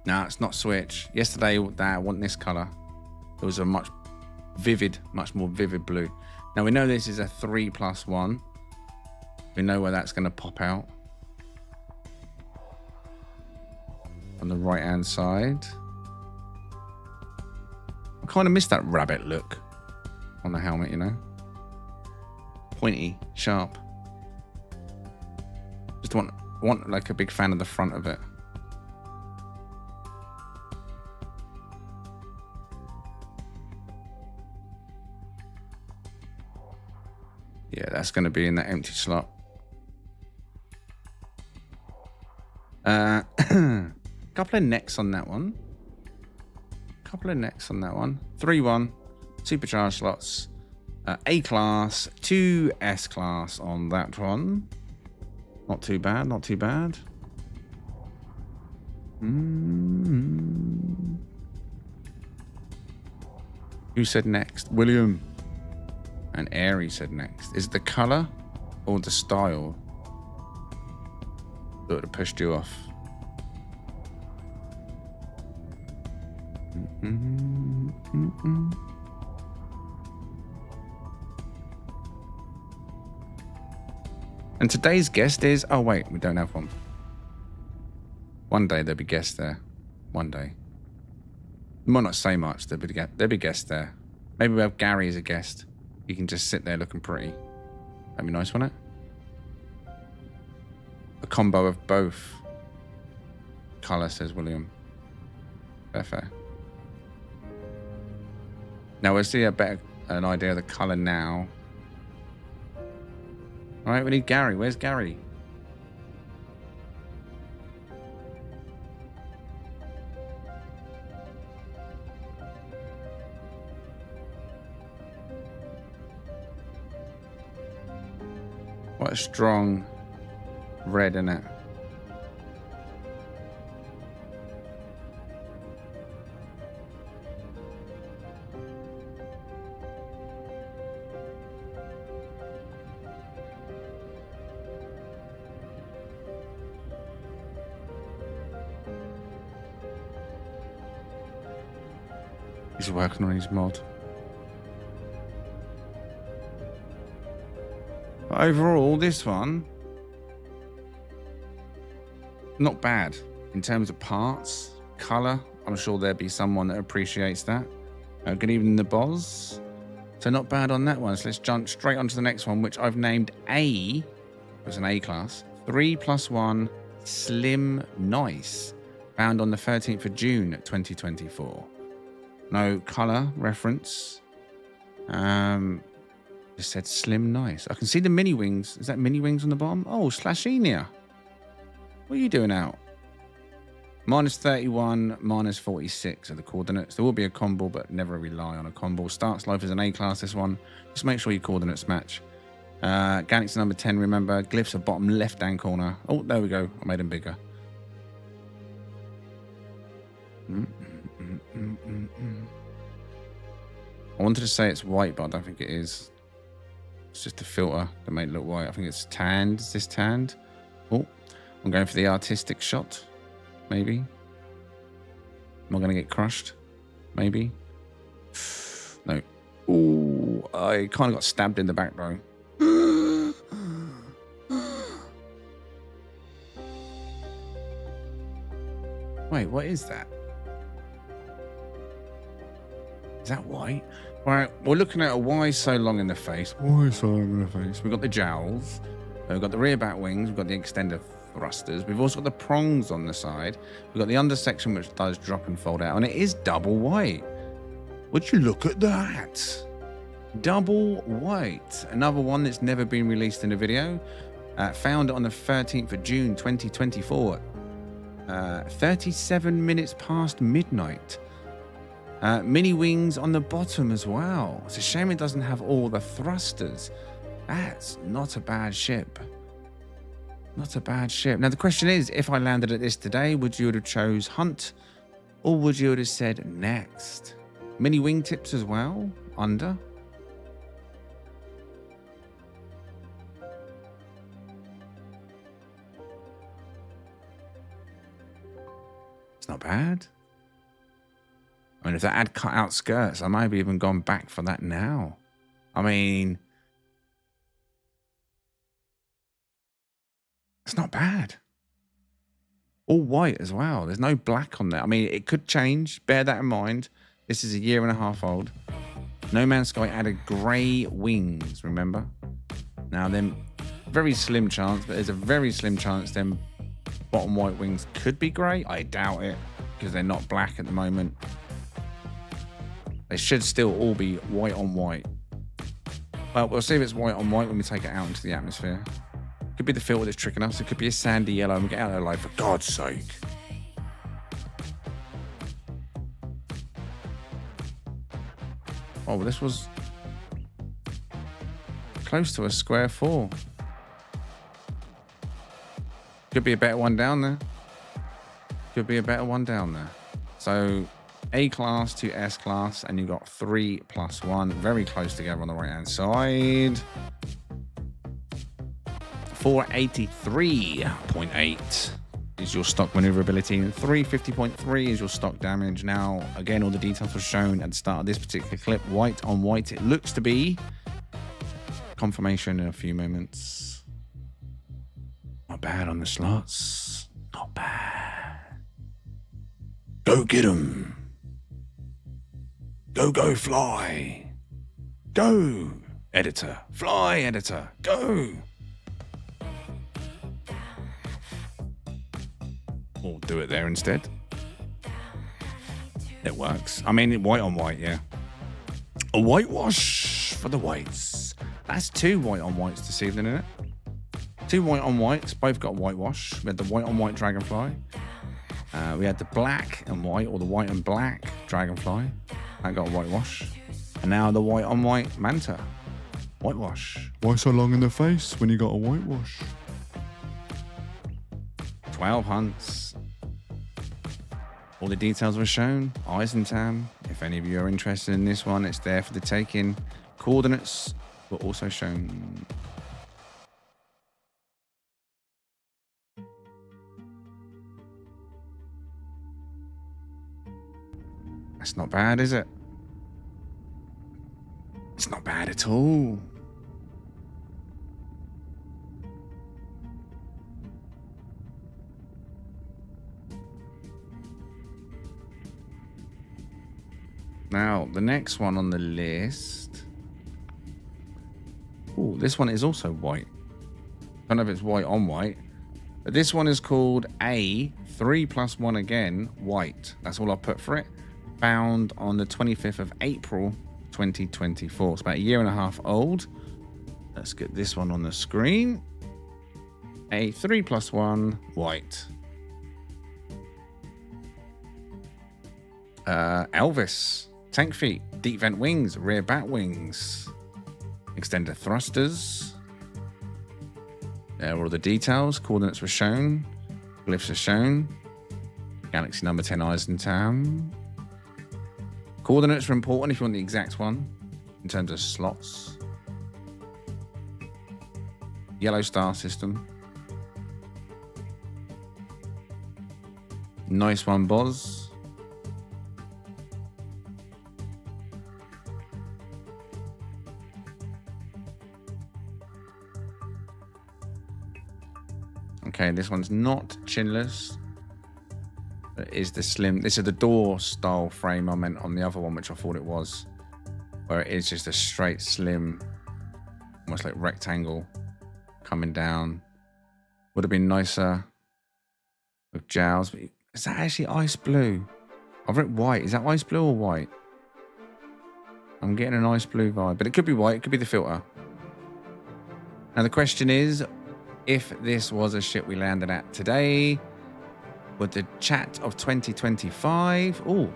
Nah, it's not switch. Yesterday, I want this color. It was a much more vivid blue. Now we know this is a 3+1. We know where that's going to pop out. On the right hand side. I kind of missed that rabbit look on the helmet, you know. Pointy, sharp. Just want like a big fan of the front of it. Yeah, that's going to be in that empty slot. Couple of necks on that one. 3-1. Supercharged slots. A class. 2 S class on that one. Not too bad. Who said next? William. And Airy said next. Is it the colour or the style that would have pushed you off? And today's guest is... Oh, wait, we don't have one. One day there'll be guests there. One day. We might not say much. There'll be guests there. Maybe we'll have Gary as a guest. He can just sit there looking pretty. That'd be nice, wouldn't it? A combo of both. Colour, says William. Fair. Now we'll see an idea of the colour now. All right, we need Gary. Where's Gary? What a strong red in it. He's working on his mod. But overall, this one, not bad in terms of parts, colour. I'm sure there'll be someone that appreciates that. Good evening, the Boz. So not bad on that one. So let's jump straight onto the next one, which I've named A. It's an A class. 3+1 Slim Nice, found on the 13th of June 2024. No colour reference. Just said Slim Nice. I can see the mini wings. Is that mini wings on the bottom? Oh, Slashenia. What are you doing out? -31, -46 are the coordinates. There will be a combo, but never rely on a combo. Starts life as an A class, this one. Just make sure your coordinates match. Galaxy number 10, remember. Glyphs are bottom left-hand corner. Oh, there we go. I made them bigger. I wanted to say it's white, but I don't think it is. It's just a filter that made it look white. I think it's tanned. Is this tanned? Oh, I'm going for the artistic shot. Maybe. Am I going to get crushed? Maybe. No. Ooh, I kind of got stabbed in the back, though. Wait, what is that? Is that white? Right, we're looking at a why so long in the face. Why so long in the face? We've got the jowls. We've got the rear back wings. We've got the extender thrusters. We've also got the prongs on the side. We've got the undersection, which does drop and fold out. And it is double white. Would you look at that? Double white. Another one that's never been released in a video. Found on the 13th of June, 2024. 37 minutes past midnight. Mini wings on the bottom as well. It's a shame it doesn't have all the thrusters. That's not a bad ship. Not a bad ship. Now the question is, if I landed at this today, would you have chose Hunt, or would you have said next? Mini wingtips as well, under. It's not bad. I mean, if that had cut out skirts, I might have even gone back for that now. I mean, it's not bad. All white as well. There's no black on there. I mean, it could change. Bear that in mind. This is a 1.5 years old. No Man's Sky added grey wings, remember? Now, then, very slim chance, but there's a very slim chance them bottom white wings could be grey. I doubt it, because they're not black at the moment. They should still all be white on white. Well, we'll see if it's white on white when we take it out into the atmosphere. Could be the filter that's tricking us. It could be a sandy yellow and we get out there alive, for God's sake. Oh, well, this was close to a square 4. Could be a better one down there. Could be a better one down there. So A class to S class, and you've got 3+1, very close together on the right hand side. 483.8 is your stock maneuverability, and 350.3 is your stock damage. Now, again, all the details were shown at the start of this particular clip. White on white, it looks to be. Confirmation in a few moments. Not bad on the slots. Not bad. Go get 'em. Go, go, fly. Go, editor. Fly, editor. Go. We'll do it there instead. It works. I mean, white on white, yeah. A whitewash for the whites. That's 2 white on whites this evening, isn't it? 2 white on whites, both got a whitewash. We had the white on white dragonfly. We had the black and white, or the white and black dragonfly. That got a whitewash. And now the white on white manta. Whitewash. Why so long in the face when you got a whitewash? 12 hunts. All the details were shown. Eyes and Tam. If any of you are interested in this one, it's there for the taking. Coordinates were also shown. That's not bad, is it? It's not bad at all. Now, the next one on the list. Oh, this one is also white. I don't know if it's white on white, but this one is called A 3+1 again, white. That's all I put for it. Found on the 25th of April, 2024. It's about a year and a half old. Let's get this one on the screen. A 3+1 white. Elvis. Tank feet, deep vent wings, rear bat wings, extended thrusters. There are all the details. Coordinates were shown. Glyphs are shown. Galaxy number 10 eyes and Tam. Coordinates are important if you want the exact one in terms of slots. Yellow star system. Nice one, Boz. Okay, this one's not chinless. It is the slim. This is the door style frame I meant on the other one, which I thought it was, where it is just a straight slim, almost like rectangle coming down. Would have been nicer with jowls. But is that actually ice blue? I've written white. Is that ice blue or white? I'm getting an ice blue vibe, but it could be white. It could be the filter. Now the question is, if this was a ship we landed at today, would the chat of 2025... Oh,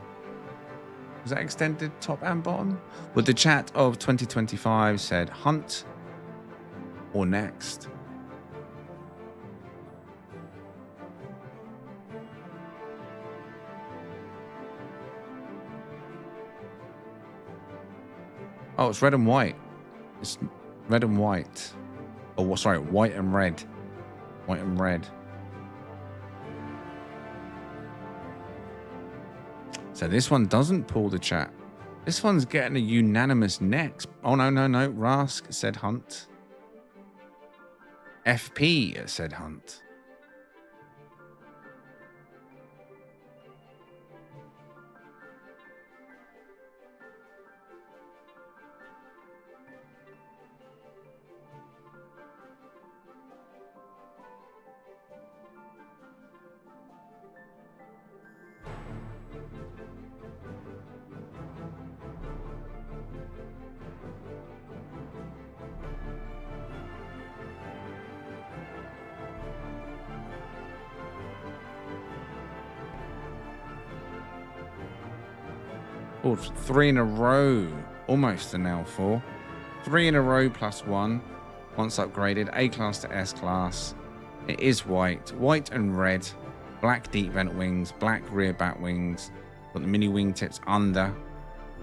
was that extended top and bottom? Would the chat of 2025 said hunt or next? Oh, it's red and white. It's red and white. Oh, sorry, white and red. White and red. So this one doesn't pull the chat. This one's getting a unanimous next. Oh, no. Rask said hunt. FP said hunt. Oh, 3 in a row. Almost an L4. 3 in a row +1. Once upgraded. A class to S class. It is white. White and red. Black deep vent wings. Black rear bat wings. Got the mini wingtips under.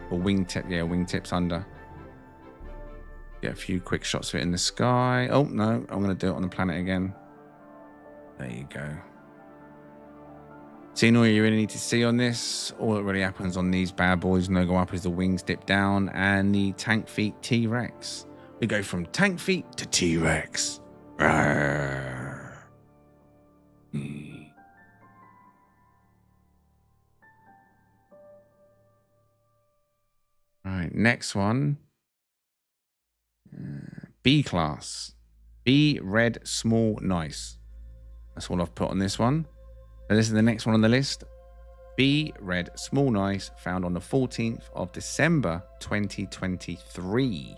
Or wingtip, yeah, wingtips under. Get a few quick shots of it in the sky. Oh, no, I'm going to do it on the planet again. There you go. Seeing all you really need to see on this, all that really happens on these bad boys, no go up is the wings dip down and the tank feet T-Rex. We go from tank feet to T-Rex. All right, next one. B class. B, red, small, nice. That's all I've put on this one. So this is the next one on the list. B, red, small, nice, found on the 14th of December, 2023.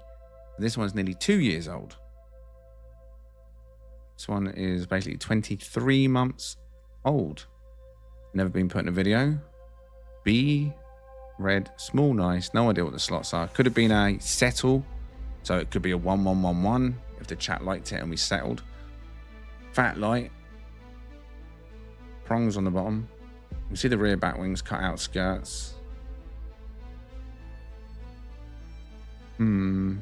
This one's nearly 2 years old. This one is basically 23 months old. Never been put in a video. B, red, small, nice. No idea what the slots are. Could have been a settle. So it could be a 1111 if the chat liked it and we settled. Fat light. Prongs on the bottom. You can see the rear back wings, cut out skirts. I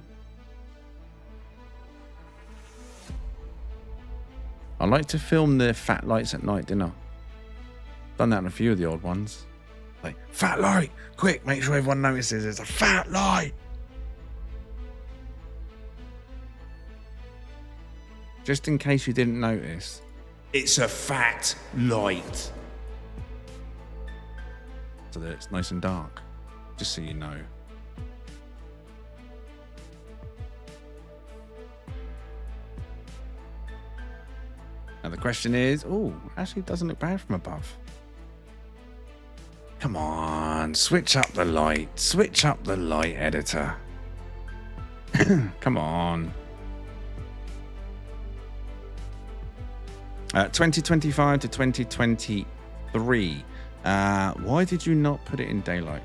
like to film the fat lights at night, didn't I? Done that on a few of the old ones. Like, fat light! Quick, make sure everyone notices there's a fat light! Just in case you didn't notice, it's a fat light. So that it's nice and dark, just so you know. Now the question is, oh, actually it doesn't look bad from above. Come on, switch up the light. Switch up the light, editor. Come on. 2025 to 2023. Why did you not put it in daylight?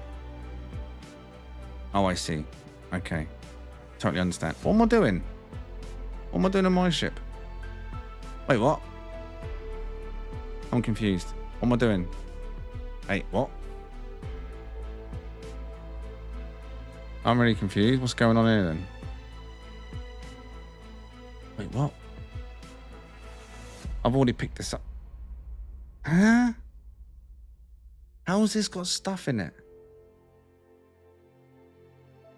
Oh, I see. Okay. Totally understand. What am I doing? What am I doing on my ship? Wait, what? I'm confused. What am I doing? Hey, what? I'm really confused. What's going on here then? Wait, what? I've already picked this up. Huh? How's this got stuff in it?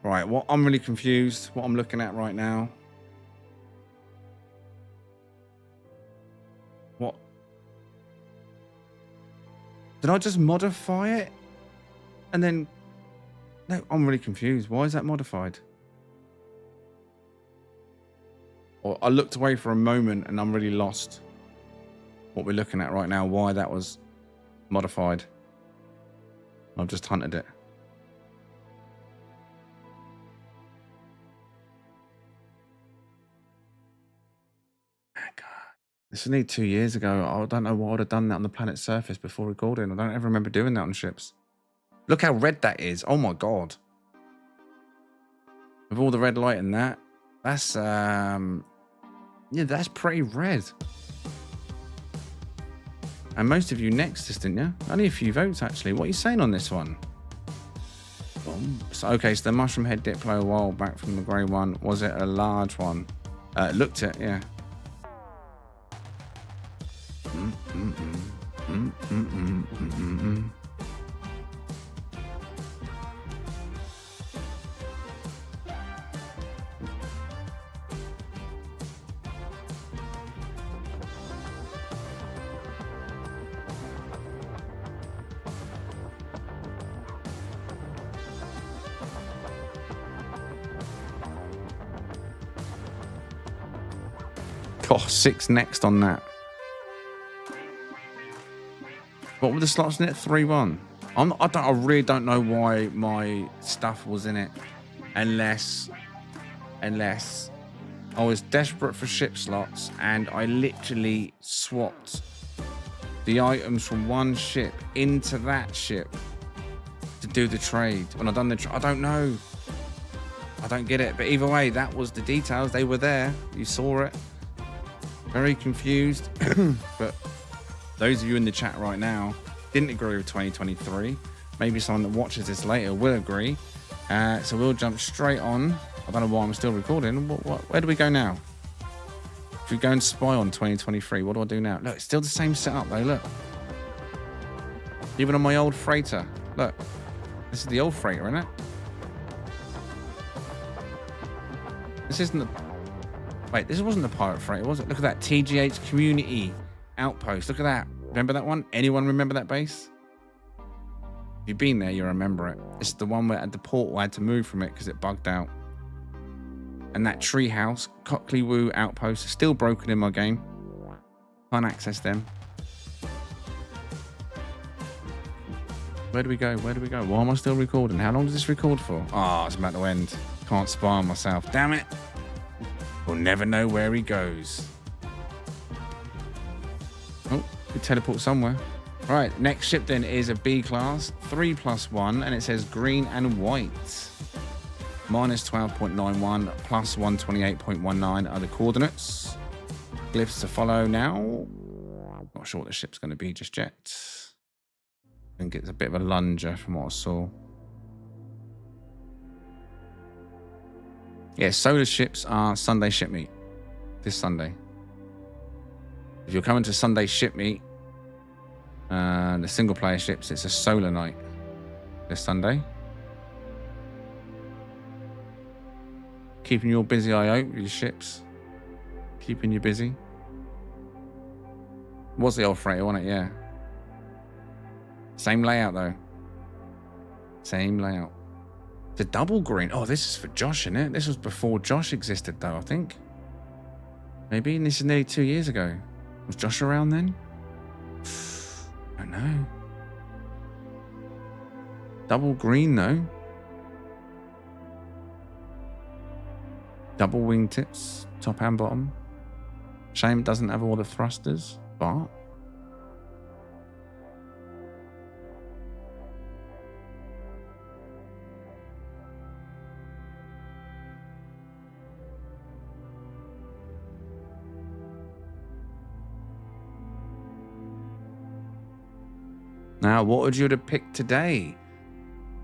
Right, what I'm really confused. What I'm looking at right now. What? Did I just modify it? And then... No, I'm really confused. Why is that modified? Or I looked away for a moment and I'm really lost. What we're looking at right now, why that was modified. I've just hunted it. God. This was nearly 2 years ago. I don't know why I would have done that on the planet's surface before recording. I don't ever remember doing that on ships. Look how red that is. Oh my God. With all the red light in that. That's, yeah, that's pretty red. And most of you next this, didn't you? Only a few votes, actually. What are you saying on this one? So, okay, so the mushroom head Diplo a while back from the grey one. Was it a large one? Looked it, yeah. Oh, 6 next on that. What were the slots in it? 3-1. I really don't know why my stuff was in it, unless I was desperate for ship slots and I literally swapped the items from one ship into that ship to do the trade. When I done the I don't know. I don't get it. But either way, that was the details. They were there. You saw it. Very confused. But those of you in the chat right now didn't agree with 2023. maybe someone that watches this later will agree. So we'll jump straight on. I don't know why I'm still recording. Where do we go now? If we go and spy on 2023, what do I do now? Look, it's still the same setup though, look. Even on my old freighter. Look, this is the old freighter, isn't it? This isn't the... Wait, this wasn't the pirate freighter, was it? Look at that, TGH Community Outpost. Look at that. Remember that one? Anyone remember that base? If you've been there, you remember it. It's the one where at the portal I had to move from it because it bugged out. And that treehouse, Cockley Woo Outpost, is still broken in my game. Can't access them. Where do we go? Where do we go? Why am I still recording? How long does this record for? Oh, it's about to end. Can't spy on myself. Damn it. We'll never know where he goes. Oh, we teleport somewhere. Right, next ship then is a B class, 3+1, and it says green and white. Minus 12.91, plus 128.19 are the coordinates. Glyphs to follow now. Not sure what the ship's going to be just yet. I think it's a bit of a lunger from what I saw. Yeah, solar ships are Sunday ship meet. This Sunday. If you're coming to Sunday ship meet, the single player ships, it's a solar night this Sunday. Keeping you all busy, I hope, with your ships. Keeping you busy. Was the old freighter, wasn't it? Yeah. Same layout, though. Same layout. It's a double green. Oh, this is for Josh, isn't it? This was before Josh existed, though, I think. Maybe. And this is nearly 2 years ago. Was Josh around then? I don't know. Double green, though. Double wingtips, top and bottom. Shame it doesn't have all the thrusters, but... Now, what would you have picked today?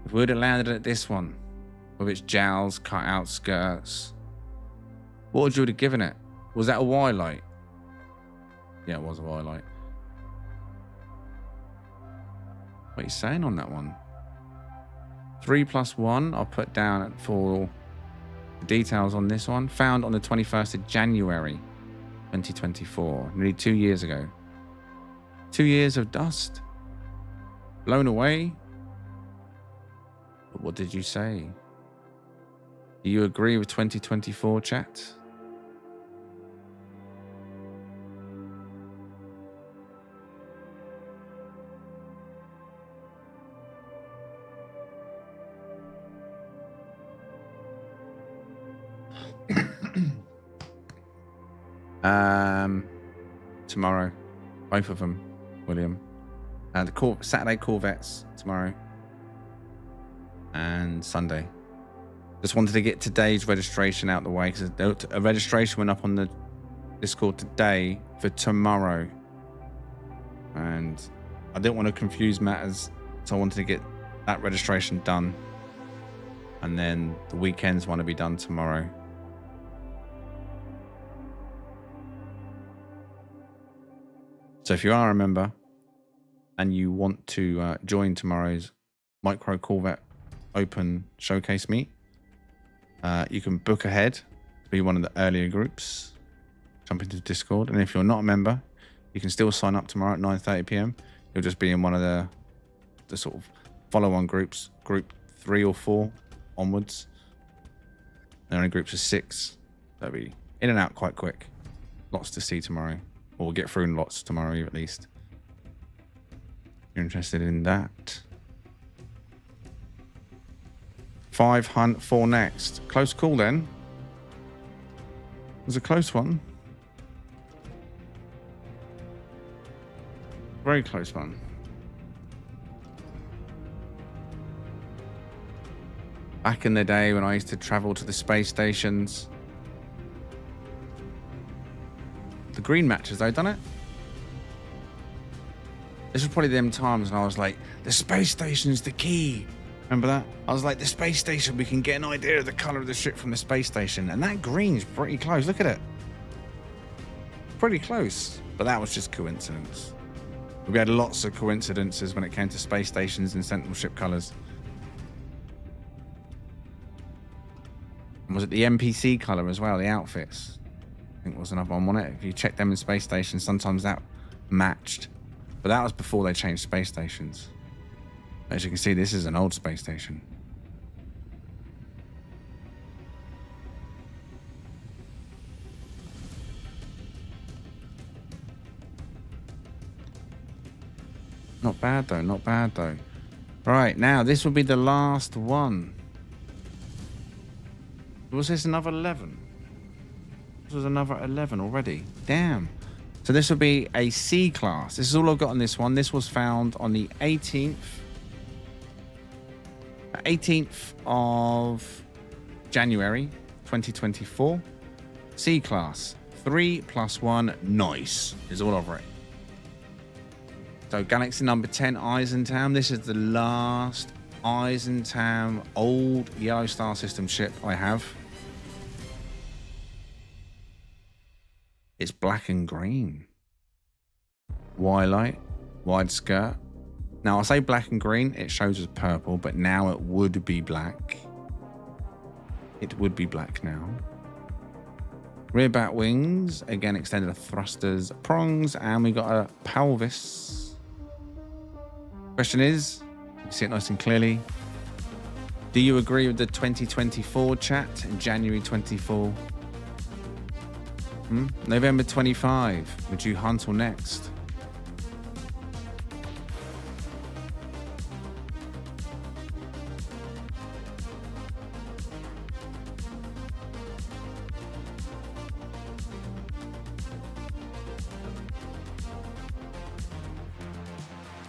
If we would have landed at this one, with its jowls, cut out skirts, what would you have given it? Was that a Y light? Yeah, it was a Y light. What are you saying on that one? 3+1, I'll put down for the details on this one. Found on the 21st of January, 2024, nearly 2 years ago. 2 years of dust. Blown away. But what did you say? Do you agree with 2024, chat? Tomorrow. Both of them, William. The Saturday Corvettes tomorrow. And Sunday. Just wanted to get today's registration out the way because a registration went up on the Discord today for tomorrow. And I didn't want to confuse matters, so I wanted to get that registration done. And then the weekends want to be done tomorrow. So if you are a member and you want to join tomorrow's Micro Corvette Open Showcase meet, you can book ahead to be one of the earlier groups. Jump into Discord. And if you're not a member, you can still sign up tomorrow at 9:30 p.m. You'll just be in one of the sort of follow-on groups, group 3 or 4 onwards. They're only groups of 6. They'll be in and out quite quick. Lots to see tomorrow. Or we'll get through lots tomorrow at least. If you're interested in that. 5 hunt, 4 next. Close call then. It was a close one. Very close one. Back in the day when I used to travel to the space stations. The green matches though, done it? This was probably them times when I was like, the space station's the key. Remember that? I was like, the space station, we can get an idea of the color of the ship from the space station. And that green's pretty close. Look at it. Pretty close. But that was just coincidence. We had lots of coincidences when it came to space stations and Sentinel ship colors. And was it the NPC color as well, the outfits? I think was another one, wasn't it? If you check them in space stations, sometimes that matched. But that was before they changed space stations. As you can see, this is an old space station. Not bad though, not bad though. Right, now this will be the last one. Was this another 11? This was another 11 already. Damn. So this will be a C class. This is all I've got on this one. This was found on the 18th of January 2024. C class 3+1 nice is all over it. So galaxy number 10 Eisentown. This is the last Eisentown old yellow star system ship I have. It's black and green. Twilight, wide skirt. Now I say black and green, it shows as purple, but now it would be black. It would be black now. Rear bat wings, again extended thrusters, prongs, and we got a pelvis. Question is, you see it nice and clearly. Do you agree with the 2024 chat in January 24? November 25, would you hunt or next?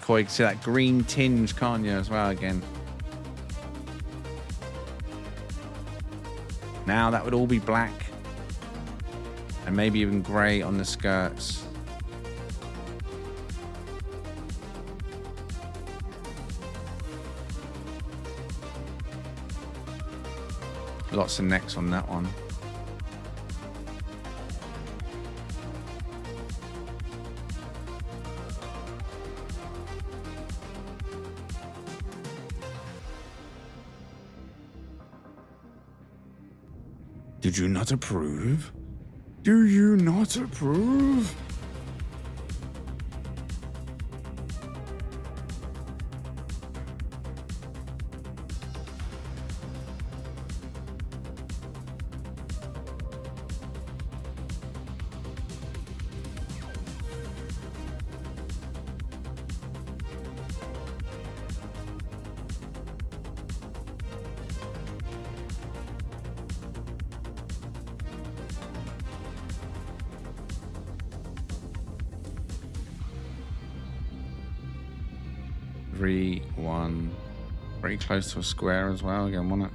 Cool, you can see that green tinge, can't you, as well again. Now that would all be black. And maybe even grey on the skirts. Lots of necks on that one. Did you not approve? Do you not approve? Three, one, pretty close to a square as well again, wasn't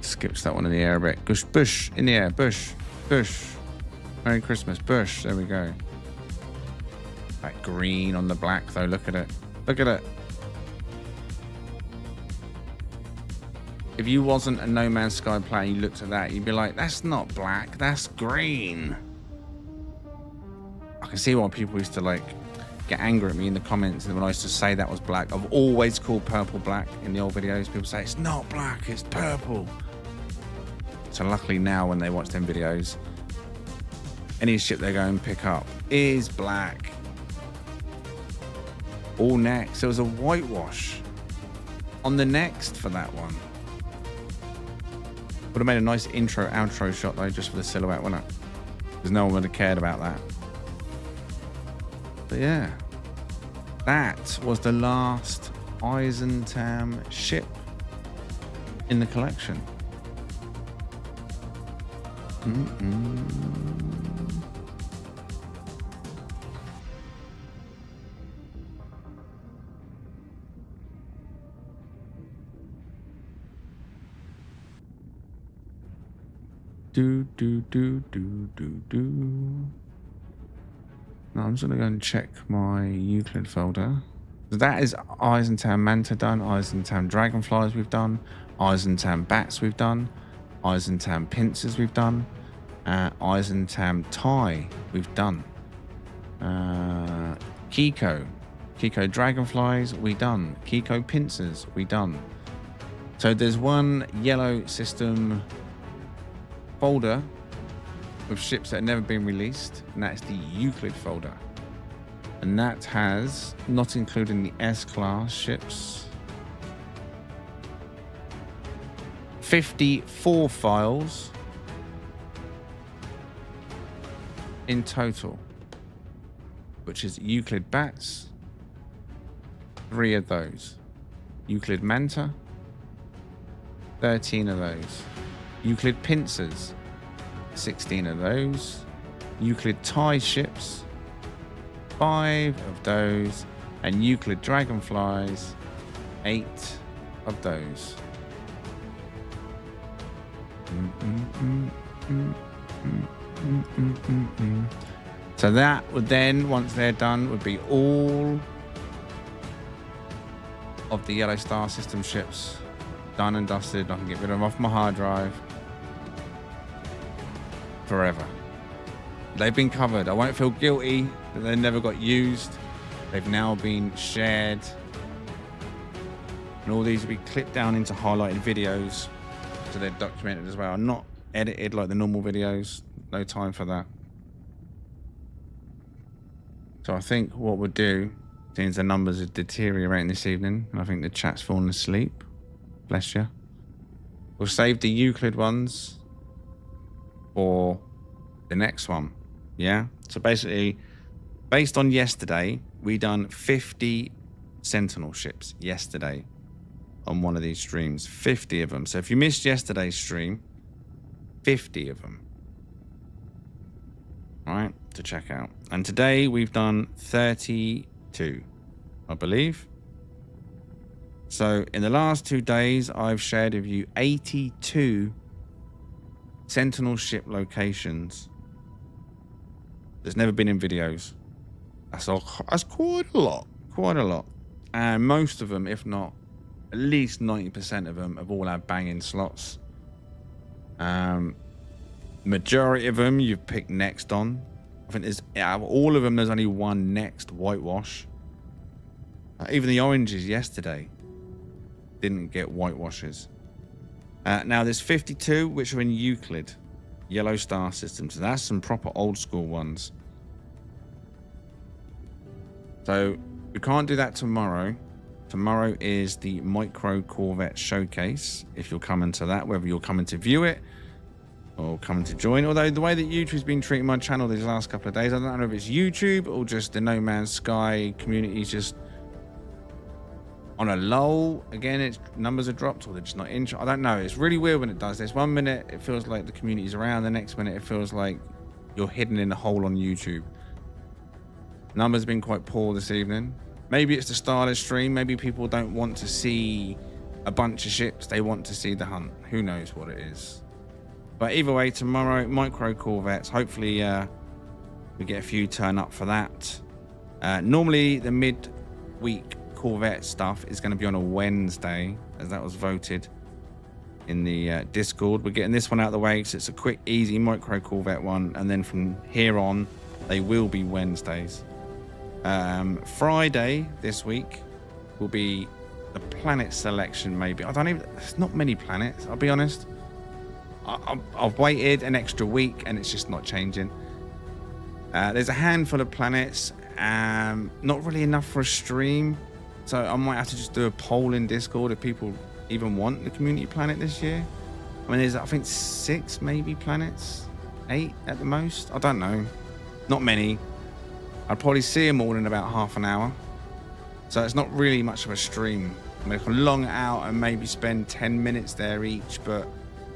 it? Skips that one in the air a bit. Bush, bush, in the air, bush, bush. Merry Christmas, bush. There we go. That green on the black though, look at it. Look at it. If you wasn't a No Man's Sky player, you looked at that, you'd be like, that's not black, that's green. I can see why people used to like get angry at me in the comments when I used to say that was black. I've always called purple black in the old videos. People say it's not black, it's purple. So luckily now when they watch them videos, any ship they go and pick up is black. All necks. There was a whitewash on the next for that one. Would have made a nice intro outro shot though, just for the silhouette, wouldn't it? Because no one would have cared about that. But yeah, that was the last Eisentown ship in the collection. Do. Now I'm just gonna go and check my Euclid folder. That is Eisentown Manta done, Eisentown Dragonflies we've done, Eisentown Bats we've done, Eisentown Pincers we've done, Eisentown Tie we've done, Kiko Dragonflies we done, Kiko Pincers we done. So there's one yellow system folder with ships that have never been released, and that's the Euclid folder. And that has, not including the S-class ships, 54 files in total, which is Euclid Bats, 3 of those. Euclid Manta, 13 of those. Euclid Pincers, 16 of those. Euclid Tie ships, 5 of those, and Euclid Dragonflies, 8 of those. So that would then, once they're done, would be all of the Yellow Star System ships done and dusted. I can get rid of them off my hard drive forever. They've been covered. I won't feel guilty that they never got used. They've now been shared. And all these will be clipped down into highlighted videos, so they're documented as well. Not edited like the normal videos. No time for that. So I think what we'll do, since the numbers are deteriorating this evening, and I think the chat's fallen asleep, bless you, we'll save the Euclid ones for the next one. Yeah, so basically, based on yesterday, we done 50 Sentinel ships yesterday on one of these streams. 50 of them. So if you missed yesterday's stream, 50 of them. All right, to check out. And today we've done 32, I believe. So in the last 2 days, I've shared with you 82 Sentinel ship locations. There's never been in videos. That's quite a lot. And most of them, if not at least 90% of them, have all had banging slots. Majority of them you've picked next on. I think there's, out of all of them, there's only one next whitewash. Even the oranges yesterday didn't get whitewashes. Now there's 52 which are in Euclid, Yellow Star System. So that's some proper old school ones. So we can't do that tomorrow. Tomorrow is the Micro Corvette Showcase. If you're coming to that, whether you're coming to view it or coming to join. Although the way that YouTube's been treating my channel these last couple of days, I don't know if it's YouTube or just the No Man's Sky community is just on a lull. Again, its numbers are dropped, or they're just not interested. I don't know. It's really weird when it does this. 1 minute it feels like the community's around, the next minute it feels like you're hidden in a hole on YouTube. Numbers have been quite poor this evening. Maybe it's the start of the stream. Maybe people don't want to see a bunch of ships. They want to see the hunt. Who knows what it is. But either way, tomorrow, Micro Corvettes. Hopefully we get a few turn up for that. Normally the mid-week Corvette stuff is going to be on a Wednesday, as that was voted in the Discord. We're getting this one out of the way, so it's a quick, easy Micro Corvette one. And then from here on, they will be Wednesdays. Friday this week will be the planet selection, maybe. I don't even, there's not many planets, I'll be honest. I've waited an extra week and it's just not changing. There's a handful of planets, not really enough for a stream, so I might have to just do a poll in Discord if people even want the community planet this year. I mean, there's, I think, 6 maybe planets, 8 at the most. I don't know, not many. I'd probably see them all in about half an hour, so it's not really much of a stream. I mean, I can long it out and maybe spend 10 minutes there each, but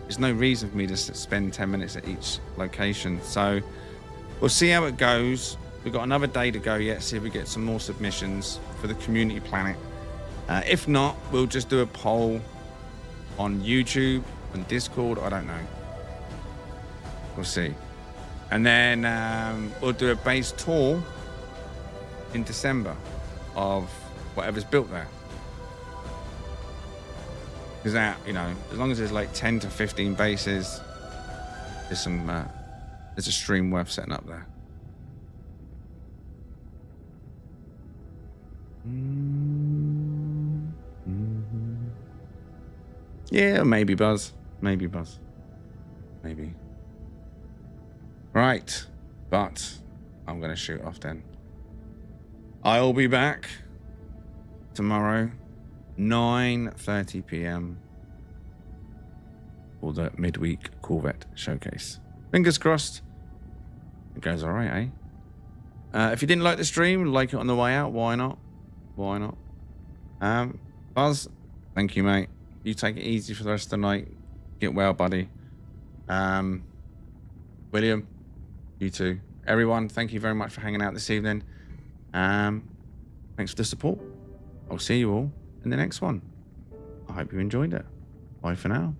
there's no reason for me to spend 10 minutes at each location. So we'll see how it goes. We've got another day to go yet, see if we get some more submissions for the community planet. If not, we'll just do a poll on YouTube and Discord. I don't know. We'll see. And then we'll do a base tour in December of whatever's built there. Because that, you know, as long as there's like 10 to 15 bases, there's a stream worth setting up there. Yeah, maybe Buzz. Maybe Buzz. Maybe. Right. But I'm going to shoot off then. I'll be back tomorrow, 9:30 p.m. for the midweek Corvette showcase. Fingers crossed. It goes all right, eh? If you didn't like the stream, like it on the way out. Why not? Why not? Buzz, thank you, mate. You take it easy for the rest of the night. Get well, buddy. William, you too. Everyone, thank you very much for hanging out this evening. Thanks for the support. I'll see you all in the next one. I hope you enjoyed it. Bye for now.